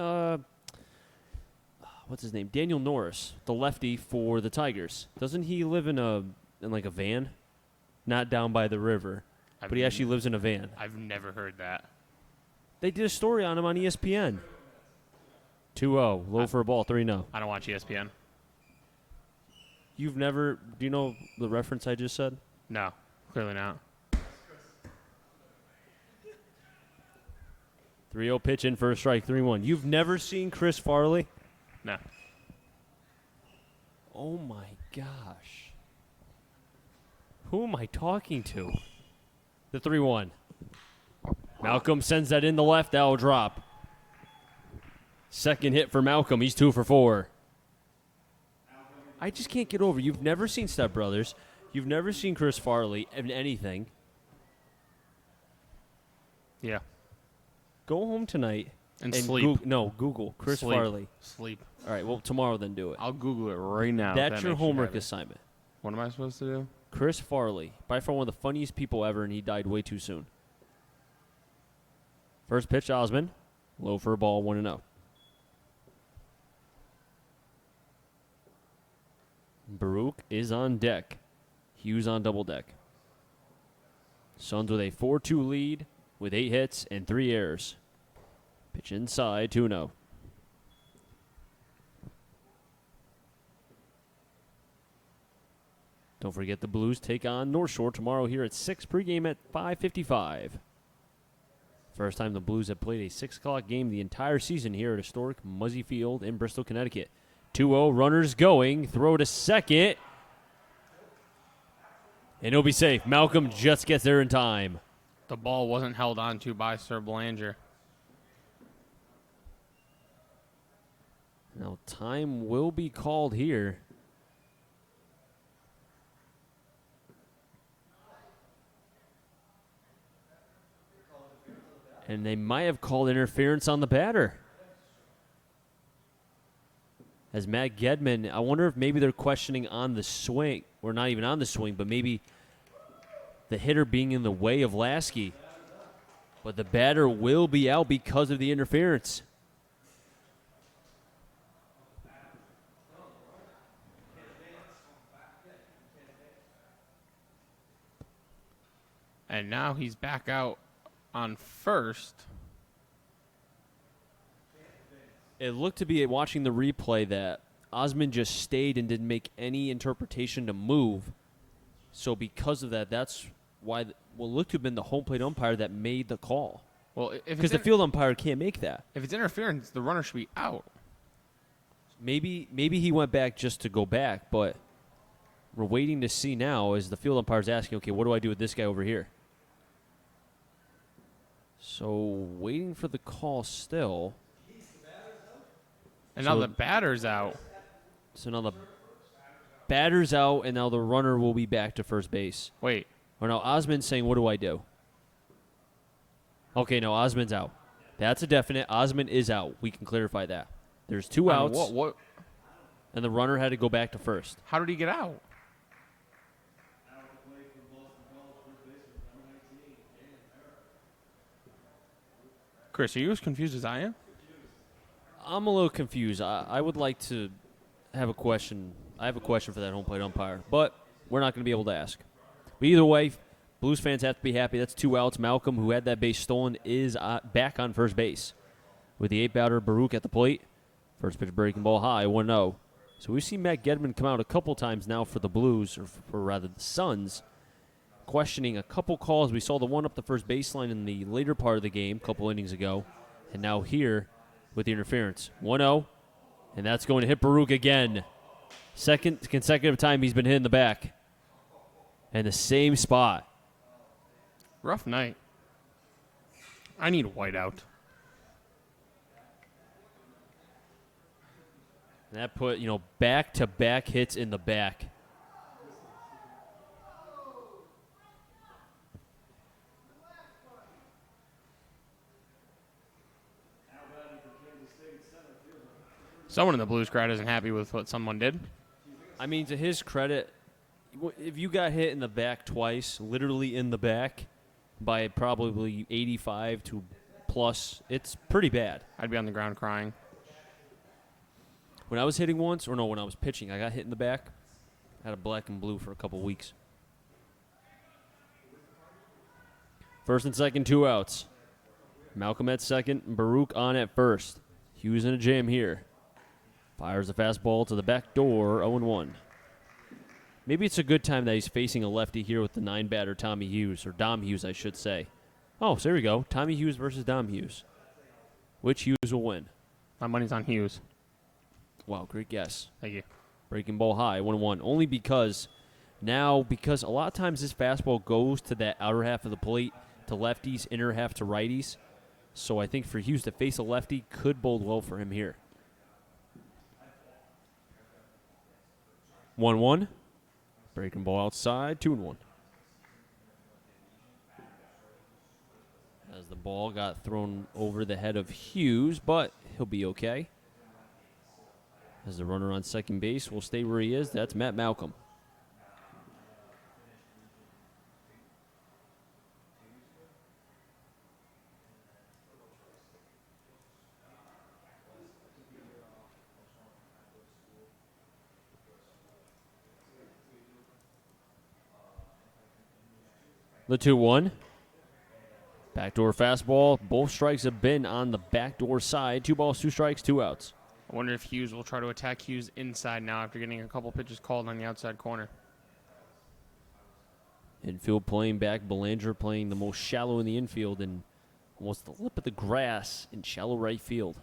what's his name? Daniel Norris, the lefty for the Tigers. Doesn't he live in a van? Not down by the river, but he actually lives in a van. I've never heard that. They did a story on him on ESPN. 2-0. Low for a ball, 3-0. I don't watch ESPN. You've never... Do you know the reference I just said? No, clearly not. 3-0 pitch in for a strike, 3-1. You've never seen Chris Farley? No. Oh, my gosh. Who am I talking to? The 3-1. Malcolm sends that in the left. That will drop. Second hit for Malcolm. He's 2 for 4. I just can't get over. You've never seen Step Brothers. You've never seen Chris Farley in anything. Yeah. Go home tonight and sleep. Google Chris Sleep. Farley. Sleep. All right, well, tomorrow then do it. I'll Google it right now. That's your homework assignment. What am I supposed to do? Chris Farley, by far one of the funniest people ever, and he died way too soon. First pitch, Osmond. Low for a ball, 1-0. Baruch is on deck. Hughes on double deck. Suns with a 4-2 lead with 8 hits and 3 errors. Pitch inside, 2-0. Don't forget the Blues take on North Shore tomorrow here at 6, pregame at 5:55. First time the Blues have played a 6 o'clock game the entire season here at historic Muzzy Field in Bristol, Connecticut. 2-0, runners going, throw to second. And he'll be safe. Malcolm just gets there in time. The ball wasn't held on to by Sir Belanger. Now time will be called here. And they might have called interference on the batter. As Matt Gedman, I wonder if maybe they're questioning on the swing, or not even on the swing, but maybe the hitter being in the way of Lasky. But the batter will be out because of the interference. And now he's back out on first. It looked to be, watching the replay, that Osmond just stayed and didn't make any interpretation to move. So because of that, that's why what looked to have been the home plate umpire that made the call. Well, because the field umpire can't make that. If it's interference, the runner should be out. Maybe he went back just to go back, but we're waiting to see now as the field umpire's asking, okay, what do I do with this guy over here? So waiting for the call still. And now the batter's out. So now the batter's out, and now the runner will be back to first base. Wait. Or now Osmond's saying, what do I do? Okay, no, Osmond's out. That's a definite. Osmond is out. We can clarify that. There's 2 outs. What? And the runner had to go back to first. How did he get out? Chris, are you as confused as I am? I'm a little confused. I would like to have a question. I have a question for that home plate umpire, but we're not going to be able to ask. But either way, Blues fans have to be happy. That's 2 outs. Malcolm, who had that base stolen, is back on first base. With the 8th-batter, Baruch at the plate. First pitch breaking ball high, 1-0. So we've seen Matt Gedman come out a couple times now for the Blues, or rather the Suns, questioning a couple calls. We saw the one up the first baseline in the later part of the game a couple innings ago. And now here with the interference. 1-0, and that's going to hit Baruch again. Second consecutive time he's been hit in the back. And the same spot. Rough night. I need whiteout. And that put, back-to-back hits in the back. Someone in the Blues crowd isn't happy with what someone did. I mean, to his credit, if you got hit in the back twice, literally in the back, by probably 85 to plus, it's pretty bad. I'd be on the ground crying. When I was hitting once, when I was pitching, I got hit in the back. I had a black and blue for a couple weeks. First and second, 2 outs. Malcolm at second, Baruch on at first. Hughes in a jam here. Fires a fastball to the back door, 0-1. Maybe it's a good time that he's facing a lefty here with the 9-batter Tommy Hughes, or Dom Hughes, I should say. Oh, so there we go. Tommy Hughes versus Dom Hughes. Which Hughes will win? My money's on Hughes. Wow, great guess. Thank you. Breaking ball high, 1-1. Only because a lot of times this fastball goes to that outer half of the plate to lefties, inner half to righties. So I think for Hughes to face a lefty could bode well for him here. 1-1. Breaking ball outside, 2-1. As the ball got thrown over the head of Hughes, but he'll be okay. As the runner on second base will stay where he is, that's Matt Malcolm. The 2-1. Backdoor fastball. Both strikes have been on the backdoor side. 2 balls, 2 strikes, 2 outs. I wonder if Hughes will try to attack Hughes inside now after getting a couple pitches called on the outside corner. Infield playing back. Belanger playing the most shallow in the infield and almost the lip of the grass in shallow right field.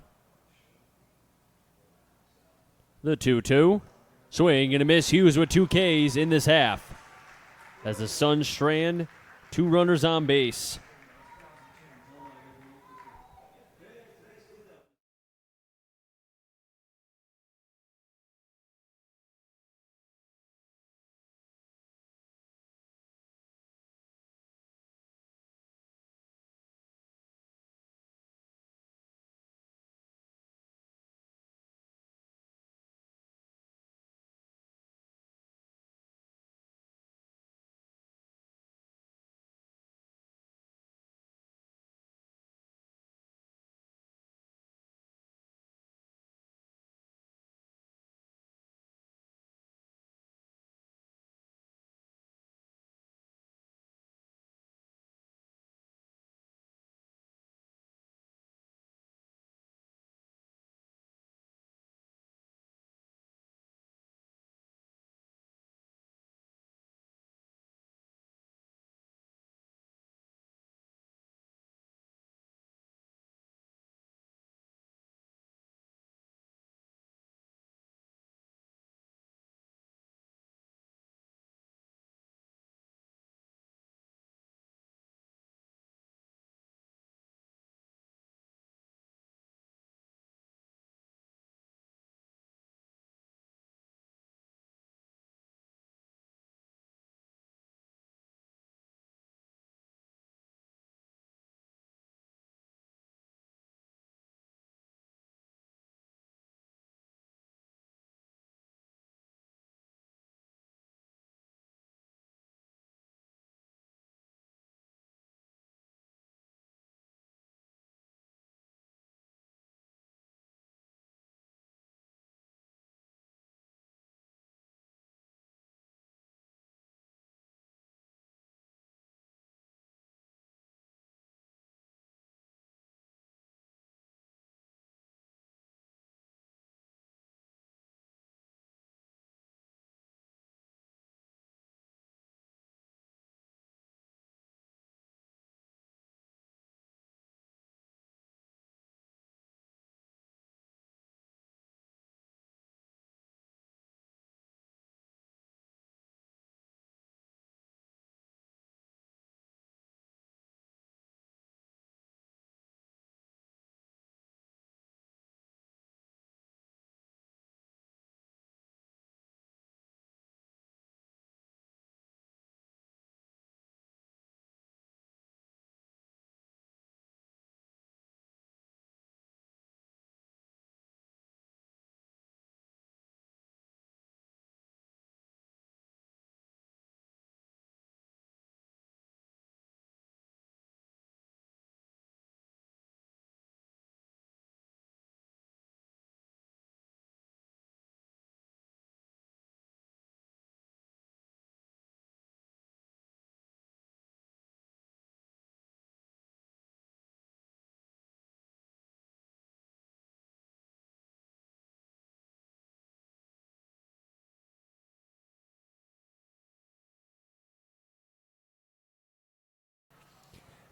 The 2-2. Swing and a miss. Hughes with 2 Ks in this half. As the Suns strand 2 runners on base.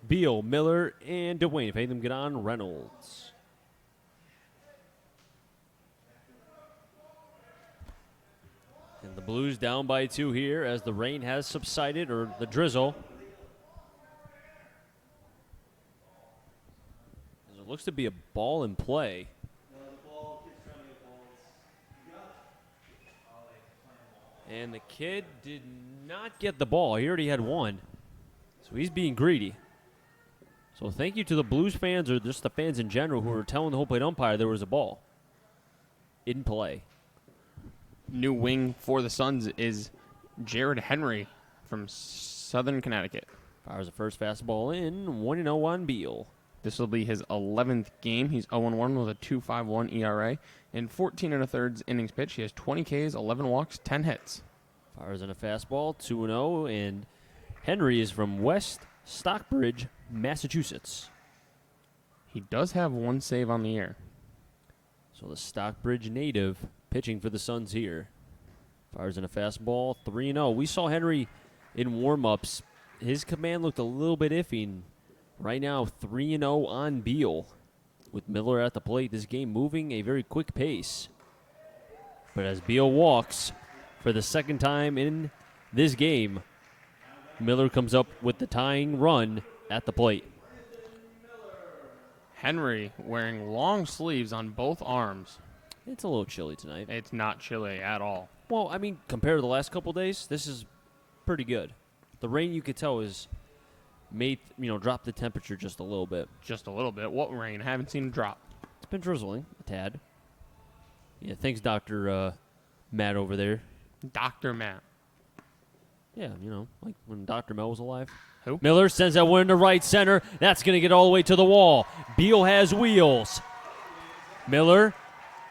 Beal, Miller, and Dwayne. If any of them get on, Reynolds. And the Blues down by 2 here as the rain has subsided, or the drizzle. It looks to be a ball in play. And the kid did not get the ball. He already had one. So he's being greedy. So thank you to the Blues fans, or just the fans in general, who were telling the home plate umpire there was a ball in play. New wing for the Suns is Jared Henry from Southern Connecticut. Fires the first fastball in, 1-0 on Beal. This will be his 11th game. He's 0-1 with a 2.51 ERA. In 14 1/3 innings pitched, he has 20 Ks, 11 walks, 10 hits. Fires in a fastball, 2-0, and Henry is from West Stockbridge, Massachusetts. He does have one save on the year. So the Stockbridge native pitching for the Suns here. Fires in a fastball, 3-0. We saw Henry in warm-ups. His command looked a little bit iffy. And right now, 3-0 on Beal. With Miller at the plate, this game moving a very quick pace. But as Beal walks for the second time in this game, Miller comes up with the tying run at the plate. Henry wearing long sleeves on both arms. It's a little chilly tonight. It's not chilly at all. Well, I mean, compared to the last couple days, this is pretty good. The rain, you could tell, is made, drop the temperature just a little bit. Just a little bit. What rain? Haven't seen a drop. It's been drizzling a tad. Yeah, thanks, Dr. Matt over there. Dr. Matt. Yeah, like when Dr. Mel was alive. Who? Miller sends that one into right center. That's going to get all the way to the wall. Beal has wheels. Miller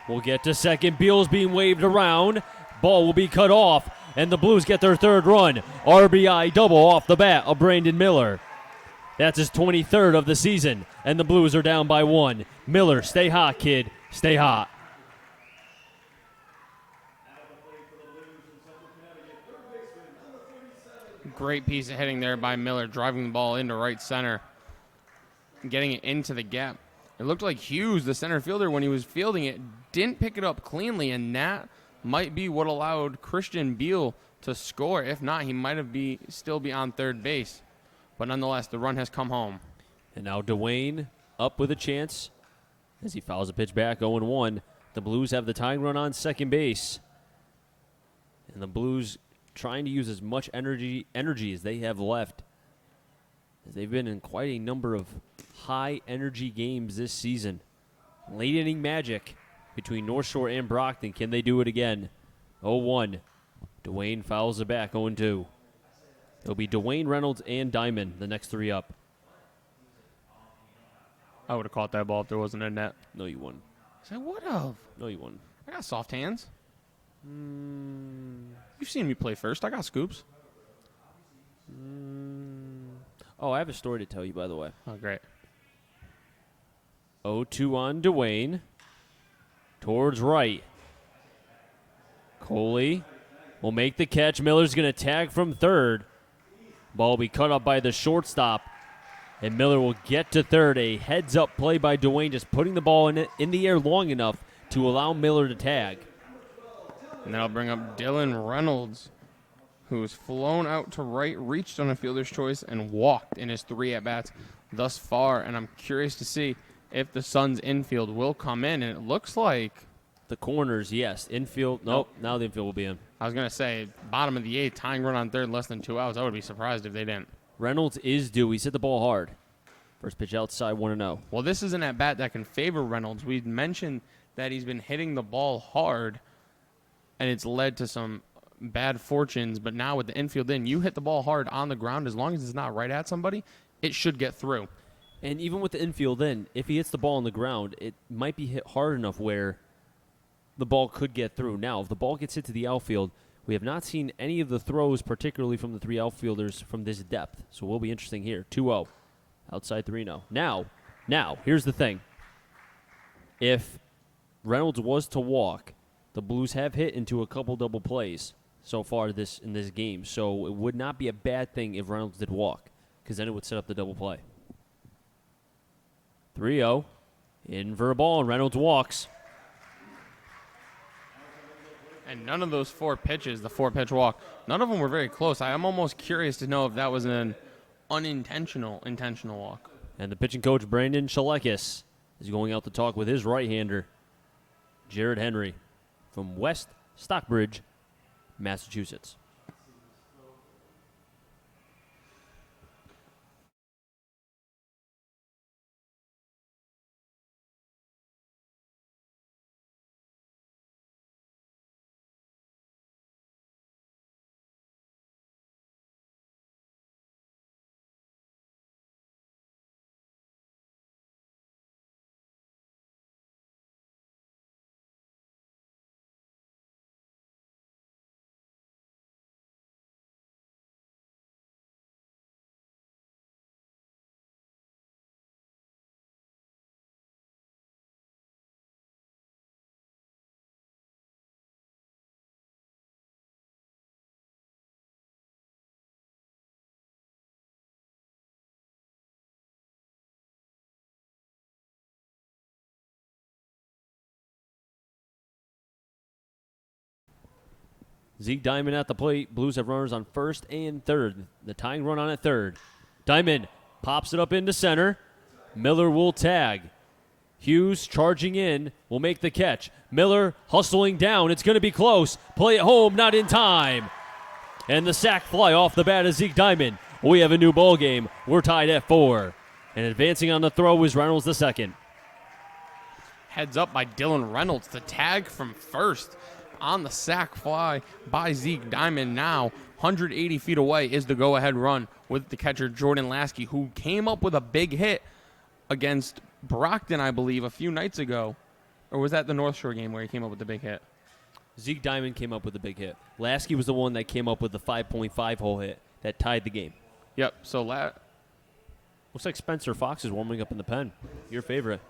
will get to second. Beal's being waved around. Ball will be cut off, and the Blues get their third run. RBI double off the bat of Brandon Miller. That's his 23rd of the season, and the Blues are down by 1. Miller, stay hot, kid. Stay hot. Great piece of hitting there by Miller, driving the ball into right center, getting it into the gap. It looked like Hughes, the center fielder, when he was fielding it, didn't pick it up cleanly, and that might be what allowed Christian Beal to score. If not, he might have still be on third base. But nonetheless, the run has come home. And now Dwayne up with a chance as he fouls a pitch back, 0-1. The Blues have the tying run on second base. And the Blues trying to use as much energy as they have left, as they've been in quite a number of high-energy games this season. Late inning magic between North Shore and Brockton. Can they do it again? 0-1. Dwayne fouls it back, 0-2. It'll be Dwayne, Reynolds, and Diamond, the next 3 up. I would have caught that ball if there wasn't a net. No, you wouldn't. I would have. No, you wouldn't. I got soft hands. You've seen me play first. I got scoops. Oh, I have a story to tell you, by the way. Oh, great. 0-2 on Dwayne. Towards right. Coley will make the catch. Miller's going to tag from third. Ball will be cut up by the shortstop. And Miller will get to third. A heads-up play by Dwayne, just putting the ball in the air long enough to allow Miller to tag. And then I'll bring up Dylan Reynolds, who's flown out to right, reached on a fielder's choice, and walked in his 3 at-bats thus far. And I'm curious to see if the Suns' infield will come in. And it looks like the corners, yes. Infield, nope. Now the infield will be in. I was going to say, bottom of the 8th, tying run on third, less than 2 outs. I would be surprised if they didn't. Reynolds is due. He's hit the ball hard. First pitch outside, 1-0. Well, this is an at-bat that can favor Reynolds. We mentioned that he's been hitting the ball hard, and it's led to some bad fortunes. But now with the infield in, you hit the ball hard on the ground, as long as it's not right at somebody, it should get through. And even with the infield in, if he hits the ball on the ground, it might be hit hard enough where the ball could get through. Now, if the ball gets hit to the outfield, we have not seen any of the throws, particularly from the 3 outfielders, from this depth. So it will be interesting here. 2-0. Outside 3-0. Now, here's the thing. If Reynolds was to walk, the Blues have hit into a couple double plays so far in this game. So it would not be a bad thing if Reynolds did walk, because then it would set up the double play. 3-0. In for a ball, and Reynolds walks. And none of those 4 pitches, the 4-pitch walk, none of them were very close. I am almost curious to know if that was an intentional walk. And the pitching coach, Brandon Shalekis, is going out to talk with his right-hander, Jared Henry, from West Stockbridge, Massachusetts. Zeke Diamond at the plate. Blues have runners on first and third. The tying run on at third. Diamond pops it up into center. Miller will tag. Hughes charging in, will make the catch. Miller hustling down. It's going to be close. Play it home, not in time. And the sac fly off the bat of Zeke Diamond. We have a new ball game. We're tied at 4. And advancing on the throw is Reynolds the second. Heads up by Dylan Reynolds. The tag from first on the sac fly by Zeke Diamond. Now 180 feet away is the go-ahead run with the catcher Jordan Lasky, who came up with a big hit against Brockton, I believe, a few nights ago. Or was that the North Shore game where he came up with the big hit? Zeke Diamond came up with the big hit. Lasky was the one that came up with the 5.5 hole hit that tied the game. Yep, so looks like Spencer Fox is warming up in the pen. Your favorite.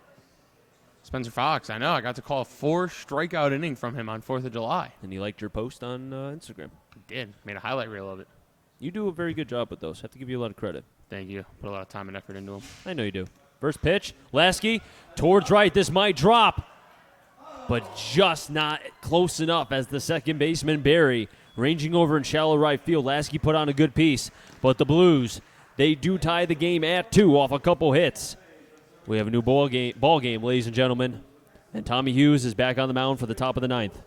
Spencer Fox, I know. I got to call a 4 strikeout inning from him on 4th of July. And he liked your post on Instagram. Did. Made a highlight reel of it. You do a very good job with those. Have to give you a lot of credit. Thank you. Put a lot of time and effort into them. I know you do. First pitch, Lasky towards right. This might drop, but just not close enough as the second baseman, Barry, ranging over in shallow right field. Lasky put on a good piece, but the Blues, they do tie the game at 2 off a couple hits. We have a new ball game, ladies and gentlemen. And Tommy Hughes is back on the mound for the top of the 9th.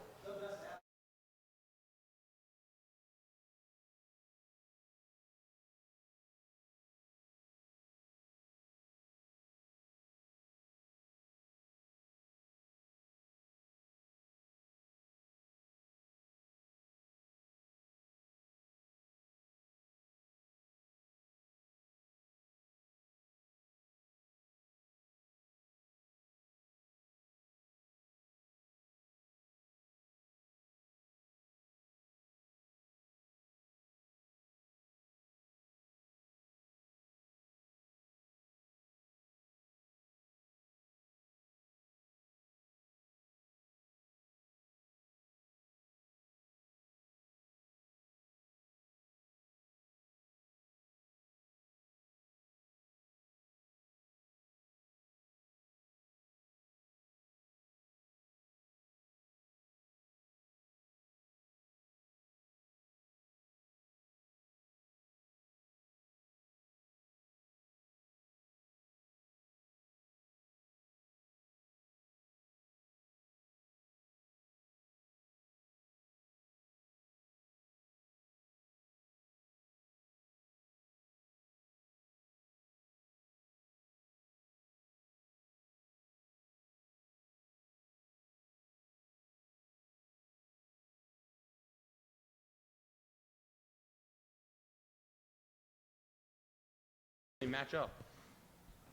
Match up.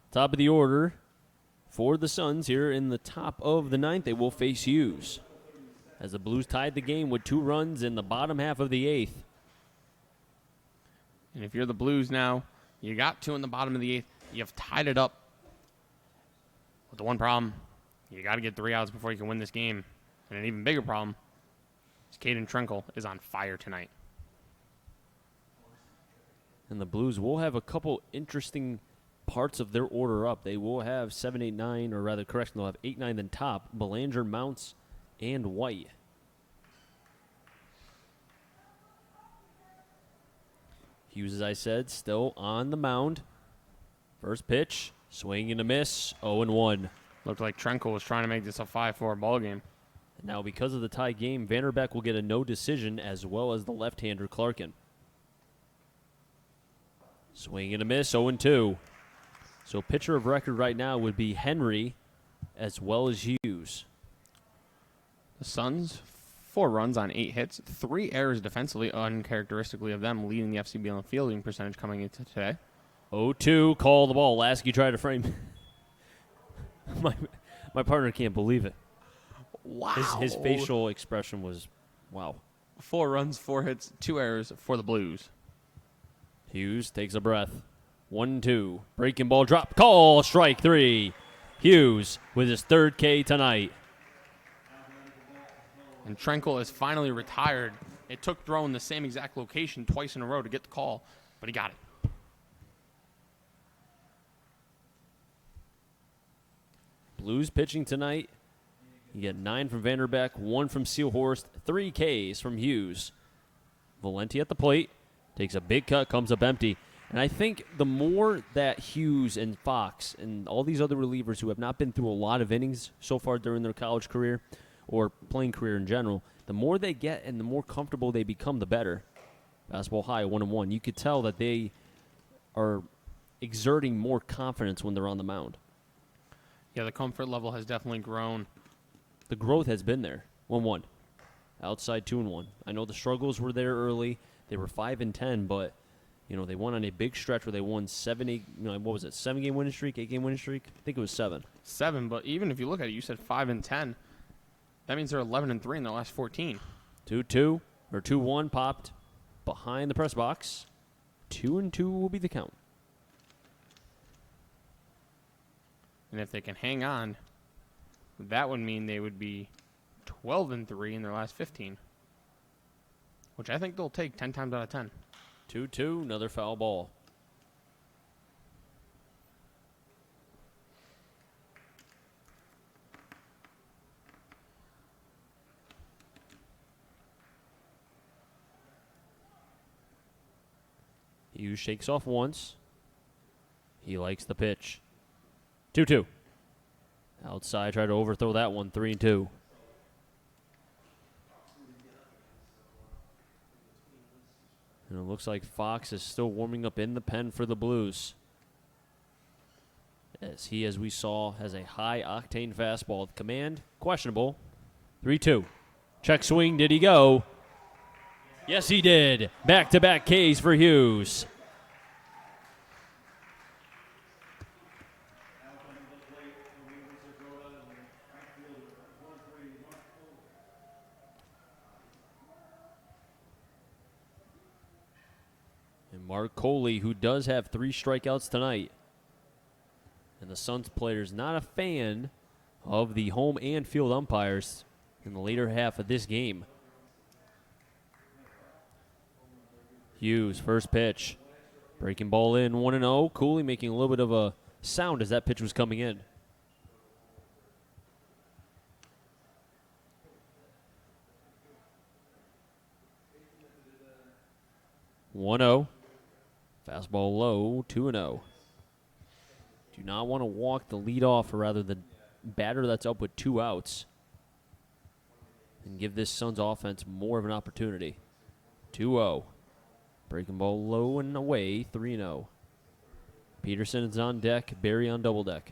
Top of the order for the Suns here in the top of the 9th. They will face Hughes as the Blues tied the game with 2 runs in the bottom half of the 8th. And if you're the Blues now, you got 2 in the bottom of the 8th. You've tied it up. With the one problem, you got to get 3 outs before you can win this game. And an even bigger problem is Caden Trenkle is on fire tonight. And the Blues will have a couple interesting parts of their order up. They will have 7, 8, 9, or rather, correction, they'll have 8, 9 then top. Belanger, Mounts, and White. Hughes, as I said, still on the mound. First pitch, swing and a miss, 0-1. Looked like Trenkel was trying to make this a 5-4 ball game. Now, because of the tie game, Vanderbeck will get a no decision, as well as the left-hander Clarkin. Swing and a miss, 0-2. So pitcher of record right now would be Henry, as well as Hughes. The Suns, 4 runs on 8 hits, 3 errors defensively, uncharacteristically of them, leading the FCBL in fielding percentage coming into today. 0-2, call the ball. Lasky tried to frame. my partner can't believe it. Wow. His facial expression was, wow. 4 runs, 4 hits, 2 errors for the Blues. Hughes takes a breath. 1-2. Breaking ball drop. Call. Strike 3. Hughes with his 3rd K tonight. And Trenkel is finally retired. It took throwing the same exact location twice in a row to get the call, but he got it. Blues pitching tonight. You get 9 from Vanderbeck, 1 from Seelhorst, 3 Ks from Hughes. Valenti at the plate. Takes a big cut, comes up empty. And I think the more that Hughes and Fox and all these other relievers who have not been through a lot of innings so far during their college career or playing career in general, the more they get and the more comfortable they become, the better. Basketball high, 1-1. You could tell that they are exerting more confidence when they're on the mound. Yeah, the comfort level has definitely grown. The growth has been there. 1-1. Outside 2-1. I know the struggles were there early. They were 5-10, but they went on a big stretch where they won 7, 8. What was it? 7-game winning streak, 8-game winning streak. I think it was 7. 7, but even if you look at it, you said 5-10. That means they're 11-3 in their last 14. 2-2 or 2-1 popped behind the press box. 2-2 will be the count. And if they can hang on, that would mean they would be 12-3 in their last 15, which I think they'll take 10 times out of 10. 2-2, another foul ball. Hughes shakes off once. He likes the pitch. 2-2. Outside, try to overthrow that one. 3-2. And it looks like Fox is still warming up in the pen for the Blues. As we saw, has a high-octane fastball. Command, questionable. 3-2. Check swing, did he go? Yes, he did. Back-to-back Ks for Hughes. And Mark Coley, who does have 3 strikeouts tonight. And the Suns player's not a fan of the home and field umpires in the later half of this game. Hughes, first pitch. Breaking ball in, 1-0. Cooley making a little bit of a sound as that pitch was coming in. Fastball low, 2-0. Do not want to walk the leadoff, or rather the batter that's up with 2 outs, and give this Suns offense more of an opportunity. 2-0. Breaking ball low and away, 3-0. Peterson is on deck, Barry on double deck.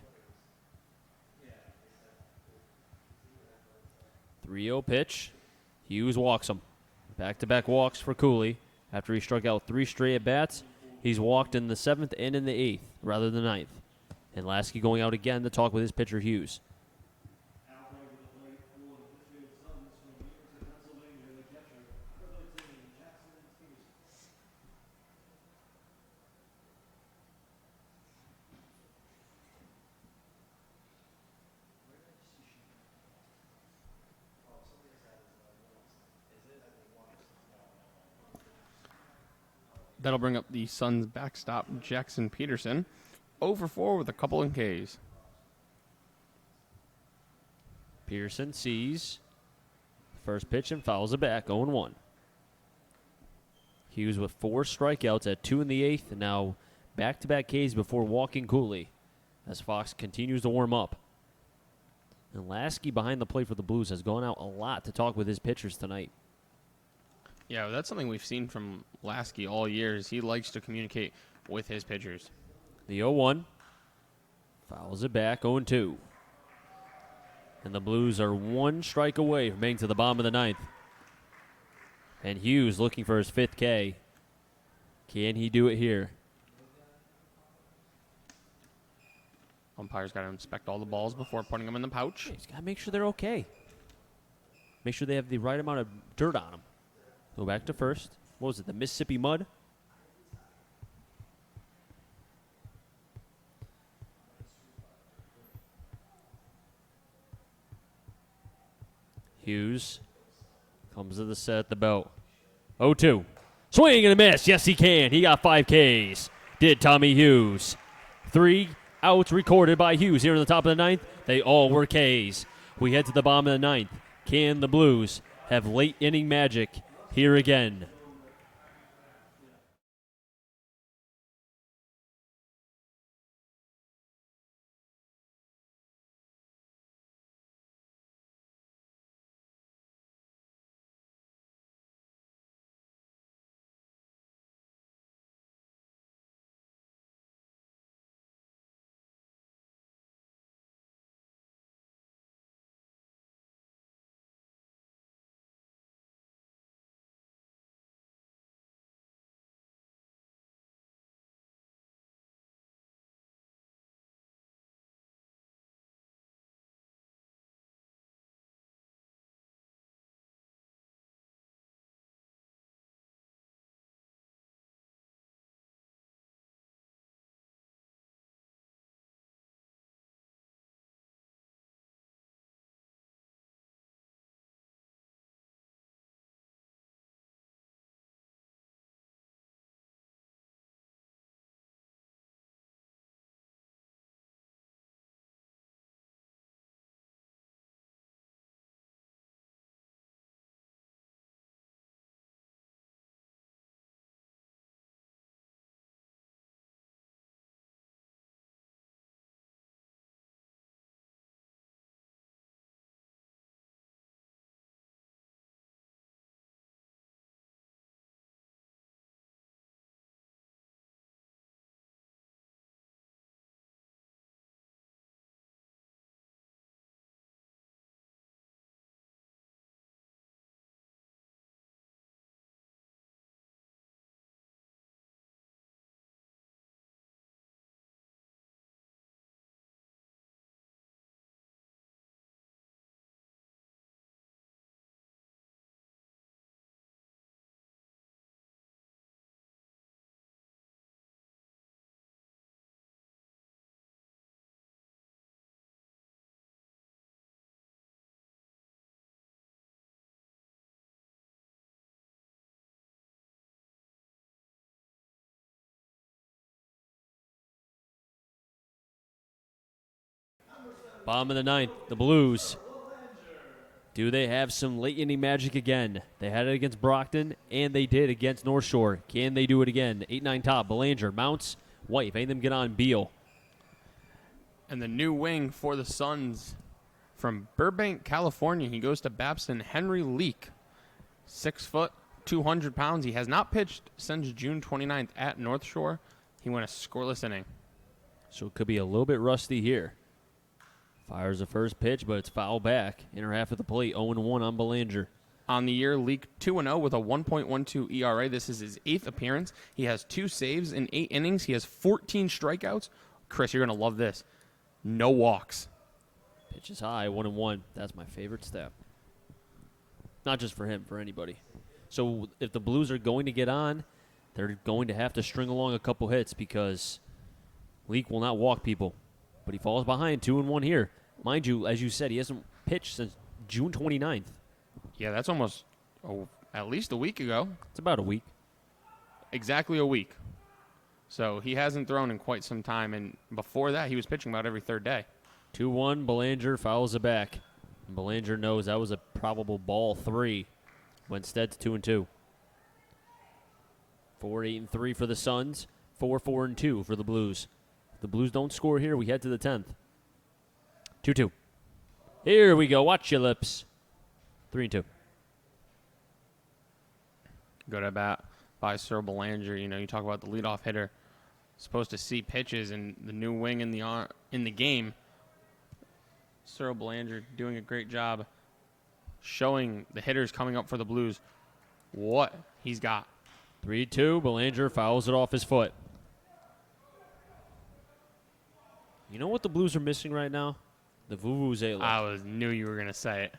3-0 pitch. Hughes walks him. Back-to-back walks for Cooley. After he struck out 3 straight at-bats, he's walked in the 7th and in the 8th, rather than 9th. And Lasky going out again to talk with his pitcher, Hughes. That'll bring up the Suns backstop, Jackson Peterson. 0 for 4 with a couple in Ks. Pearson sees first pitch and fouls it back, 0-1. Hughes with 4 strikeouts at 2 in the 8th, and now back-to-back Ks before walking Cooley as Fox continues to warm up. And Lasky behind the plate for the Blues has gone out a lot to talk with his pitchers tonight. Yeah, that's something we've seen from Lasky all year is he likes to communicate with his pitchers. The 0-1 fouls it back, 0-2. And the Blues are 1 strike away from getting to the bottom of the 9th. And Hughes looking for his 5th K. Can he do it here? Umpire's got to inspect all the balls before putting them in the pouch. He's got to make sure they're okay. Make sure they have the right amount of dirt on them. Go back to first. What was it, the Mississippi Mud? Hughes comes to the set at the belt. 0-2. Swing and a miss. Yes, he can. He got 5 Ks. Did Tommy Hughes. 3 outs recorded by Hughes here in the top of the 9th. They all were Ks. We head to the bottom of the 9th. Can the Blues have late inning magic here again? Bottom of the 9th, the Blues. Do they have some late inning magic again? They had it against Brockton, and they did against North Shore. Can they do it again? 8-9 top, Belanger, Mounts, White. If any of them get on, Beal. And the new wing for the Suns from Burbank, California. He goes to Babson, Henry Leak. 6 foot, 200 pounds. He has not pitched since June 29th at North Shore. He went a scoreless inning. So it could be a little bit rusty here. Fires the first pitch, but it's foul back. Inner half of the plate, 0-1 on Belanger. On the year, Leak 2-0 with a 1.12 ERA. This is his 8th appearance. He has 2 saves in 8 innings. He has 14 strikeouts. Chris, you're going to love this. No walks. Pitch is high, 1-1. That's my favorite step. Not just for him, for anybody. So if the Blues are going to get on, they're going to have to string along a couple hits because Leak will not walk people. But he falls behind 2-1 here. Mind you, as you said, he hasn't pitched since June 29th. Yeah, that's almost at least a week ago. It's about a week. Exactly a week. So he hasn't thrown in quite some time, and before that, he was pitching about every third day. 2-1, Belanger fouls it back. Belanger knows that was a probable ball 3. Went instead to 2-2. 4-8-3 for the Suns. 4-4-2 for the Blues. If the Blues don't score here, we head to the 10th. 2-2. Here we go. Watch your lips. 3-2. Good at bat by Sir Belanger. You know, you talk about the leadoff hitter supposed to see pitches and the new wing in the game. Sir Belanger doing a great job showing the hitters coming up for the Blues what he's got. 3-2. Belanger fouls it off his foot. You know what the Blues are missing right now? The Vuvuzela. Knew you were going to say it.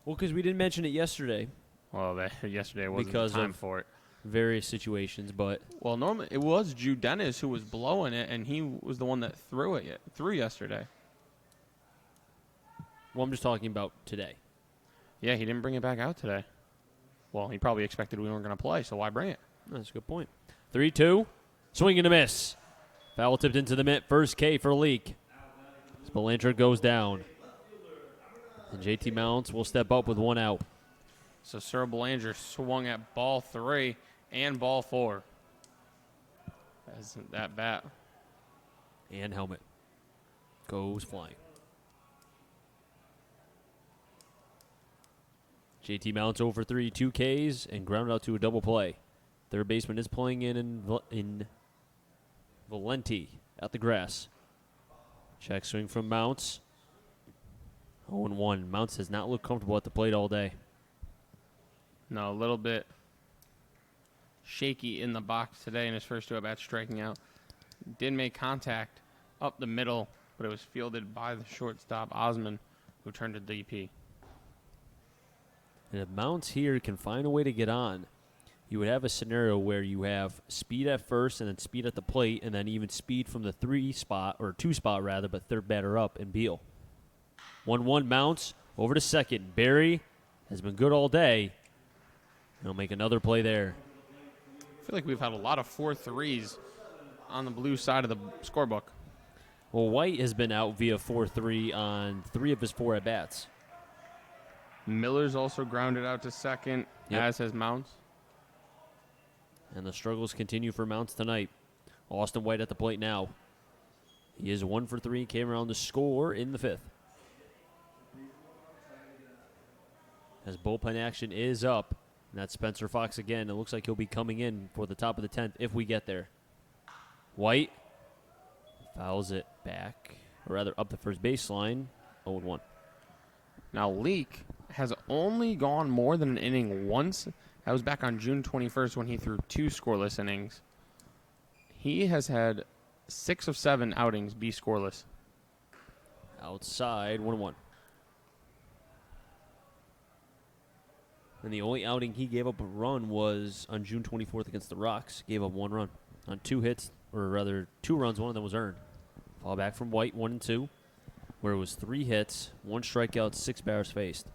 Well, because we didn't mention it yesterday. Well, yesterday wasn't because the time of for it. Various situations, but Well, normally it was Drew Dennis who was blowing it, and he was the one that threw yesterday. well, I'm just talking about today. Yeah, he didn't bring it back out today. Well, he probably expected we weren't going to play, so why bring it? That's a good point. 3-2. Swing and a miss. Foul tipped into the mitt. First K for Leak. Belanger goes down. And JT Mounts will step up with 1 out. So Sir Belanger swung at ball 3 and ball 4. Isn't that bat? And helmet goes flying. JT Mounts over 3, 2 Ks, and grounded out to a double play. Third baseman is playing in Valenti at the grass. Check swing from Mounts. 0-1. Mounts has not looked comfortable at the plate all day. No, a little bit shaky in the box today in his first 2 at-bats, striking out. Did make contact up the middle, but it was fielded by the shortstop, Osman, who turned to DP. And if Mounts here can find a way to get on, you would have a scenario where you have speed at first and then speed at the plate and then even speed from the 3 spot, or 2 spot rather, but third batter up in Beal. 1-1 Mounts over to second. Barry has been good all day. He'll make another play there. I feel like we've had a lot of 4-3s on the blue side of the scorebook. Well, White has been out via 4-3 on 3 of his 4 at-bats. Miller's also grounded out to second, as has Mounts. And the struggles continue for Mounts tonight. Austin White at the plate now. He is 1 for 3, came around to score in the 5th. As bullpen action is up, and that's Spencer Fox again. It looks like he'll be coming in for the top of the 10th if we get there. White fouls it back, or rather up the first baseline, 0-1. Now, Leak has only gone more than an inning once. That was back on June 21st when he threw 2 scoreless innings. He has had 6 of 7 outings be scoreless. Outside, 1-1. And the only outing he gave up a run was on June 24th against the Rocks. Gave up 1 run on 2 hits, or rather 2 runs. 1 of them was earned. Fall back from White, 1-2, where it was 3 hits, 1 strikeout, 6 batters faced.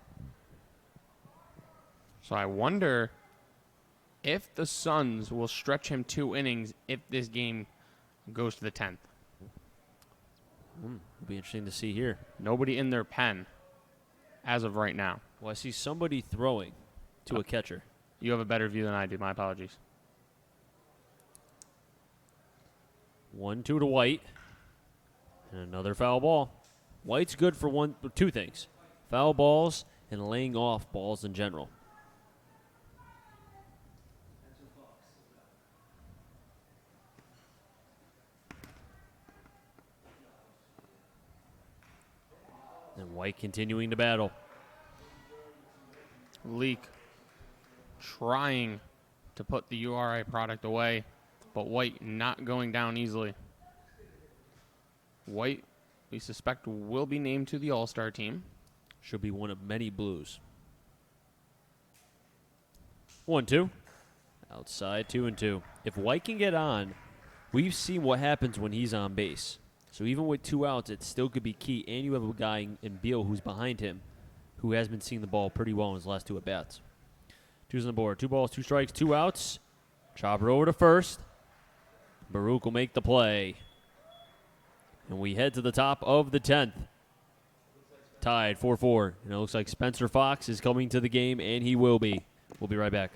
So I wonder if the Suns will stretch him 2 innings if this game goes to the 10th. It'll be interesting to see here. Nobody in their pen as of right now. Well, I see somebody throwing to a catcher. You have a better view than I do. My apologies. 1-2 to White. And another foul ball. White's good for 2 things. Foul balls and laying off balls in general. And White continuing to battle. Leak trying to put the URI product away, but White not going down easily. White, we suspect, will be named to the All-Star team. Should be one of many Blues. 1-2. Outside, 2-2. If White can get on, we've seen what happens when he's on base. So even with 2 outs, it still could be key. And you have a guy in Beal who's behind him who has been seeing the ball pretty well in his last 2 at-bats. 2's on the board. 2 balls, 2 strikes, 2 outs. Chopper over to first. Baruch will make the play. And we head to the top of the 10th. Tied 4-4. And it looks like Spencer Fox is coming to the game, and he will be. We'll be right back.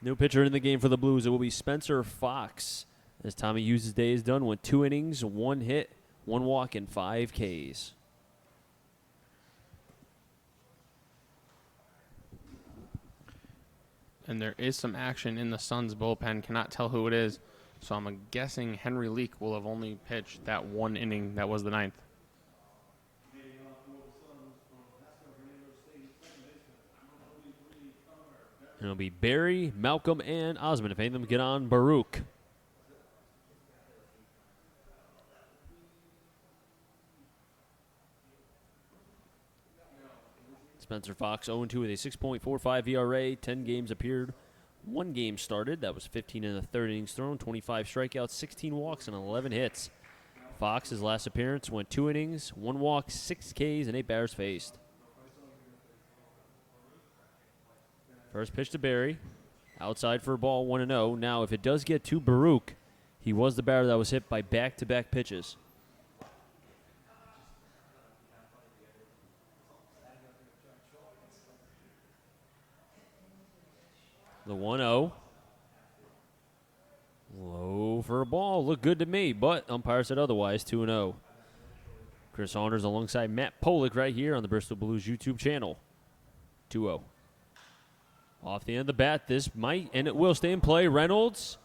New pitcher in the game for the Blues. It will be Spencer Fox. As Tommy Hughes' day is done, went 2 innings, 1 hit, 1 walk, and 5 Ks. And there is some action in the Suns bullpen. Cannot tell who it is. So I'm guessing Henry Leak will have only pitched that 1 inning that was the 9th. And it'll be Barry, Malcolm, and Osmond. If any of them get on Baruch. Spencer Fox 0-2 with a 6.45 ERA, 10 games appeared, 1 game started. That was 15 in the 3rd innings thrown, 25 strikeouts, 16 walks, and 11 hits. Fox's last appearance went 2 innings, 1 walk, 6 Ks, and 8 batters faced. First pitch to Barry. Outside for a ball, 1-0. Now, if it does get to Baruch, he was the batter that was hit by back-to-back pitches. The 1-0. Low for a ball. Looked good to me, but umpire said otherwise, 2-0. Chris Saunders alongside Matt Polick right here on the Bristol Blues YouTube channel. 2-0. Off the end of the bat, this might, and it will stay in play. Reynolds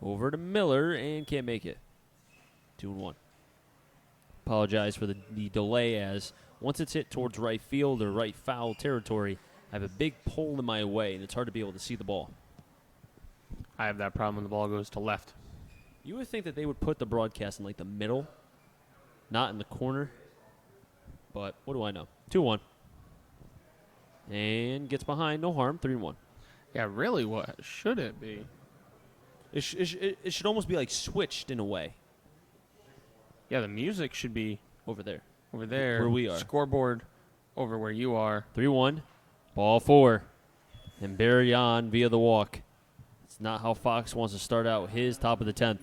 over to Miller and can't make it. 2-1. Apologize for the delay, as once it's hit towards right field or right foul territory, I have a big pole in my way, and it's hard to be able to see the ball. I have that problem when the ball goes to left. You would think that they would put the broadcast in like the middle, not in the corner. But what do I know? 2-1. And gets behind, no harm, 3-1. Yeah, really, what should it be? It should almost be like switched in a way. Yeah, the music should be Over there. where we are. Scoreboard over where you are. 3-1. Ball 4. And Barry on via the walk. It's not how Fox wants to start out his top of the 10th.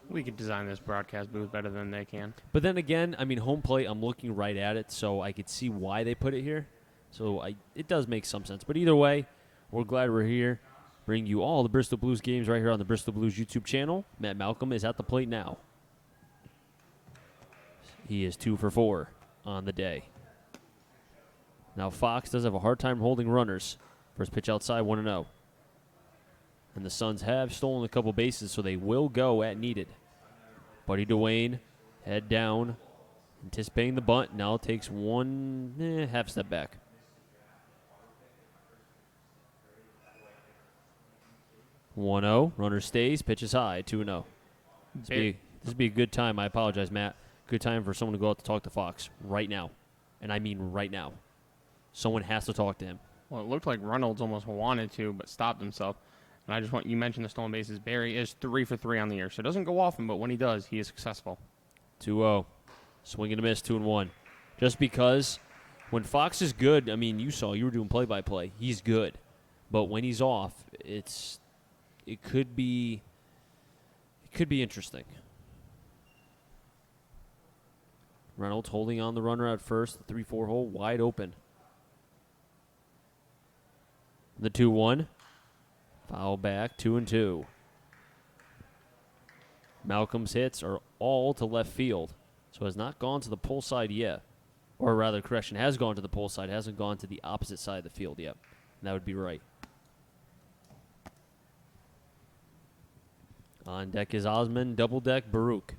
We could design this broadcast booth better than they can. But then again, I mean, home plate, I'm looking right at it, so I could see why they put it here. So it does make some sense. But either way, we're glad we're here. Bring you all the Bristol Blues games right here on the Bristol Blues YouTube channel. Matt Malcolm is at the plate now. He is 2 for 4 on the day. Now Fox does have a hard time holding runners. First pitch outside, 1-0. And the Suns have stolen a couple bases, so they will go at needed. Buddy Dwayne, head down, Anticipating the bunt. Now takes one half step back. One zero. Runner stays. Pitches high. 2-0. This would be a good time. I apologize, Matt. Good time for someone to go out to talk to Fox right now. And I mean right now. Someone has to talk to him. Well, it looked like Reynolds almost wanted to, but stopped himself. And I just want you mentioned the stolen bases. Barry is 3 for 3 on the year, so it doesn't go often, but when he does, he is successful. 2-0. Swing and a miss, 2-1. Just because when Fox is good, I mean, you were doing play-by-play. He's good. But when he's off, it could be interesting. Reynolds holding on the runner at first. The 3-4 hole wide open. The 2-1. Foul back, 2-2. Malcolm's hits are all to left field, so has not gone to the pull side yet. Or rather, correction, has gone to the pull side, hasn't gone to the opposite side of the field yet. And that would be right. On deck is Osmond, double deck Baruch.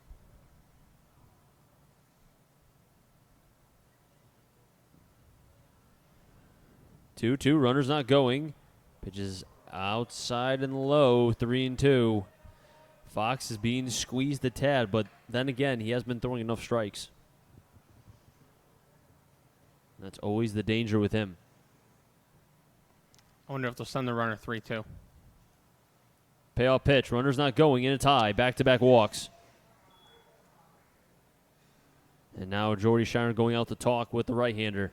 Two, runner's not going. Pitches outside and low, 3-2. Fox is being squeezed a tad, but then again, he has been throwing enough strikes. That's always the danger with him. I wonder if they'll send the runner 3-2. Payoff pitch, runner's not going, in a tie, back-to-back walks. And now Jordy Shiner going out to talk with the right-hander,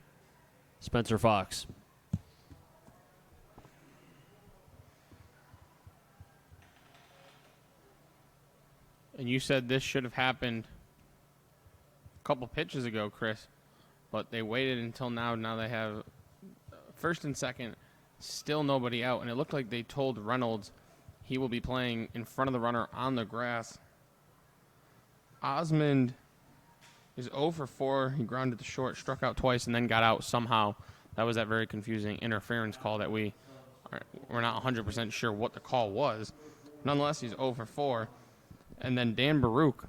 Spencer Fox. And you said this should have happened a couple pitches ago, Chris. But they waited until now. Now they have first and second, still nobody out. And it looked like they told Reynolds he will be playing in front of the runner on the grass. Osmond is 0 for 4. He grounded to short, struck out twice, and then got out somehow. That was that very confusing interference call that we're not 100% sure what the call was. Nonetheless, he's 0 for 4. And then Dan Baruch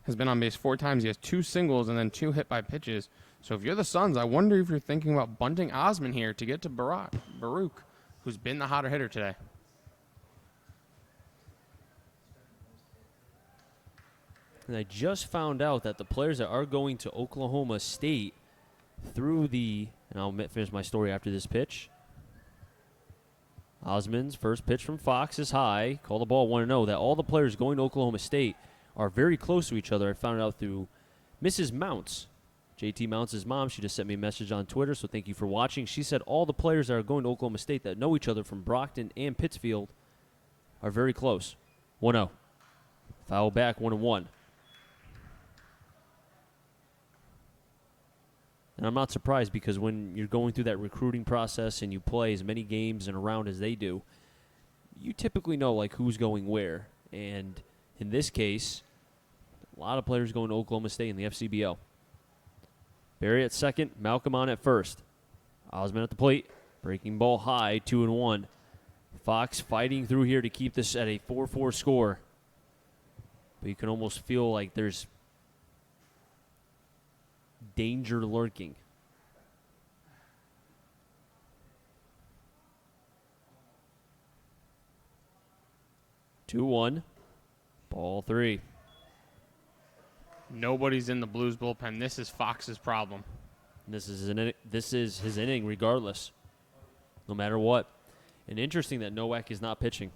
has been on base 4 times. He has 2 singles and then 2 hit by pitches. So if you're the Suns, I wonder if you're thinking about bunting Osmond here to get to Baruch, who's been the hotter hitter today. And I just found out that the players that are going to Oklahoma State through and I'll finish my story after this pitch. Osmond's first pitch from Fox is high. Call the ball 1-0. That all the players going to Oklahoma State are very close to each other. I found out through Mrs. Mounts. JT Mounts' mom, she just sent me a message on Twitter, so thank you for watching. She said all the players that are going to Oklahoma State that know each other from Brockton and Pittsfield are very close. 1-0. Foul back, 1-1. And I'm not surprised because when you're going through that recruiting process and you play as many games and around as they do, you typically know like who's going where. And in this case, a lot of players going to Oklahoma State in the FCBO. Barry at second, Malcolm on at first. Osmond at the plate, breaking ball high, 2-1. Fox fighting through here to keep this at a 4-4 score. But you can almost feel like there's danger lurking. Two one, ball 3. Nobody's in the Blues bullpen. This is Fox's problem. This is his inning regardless, no matter what. And interesting that Nowak is not pitching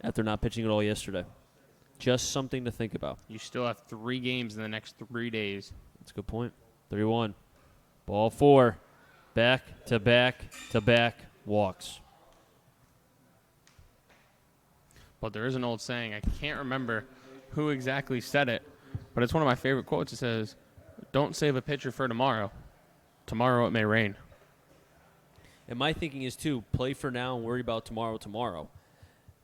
after not pitching at all yesterday. Just something to think about. You still have 3 games in the next 3 days. That's a good point. 3-1. Ball 4. Back to back to back walks. But there is an old saying. I can't remember who exactly said it, but it's one of my favorite quotes. It says, "Don't save a pitcher for tomorrow. Tomorrow it may rain." And my thinking is, too, play for now and worry about tomorrow.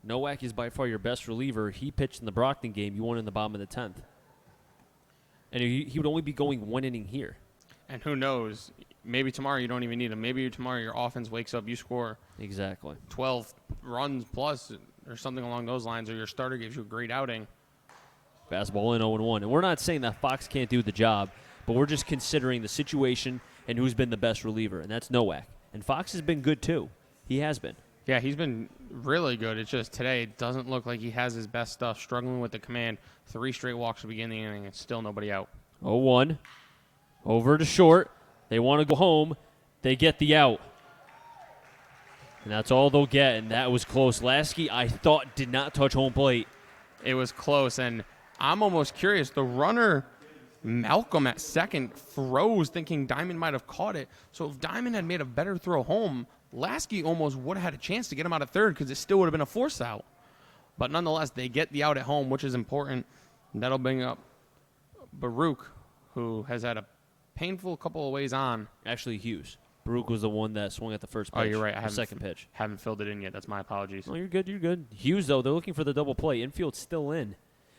Nowak is by far your best reliever. He pitched in the Brockton game. You won in the bottom of the 10th. And he would only be going 1 inning here. And who knows? Maybe tomorrow you don't even need him. Maybe tomorrow your offense wakes up, you score Exactly. 12 runs plus or something along those lines, or your starter gives you a great outing. Fastball in 0-1. And we're not saying that Fox can't do the job, but we're just considering the situation and who's been the best reliever, and that's Nowak. And Fox has been good too. He has been. Yeah, he's been really good. It's just today it doesn't look like he has his best stuff. Struggling with the command. 3 straight walks to begin the inning and still nobody out. 0-1. Over to short. They want to go home. They get the out. And that's all they'll get, and that was close. Lasky, I thought, did not touch home plate. It was close, and I'm almost curious. The runner, Malcolm at second, froze thinking Diamond might have caught it. So if Diamond had made a better throw home, Lasky almost would have had a chance to get him out of third because it still would have been a force out. But nonetheless, they get the out at home, which is important. And that'll bring up Baruch, who has had a painful couple of ways on. Actually, Hughes. Baruch was the one that swung at the first pitch. Oh, you're right. Second pitch. Haven't filled it in yet. That's my apologies. Oh, you're good. You're good. Hughes, though, they're looking for the double play. Infield's still in,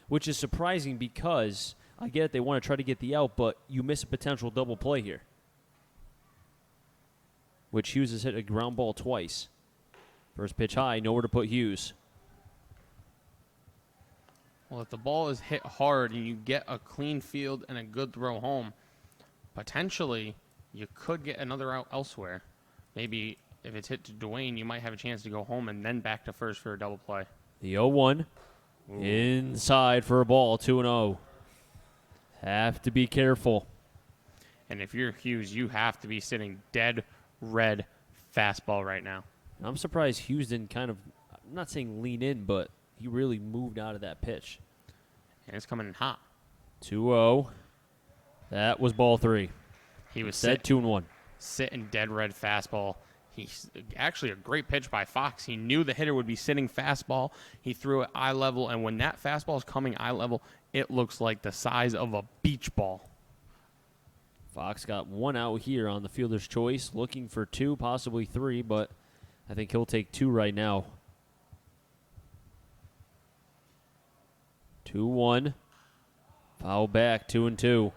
which is surprising because I get it. They want to try to get the out, but you miss a potential double play here, which Hughes has hit a ground ball twice. First pitch high, nowhere to put Hughes. Well, if the ball is hit hard and you get a clean field and a good throw home, potentially you could get another out elsewhere. Maybe if it's hit to Dwayne, you might have a chance to go home and then back to first for a double play. The 0-1. Inside for a ball, 2-0. Have to be careful. And if you're Hughes, you have to be sitting dead red fastball right now. I'm surprised Hughes didn't I'm not saying lean in, but he really moved out of that pitch. And it's coming in hot. 2-0. That was ball 3. He was set 2-1. Sitting dead red fastball. He's actually a great pitch by Fox. He knew the hitter would be sitting fastball. He threw it eye level, and when that fastball is coming eye level, it looks like the size of a beach ball. Fox got 1 out here on the fielder's choice, looking for 2, possibly 3, but I think he'll take 2 right now. 2-1. Foul back, 2-2.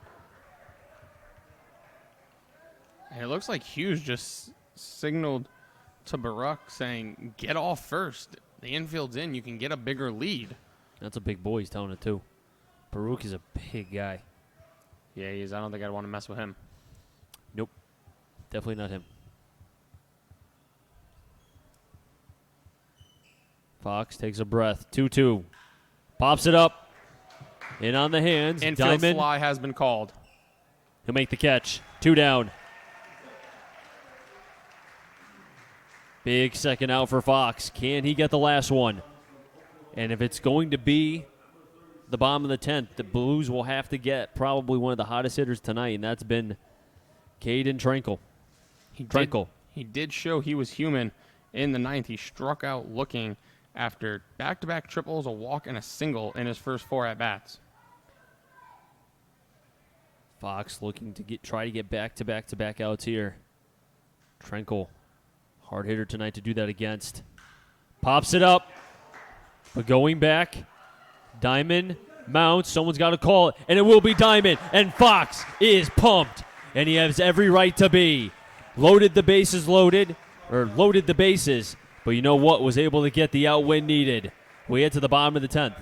And it looks like Hughes just signaled to Baruch saying, get off first. The infield's in. You can get a bigger lead. That's a big boy. He's telling it, too. Baruch is a big guy. Yeah, he is. I don't think I'd want to mess with him. Nope. Definitely not him. Fox takes a breath. 2-2. Pops it up. In on the hands. Infield Diamond. fly has been called. He'll make the catch. 2 down. Big second out for Fox. Can he get the last one? And if it's going to be the bottom of the 10th, the Blues will have to get probably one of the hottest hitters tonight, and that's been Caden Tranquil. He did show he was human in the 9th. He struck out looking after back-to-back triples, a walk, and a single in his first 4 at-bats. Fox looking to try to get back-to-back outs here. Tranquil. Hard hitter tonight to do that against. Pops it up. But going back, Diamond mounts. Someone's got to call it, and it will be Diamond. And Fox is pumped, and he has every right to be. Loaded the bases, but you know what? Was able to get the out when needed. We head to the bottom of the 10th.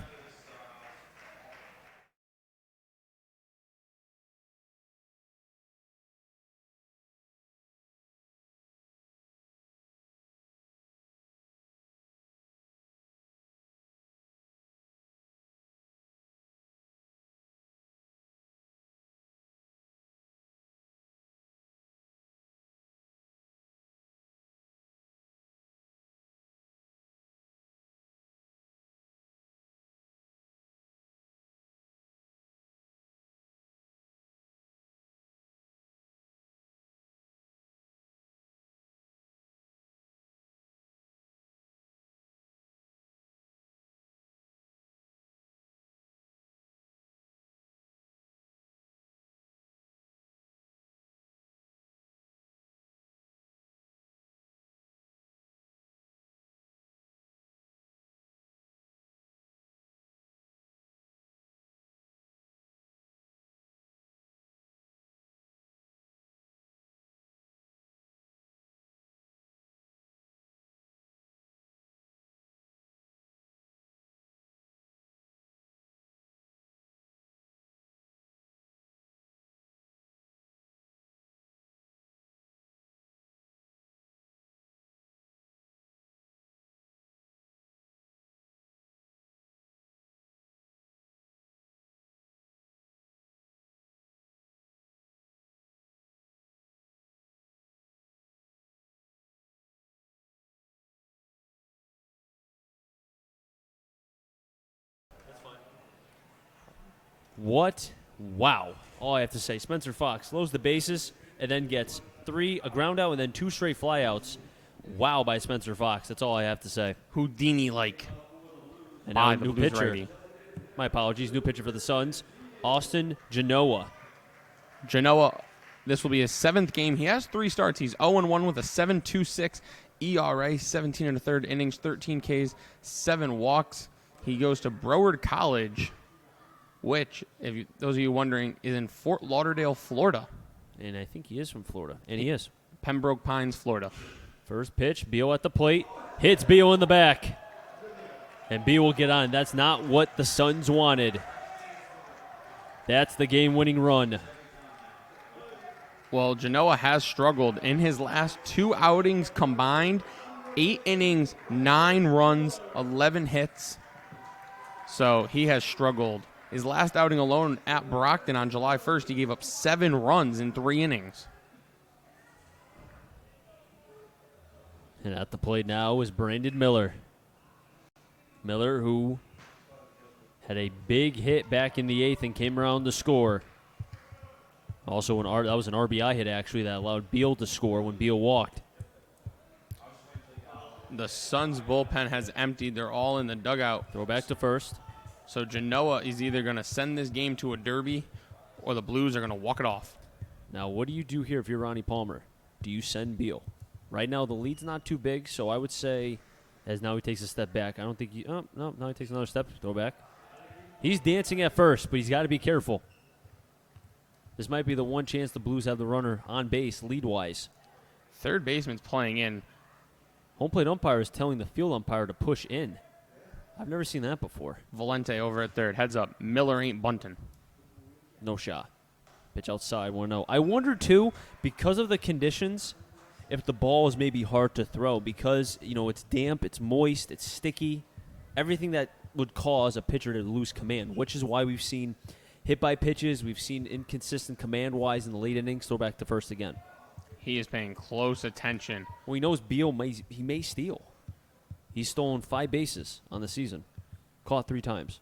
What? Wow. All I have to say, Spencer Fox slows the bases and then gets 3, a ground out, and then 2 straight flyouts. Wow by Spencer Fox. That's all I have to say. Houdini-like. And now By a the new Blues pitcher. righty. My apologies. New pitcher for the Suns, Austin Genoa. Genoa, this will be his 7th game. He has 3 starts. He's 0-1 with a 7.26 ERA, 17 and a third innings, 13 Ks, 7 walks. He goes to Broward College, which, those of you wondering, is in Fort Lauderdale, Florida. And I think he is from Florida. And he is. Pembroke Pines, Florida. First pitch, Beal at the plate. Hits Beal in the back. And Beal will get on. That's not what the Suns wanted. That's the game-winning run. Well, Genoa has struggled. In his last 2 outings combined, 8 innings, 9 runs, 11 hits. So he has struggled. His last outing alone at Brockton on July 1st, he gave up 7 runs in 3 innings. And at the plate now is Brandon Miller. Miller, who had a big hit back in the 8th and came around to score. Also, that was an RBI hit, actually, that allowed Beal to score when Beal walked. The Suns' bullpen has emptied. They're all in the dugout. Throw back to first. So Genoa is either going to send this game to a derby or the Blues are going to walk it off. Now, what do you do here if you're Ronnie Palmer? Do you send Beal? Right now, the lead's not too big, so I would say, as now he takes a step back, I don't think now he takes another step. Throw back. He's dancing at first, but he's got to be careful. This might be the one chance the Blues have the runner on base lead-wise. Third baseman's playing in. Home plate umpire is telling the field umpire to push in. I've never seen that before. Valente over at third. Heads up. Miller ain't bunting. No shot. Pitch outside, 1-0. I wonder, too, because of the conditions, if the ball is maybe hard to throw because, it's damp, it's moist, it's sticky, everything that would cause a pitcher to lose command, which is why we've seen hit by pitches, we've seen inconsistent command-wise in the late innings. Throw back to first again. He is paying close attention. Well, he knows Beal may steal. He's stolen 5 bases on the season. Caught 3 times.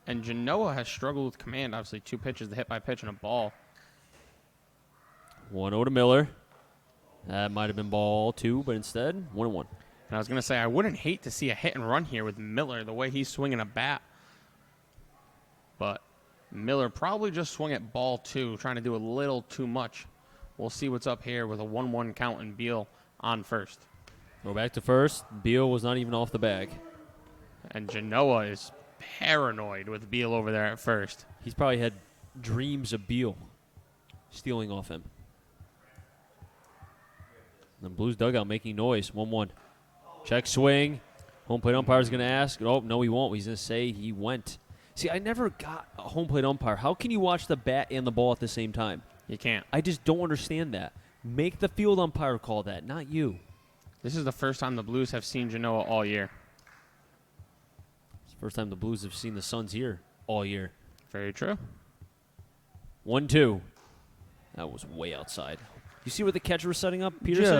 And Genoa has struggled with command. Obviously, 2 pitches, the hit by pitch and a ball. 1-0 to Miller. That might have been ball 2, but instead, 1-1. And I was going to say, I wouldn't hate to see a hit and run here with Miller, the way he's swinging a bat. But Miller probably just swung at ball 2, trying to do a little too much. We'll see what's up here with a 1-1 count and Beal on first. Go back to first. Beal was not even off the bag. And Genoa is paranoid with Beal over there at first. He's probably had dreams of Beal stealing off him. The Blues dugout making noise. 1-1. Check swing. Home plate umpire is going to ask. Oh, no, he won't. He's going to say he went. See, I never got a home plate umpire. How can you watch the bat and the ball at the same time? You can't. I just don't understand that. Make the field umpire call that, not you. This is the first time the Blues have seen Genoa all year. It's the first time the Blues have seen the Suns here all year. Very true. 1-2. That was way outside. You see where the catcher was setting up, Peterson?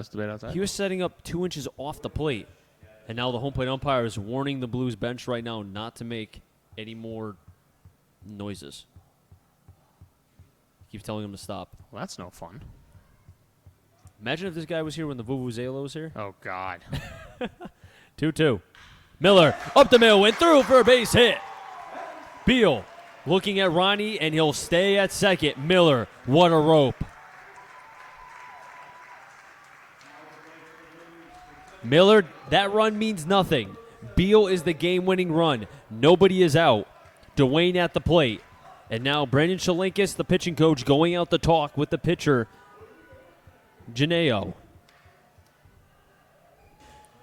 Just a bit outside. He was setting up 2 inches off the plate. And now the home plate umpire is warning the Blues bench right now not to make any more noises. Keeps telling him to stop. Well, that's no fun. Imagine if this guy was here when the Vuvuzela was here. Oh, God. 2-2. Miller up the middle, went through for a base hit. Beal looking at Ronnie, and he'll stay at second. Miller, what a rope. Miller, that run means nothing. Beal is the game-winning run. Nobody is out. Dwayne at the plate. And now Brandon Shalinkis, the pitching coach, going out to talk with the pitcher, Janeo,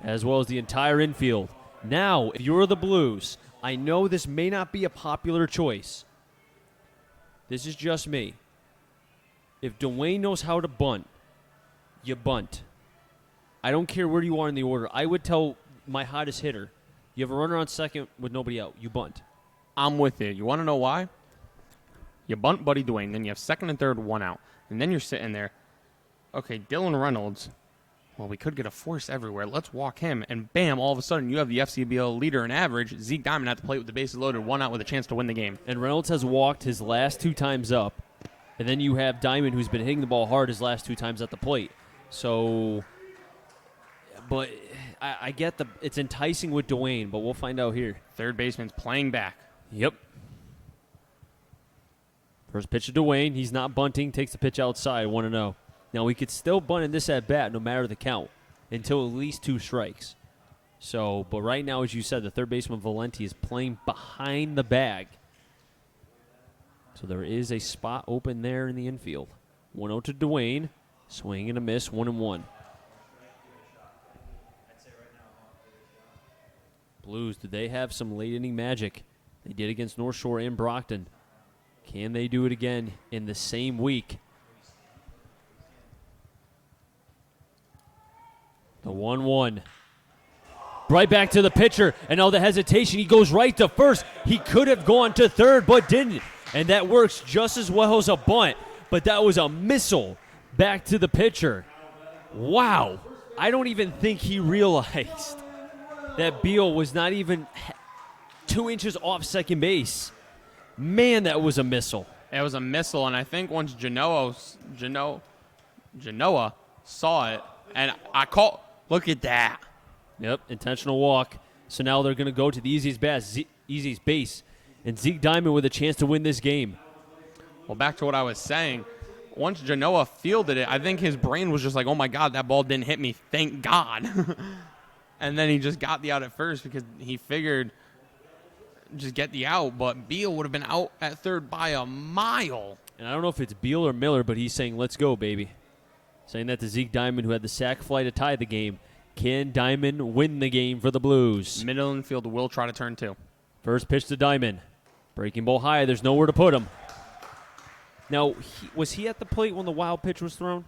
as well as the entire infield. Now, if you're the Blues, I know this may not be a popular choice. This is just me. If Dwayne knows how to bunt, you bunt. I don't care where you are in the order. I would tell my hottest hitter, you have a runner on second with nobody out, you bunt. I'm with you. You want to know why? You bunt Buddy Dwayne, then you have second and third, 1 out. And then you're sitting there. Okay, Dylan Reynolds, well, we could get a force everywhere. Let's walk him. And bam, all of a sudden, you have the FCBL leader in average, Zeke Diamond, at the plate with the bases loaded, 1 out with a chance to win the game. And Reynolds has walked his last 2 times up. And then you have Diamond, who's been hitting the ball hard his last 2 times at the plate. So, but I get it's enticing with Dwayne, but we'll find out here. Third baseman's playing back. Yep. First pitch to Dwayne. He's not bunting. Takes the pitch outside. 1-0. Now, we could still bunt in this at-bat no matter the count until at least 2 strikes. So, but right now, as you said, the third baseman, Valenti, is playing behind the bag. So there is a spot open there in the infield. 1-0 to Dwayne. Swing and a miss. 1-1. Blues, do they have some late inning magic? They did against North Shore and Brockton. Can they do it again in the same week? The 1-1. Right back to the pitcher, and now the hesitation. He goes right to first. He could have gone to third, but didn't. And that works just as well as a bunt, but that was a missile back to the pitcher. Wow. I don't even think he realized that Beal was not even 2 inches off second base. Man, that was a missile. It was a missile, and I think once Genoa saw it, and I called, look at that. Yep, intentional walk. So now they're going to go to the easiest base, and Zeke Diamond with a chance to win this game. Well, back to what I was saying. Once Genoa fielded it, I think his brain was just like, oh, my God, that ball didn't hit me. Thank God. And then he just got the out at first because he figured just get the out. But Beal would have been out at third by a mile. And I don't know if it's Beal or Miller, but he's saying, let's go, baby. Saying that to Zeke Diamond, who had the sac fly to tie the game. Can Diamond win the game for the Blues? Middle infield will try to turn 2. First pitch to Diamond. Breaking ball high. There's nowhere to put him. Now, was he at the plate when the wild pitch was thrown?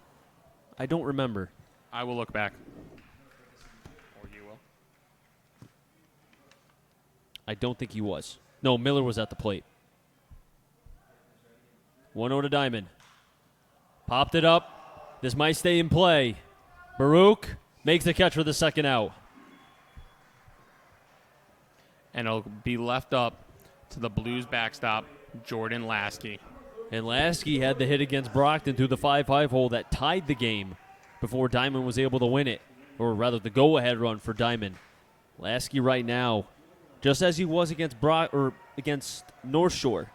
I don't remember. I will look back. Or you will. I don't think he was. No, Miller was at the plate. 1-0 to Diamond. Popped it up. This might stay in play. Baruch makes the catch for the second out. And it'll be left up to the Blues backstop, Jordan Lasky. And Lasky had the hit against Brockton through the 5-5 hole that tied the game before Diamond was able to win it. Or rather, the go-ahead run for Diamond. Lasky right now, just as he was against against North Shore,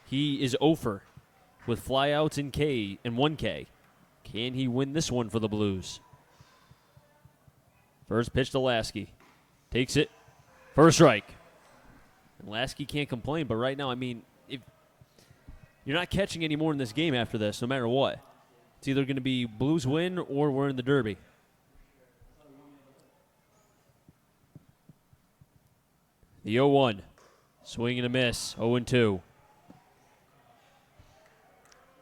he is 0 with flyouts and 1K. Can he win this one for the Blues? First pitch to Lasky. Takes it. First strike. And Lasky can't complain, but right now, I mean, if you're not catching any more in this game after this, no matter what. It's either going to be Blues win or we're in the Derby. The 0-1. Swing and a miss. 0-2.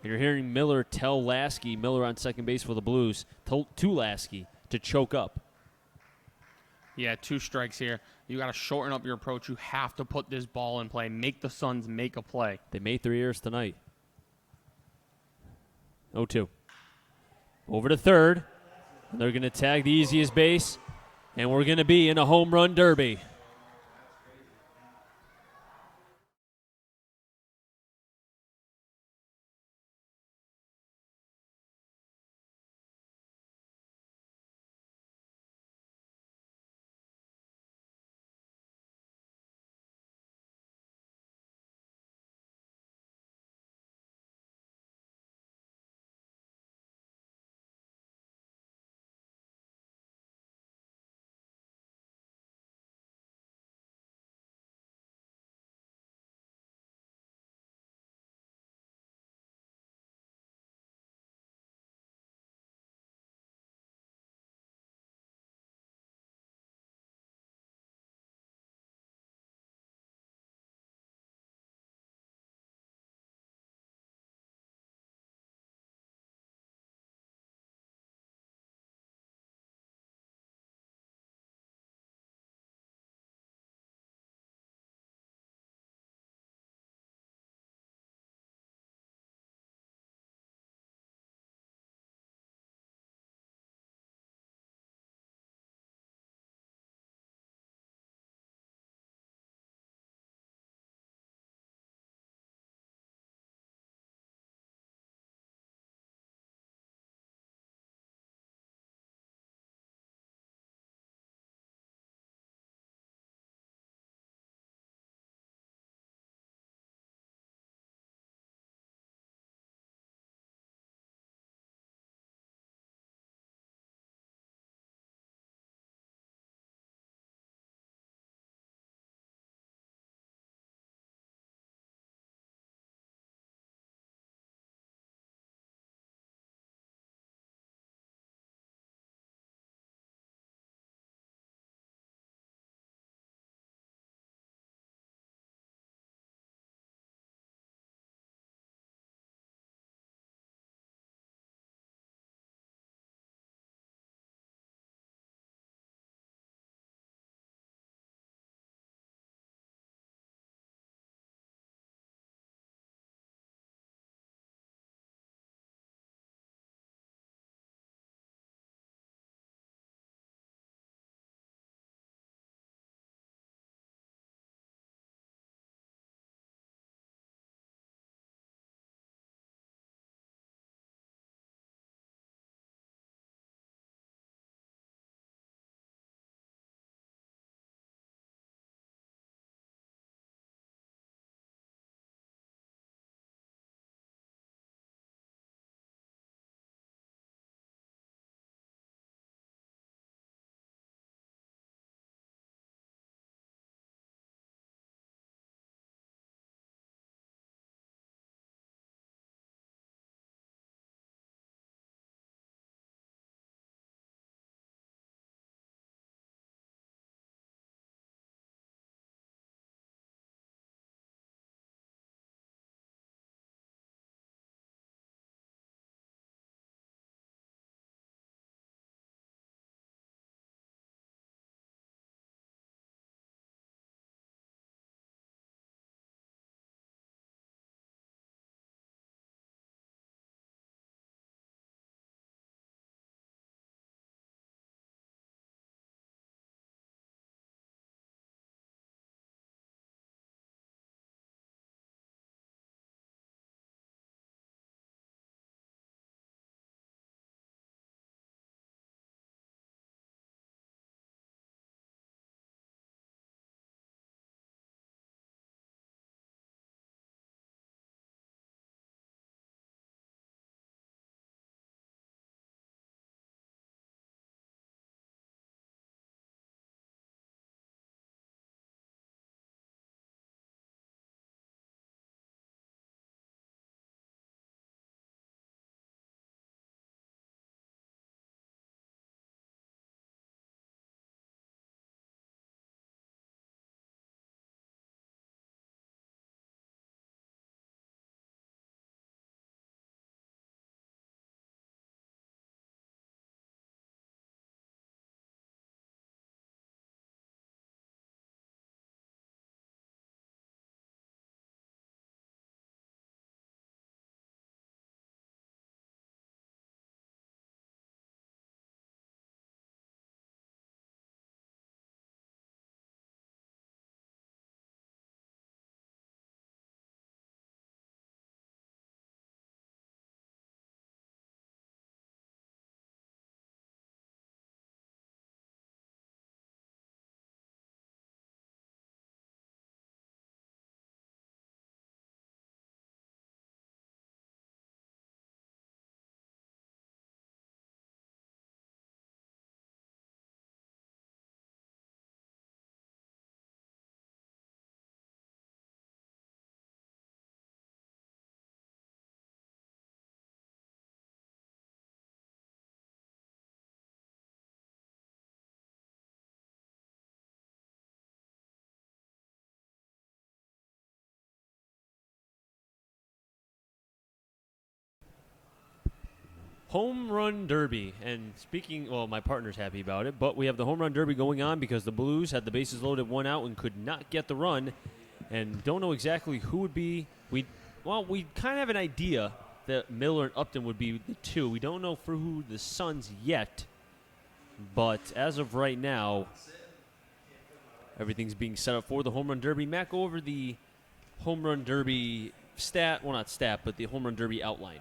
You're hearing Miller tell Lasky, Miller on second base for the Blues, to Lasky to choke up. Yeah, 2 strikes here. You got to shorten up your approach. You have to put this ball in play. Make the Suns make a play. They made 3 errors tonight. 0-2. Over to third. They're going to tag the easiest base, and we're going to be in a home run derby. Home Run Derby. And speaking, well, my partner's happy about it, but we have the Home Run Derby going on because the Blues had the bases loaded, one out, and could not get the run. And don't know exactly who would be. We kind of have an idea that Miller and Upton would be the two. We don't know for who the Suns yet, but as of right now, everything's being set up for the Home Run Derby. Matt, go over the Home Run Derby not stat, but the Home Run Derby outline.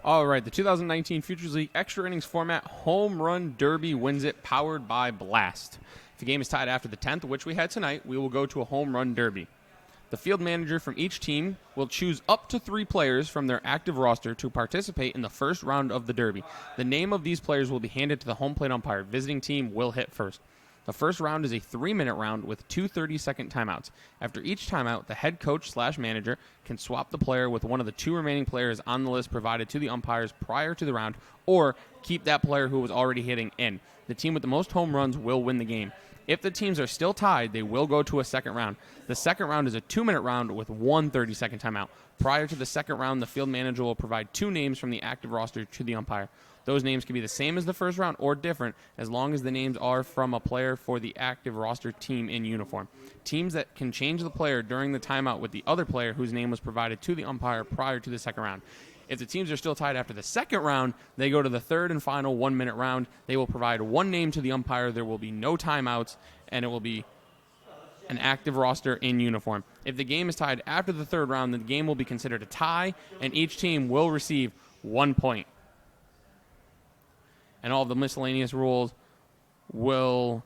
All right, the 2019 Futures League Extra Innings Format Home Run Derby wins it, powered by Blast. If the game is tied after the 10th, which we had tonight, we will go to a Home Run Derby. The field manager from each team will choose up to 3 players from their active roster to participate in the first round of the Derby. The name of these players will be handed to the home plate umpire. Visiting team will hit first. The first round is a 3-minute round with 2 30-second timeouts. After each timeout, the head coach/manager can swap the player with one of the 2 remaining players on the list provided to the umpires prior to the round, or keep that player who was already hitting in. The team with the most home runs will win the game. If the teams are still tied, they will go to a second round. The second round is a 2-minute round with 1 30-second timeout. Prior to the second round, the field manager will provide 2 names from the active roster to the umpire. Those names can be the same as the first round or different, as long as the names are from a player for the active roster team in uniform. Teams that can change the player during the timeout with the other player whose name was provided to the umpire prior to the second round. If the teams are still tied after the second round, they go to the third and final 1-minute round. They will provide 1 name to the umpire. There will be no timeouts, and it will be an active roster in uniform. If the game is tied after the third round, then the game will be considered a tie, and each team will receive 1 point. And all of the miscellaneous rules will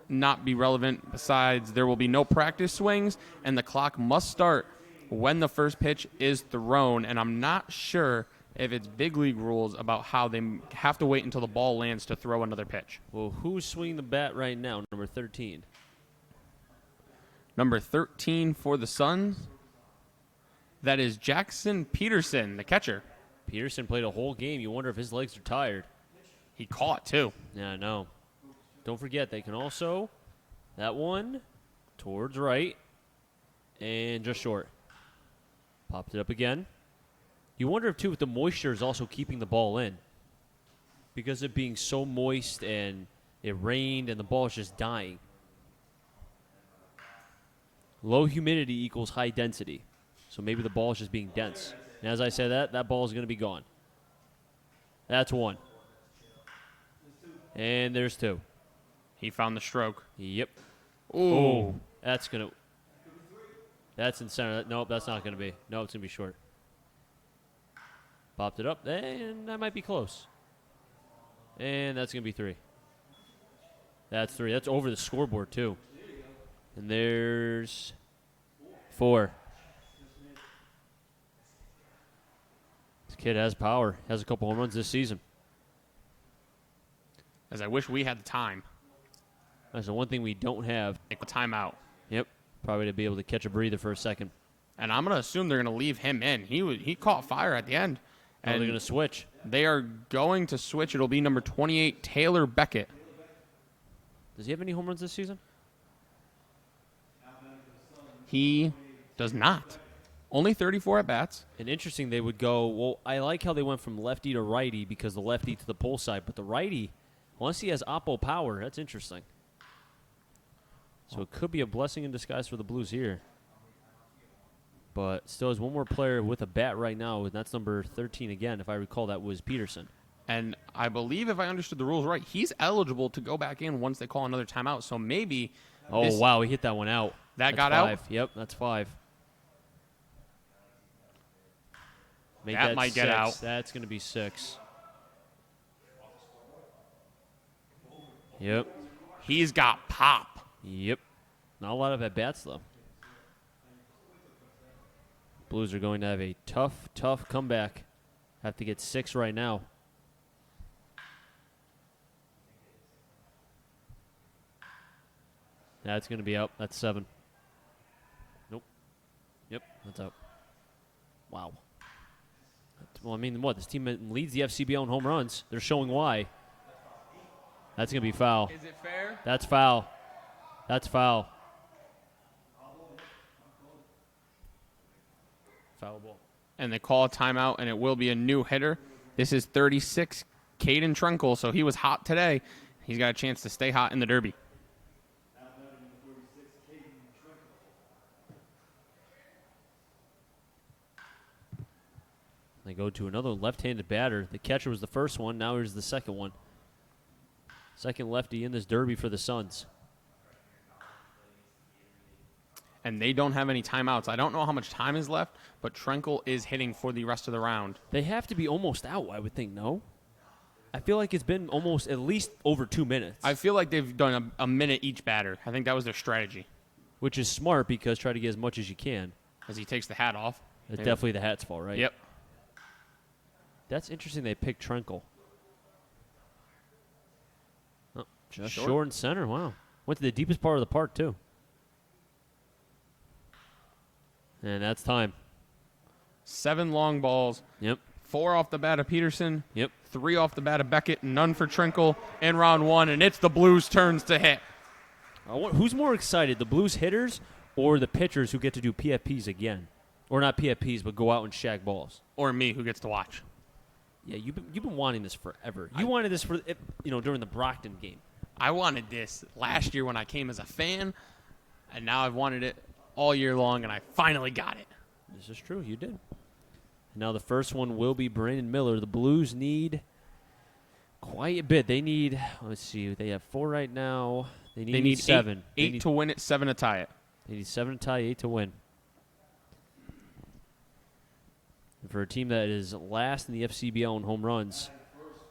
not be relevant. Besides, there will be no practice swings, and the clock must start when the first pitch is thrown. And I'm not sure if it's big league rules about how they have to wait until the ball lands to throw another pitch. Well, who's swinging the bat right now? Number 13. Number 13 for the Suns, that is Jackson Peterson, the catcher. Peterson played a whole game. You wonder if his legs are tired. He caught, too. Yeah, I know. Don't forget, they can also, that one, towards right, and just short. Popped it up again. You wonder if, too, if the moisture is also keeping the ball in. Because it being so moist and it rained and the ball is just dying. Low humidity equals high density. So maybe the ball is just being dense. And as I say that ball is going to be gone. That's 1. And there's 2. He found the stroke. Yep. Ooh. That's in center. Nope, that's not going to be. No, it's going to be short. Popped it up, and that might be close. And that's going to be 3. That's 3. That's over the scoreboard, too. And there's 4. This kid has power. Has a couple home runs this season. As I wish we had the time. That's the one thing we don't have. Take the timeout. Yep. Probably to be able to catch a breather for a second. And I'm going to assume they're going to leave him in. He caught fire at the end. And they're going to switch. They are going to switch. It'll be number 28, Taylor Beckett. Does he have any home runs this season? He does not. Only 34 at-bats. And interesting, they would go, well, I like how they went from lefty to righty because the lefty to the pull side. But the righty, once he has oppo power, that's interesting. So it could be a blessing in disguise for the Blues here. But still has one more player with a bat right now, and that's number 13 again. If I recall, that was Peterson. And I believe, if I understood the rules right, he's eligible to go back in once they call another timeout. So maybe... Oh, wow, he hit that one out. That that's got 5. out? Yep, that's 5. Make that might 6. get out. That's going to be 6. Yep. He's got pop. Yep. Not a lot of at-bats, though. Blues are going to have a tough comeback. Have to get 6 right now. That's going to be out. That's 7. Nope. Yep, that's out. Wow. Well, I mean, what? This team leads the FCBL in home runs. They're showing why. That's going to be foul. Is it fair? That's foul. That's foul. Foul ball. And they call a timeout, and it will be a new hitter. This is 36, Caden Trenkle, so he was hot today. He's got a chance to stay hot in the Derby. They go to another left-handed batter. The catcher was the first one. Now here's the second one. Second lefty in this Derby for the Suns. And they don't have any timeouts. I don't know how much time is left, but Trenkle is hitting for the rest of the round. They have to be almost out, I would think, no? I feel like it's been almost at least over 2 minutes. I feel like they've done a minute each batter. I think that was their strategy. Which is smart because try to get as much as you can. As he takes the hat off. It's definitely the hat's fault, right? Yep. That's interesting they picked Trenkle. Oh, just Short. short and center. Wow. Went to the deepest part of the park, too. And that's time. 7 long balls. Yep. 4 off the bat of Peterson. Yep. 3 off the bat of Beckett. None for Trenkle in round 1, and it's the Blues' turns to hit. Who's more excited, the Blues hitters or the pitchers who get to do PFPs again? Or not PFPs, but go out and shag balls? Or me, who gets to watch. Yeah, you've been wanting this forever. You wanted this for during the Brockton game. I wanted this last year when I came as a fan, and now I've wanted it all year long, and I finally got it. This is true. You did. Now the first one will be Brandon Miller. The Blues need quite a bit. They need, let's see, they have 4 right now. They need 7. 8 to win it, 7 to tie it. They need 7 to tie, 8 to win. And for a team that is last in the FCBL in home runs,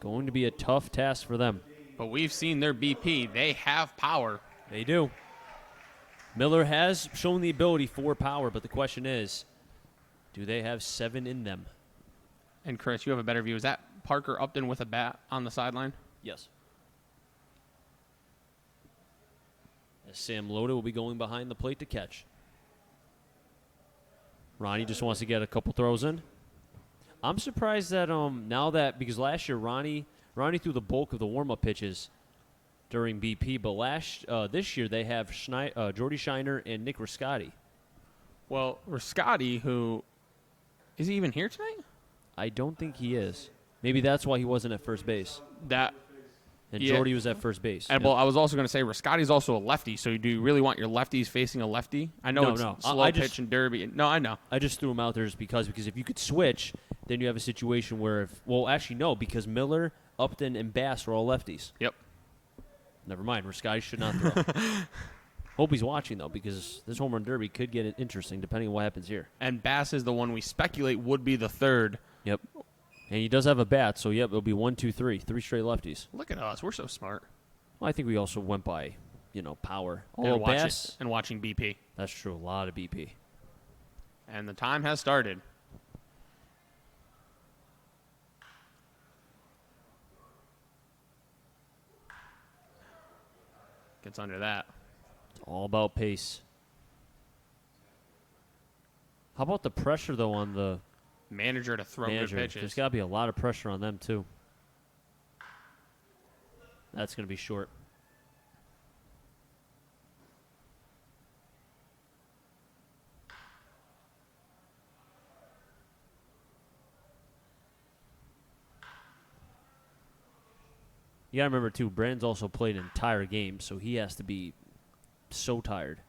going to be a tough task for them. But we've seen their BP. They have power. They do. Miller has shown the ability for power, but the question is, do they have 7 in them? And Chris, you have a better view. Is that Parker Upton with a bat on the sideline? Yes. As Sam Loda will be going behind the plate to catch. Ronnie just wants to get a couple throws in. I'm surprised that now that, because last year Ronnie threw the bulk of the warm-up pitches during BP, but this year they have Jordy Shiner and Nick Riscotti. Well, Riscotti, who is he even here tonight? I don't think he is. Maybe that's why he wasn't at first base. And Jordy was at first base. And, well, I was also going to say Riscotti's also a lefty, so do you really want your lefties facing a lefty? I know slow pitch and derby. No, I know. I just threw him out there just because if you could switch, then you have a situation where because Miller, Upton, and Bass are all lefties. Yep. Never mind. Riscotti should not throw. Hope he's watching, though, because this home run derby could get interesting depending on what happens here. And Bass is the one we speculate would be the third. Yep. And he does have a bat, so, yep, it'll be 1, 2, 3. 3 straight lefties. Look at us. We're so smart. Well, I think we also went by, power. And watching BP. That's true. A lot of BP. And the time has started. Gets under that. It's all about pace. How about the pressure, though, on the manager to throw good pitches? There's got to be a lot of pressure on them, too. That's going to be short. You got to remember, too, Brandon's also played an entire game, so he has to be so tired.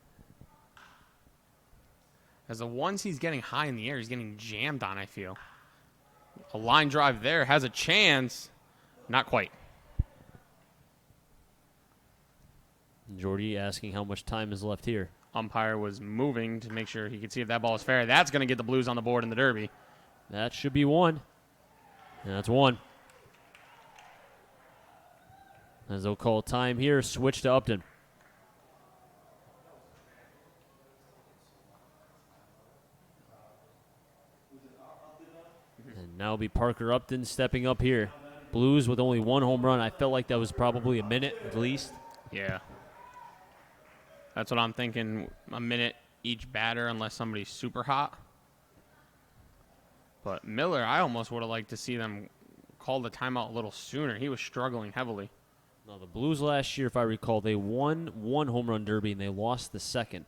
As the ones he's getting high in the air, he's getting jammed on, I feel. A line drive there has a chance. Not quite. Jordy asking how much time is left here. Umpire was moving to make sure he could see if that ball is fair. That's going to get the Blues on the board in the Derby. That should be 1. And that's 1. As they'll call time here, switch to Upton. And now be Parker Upton stepping up here. Blues with only 1 home run. I felt like that was probably a minute at least. Yeah. That's what I'm thinking. A minute each batter unless somebody's super hot. But Miller, I almost would have liked to see them call the timeout a little sooner. He was struggling heavily. No, the Blues last year, if I recall, they won 1 home run derby and they lost the second.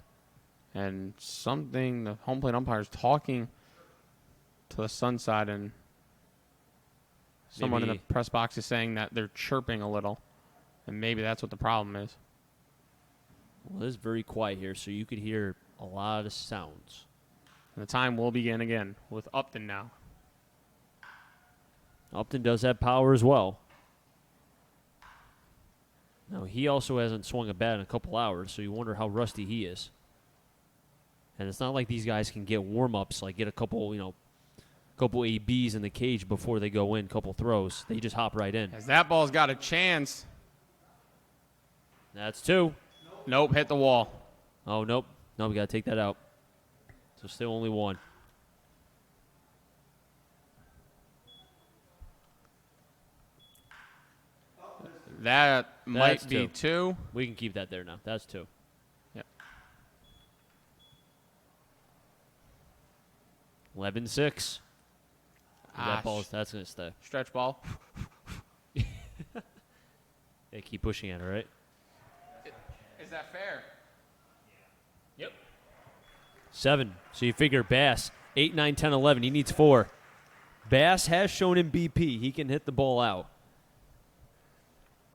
And the home plate umpire is talking to the Sun side, and Someone in Maybe- the press box is saying that they're chirping a little, and maybe that's what the problem is. Well, it is very quiet here, so you could hear a lot of sounds. And the time will begin again with Upton now. Upton does have power as well. Now, he also hasn't swung a bat in a couple hours, so you wonder how rusty he is. And it's not like these guys can get warm-ups, like get a couple, couple ABs in the cage before they go in, couple throws. They just hop right in. As that ball's got a chance. That's 2. Nope, hit the wall. Oh, nope. No, we got to take that out. So still only 1. That might That's be 2. We can keep that there now. That's 2. Yep. 11-6. That ball, that's going to stay. Stretch ball. They keep pushing at it, right? Is that fair? Yep. 7. So you figure Bass, 8, 9, 10, 11. He needs 4. Bass has shown in BP he can hit the ball out.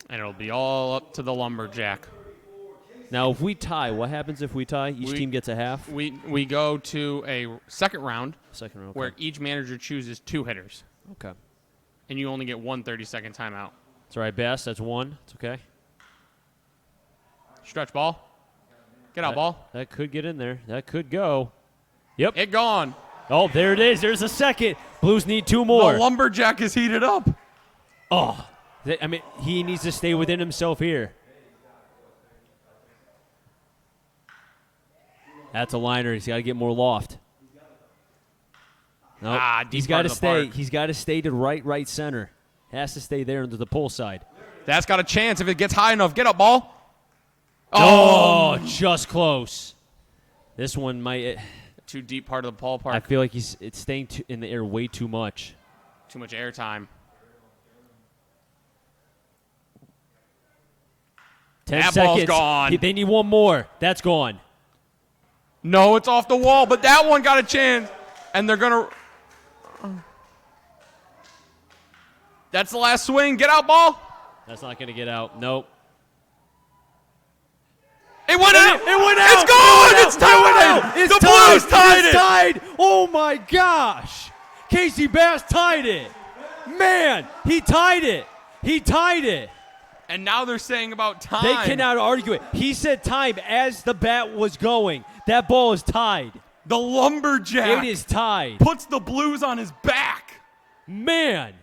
And it'll be all up to the lumberjack. Now, if we tie, what happens if we tie? Each team gets a half? We go to a second round Second round. Okay. where each manager chooses 2 hitters. Okay. And you only get 1 30-second timeout. It's all right, Bass. That's 1. It's okay. Stretch ball. Get out, ball. That could get in there. That could go. Yep. It gone. Oh, there it is. There's a second. Blues need 2 more. The lumberjack is heated up. Oh. I mean, he needs to stay within himself here. That's a liner. He's got to get more loft. Nope. Deep He's part got to of the stay. park. He's got to stay to right center. Has to stay there under the pull side. That's got a chance if it gets high enough. Get up, ball. Oh, just close. This one might. Too deep part of the ballpark. I feel like it's staying in the air way too much. Too much air time. 10 That seconds. ball's gone. They need 1 more. That's gone. No, it's off the wall, but that one got a chance. And they're going to... That's the last swing. Get out, ball. That's not going to get out. Nope. It went out. It went out. It's gone. It's tied. It's the tied. Blues tied It's it. tied. Oh, my gosh. Casey Bass tied it. Man, he tied it. He tied it. And now they're saying about time. They cannot argue it. He said time as the bat was going. That ball is tied. The lumberjack It is tied. puts the Blues on his back. Man.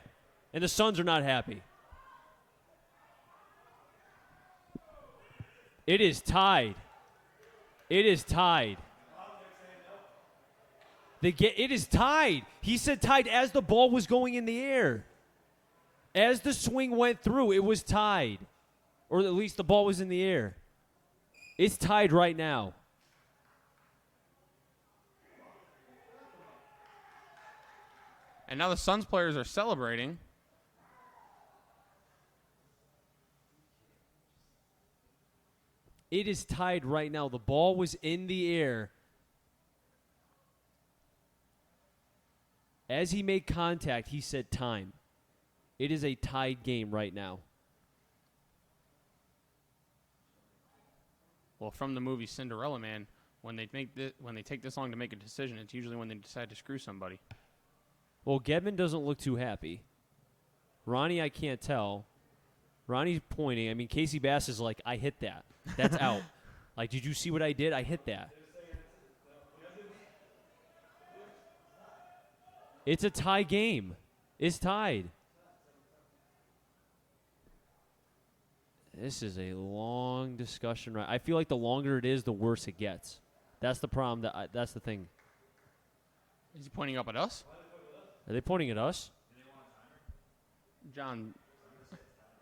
And the Suns are not happy. It is tied. It is tied. It is tied. He said tied as the ball was going in the air. As the swing went through, it was tied. Or at least the ball was in the air. It's tied right now. And now the Suns players are celebrating. It is tied right now. The ball was in the air. As he made contact, he said time. It is a tied game right now. Well, from the movie Cinderella Man, when they take this long to make a decision, it's usually when they decide to screw somebody. Well, Gedman doesn't look too happy. Ronnie, I can't tell. Ronnie's pointing. I mean, Casey Bass is like, I hit that. That's out. Like, did you see what I did? I hit that. It's a tie game. It's tied. This is a long discussion. Right? I feel like the longer it is, the worse it gets. That's the problem. That's the thing. Is he pointing up at us? Are they pointing at us? John,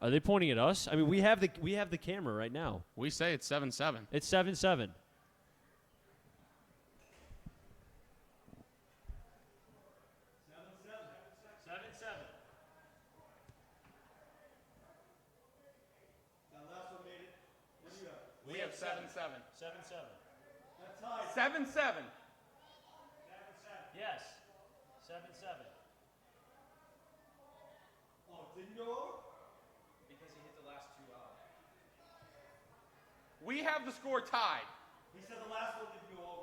Are they pointing at us? I mean, we have the camera right now. we say it's 7-7. It's 7-7. We have 7-7. 7-7. 7-7. Yes. 7-7. Because he hit the last two out. We have the score tied. He said the last one didn't go over.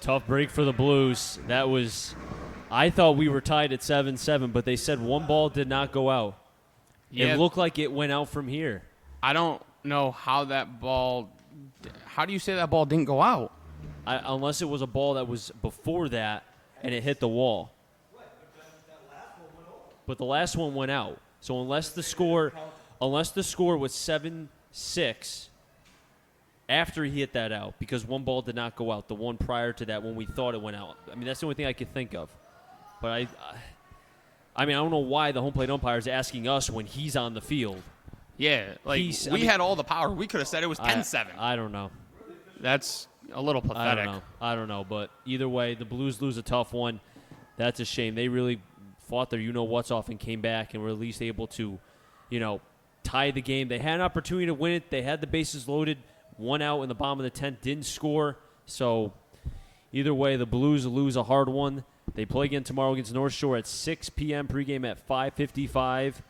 Tough break for the Blues. I thought we were tied at 7-7, but they said one ball did not go out. Yeah. It looked like it went out from here. I don't know how that ball. How do you say that ball didn't go out? Unless it was a ball that was before that and it hit the wall. But the last one went out. So unless the score was 7-6 after he hit that out, because one ball did not go out, the one prior to that when we thought it went out. I mean, that's the only thing I could think of. But I don't know why the home plate umpire is asking us when he's on the field. Yeah, we had all the power. We could have said it was 10-7. I don't know. That's a little pathetic. I don't know. But either way, the Blues lose a tough one. That's a shame. They really fought their you-know-what's off and came back and were at least able to, tie the game. They had an opportunity to win it. They had the bases loaded. One out in the bottom of the 10th, didn't score. So either way, the Blues lose a hard one. They play again tomorrow against North Shore at 6 p.m. Pregame at 5:55.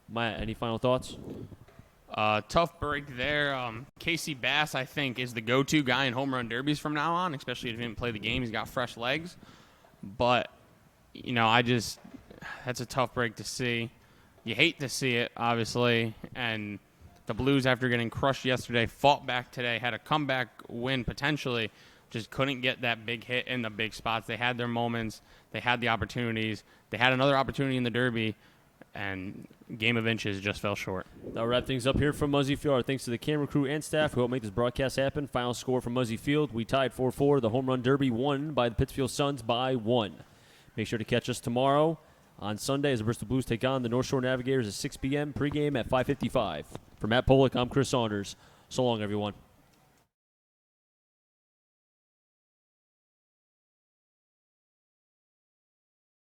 Matt, any final thoughts? Tough break there. Casey Bass, I think, is the go-to guy in home run derbies from now on, especially if he didn't play the game. He's got fresh legs. But, that's a tough break to see. You hate to see it, obviously, and the Blues, after getting crushed yesterday, fought back today, had a comeback win potentially, just couldn't get that big hit in the big spots. They had their moments. They had the opportunities. They had another opportunity in the Derby, and game of inches just fell short. That'll wrap things up here from Muzzy Field. Our thanks to the camera crew and staff who helped make this broadcast happen. Final score from Muzzy Field, we tied 4-4. The home run derby won by the Pittsfield Suns by 1. Make sure to catch us tomorrow on Sunday as the Bristol Blues take on the North Shore Navigators at 6 p.m. Pregame at 5:55. For Matt Polick, I'm Chris Saunders. So long, everyone.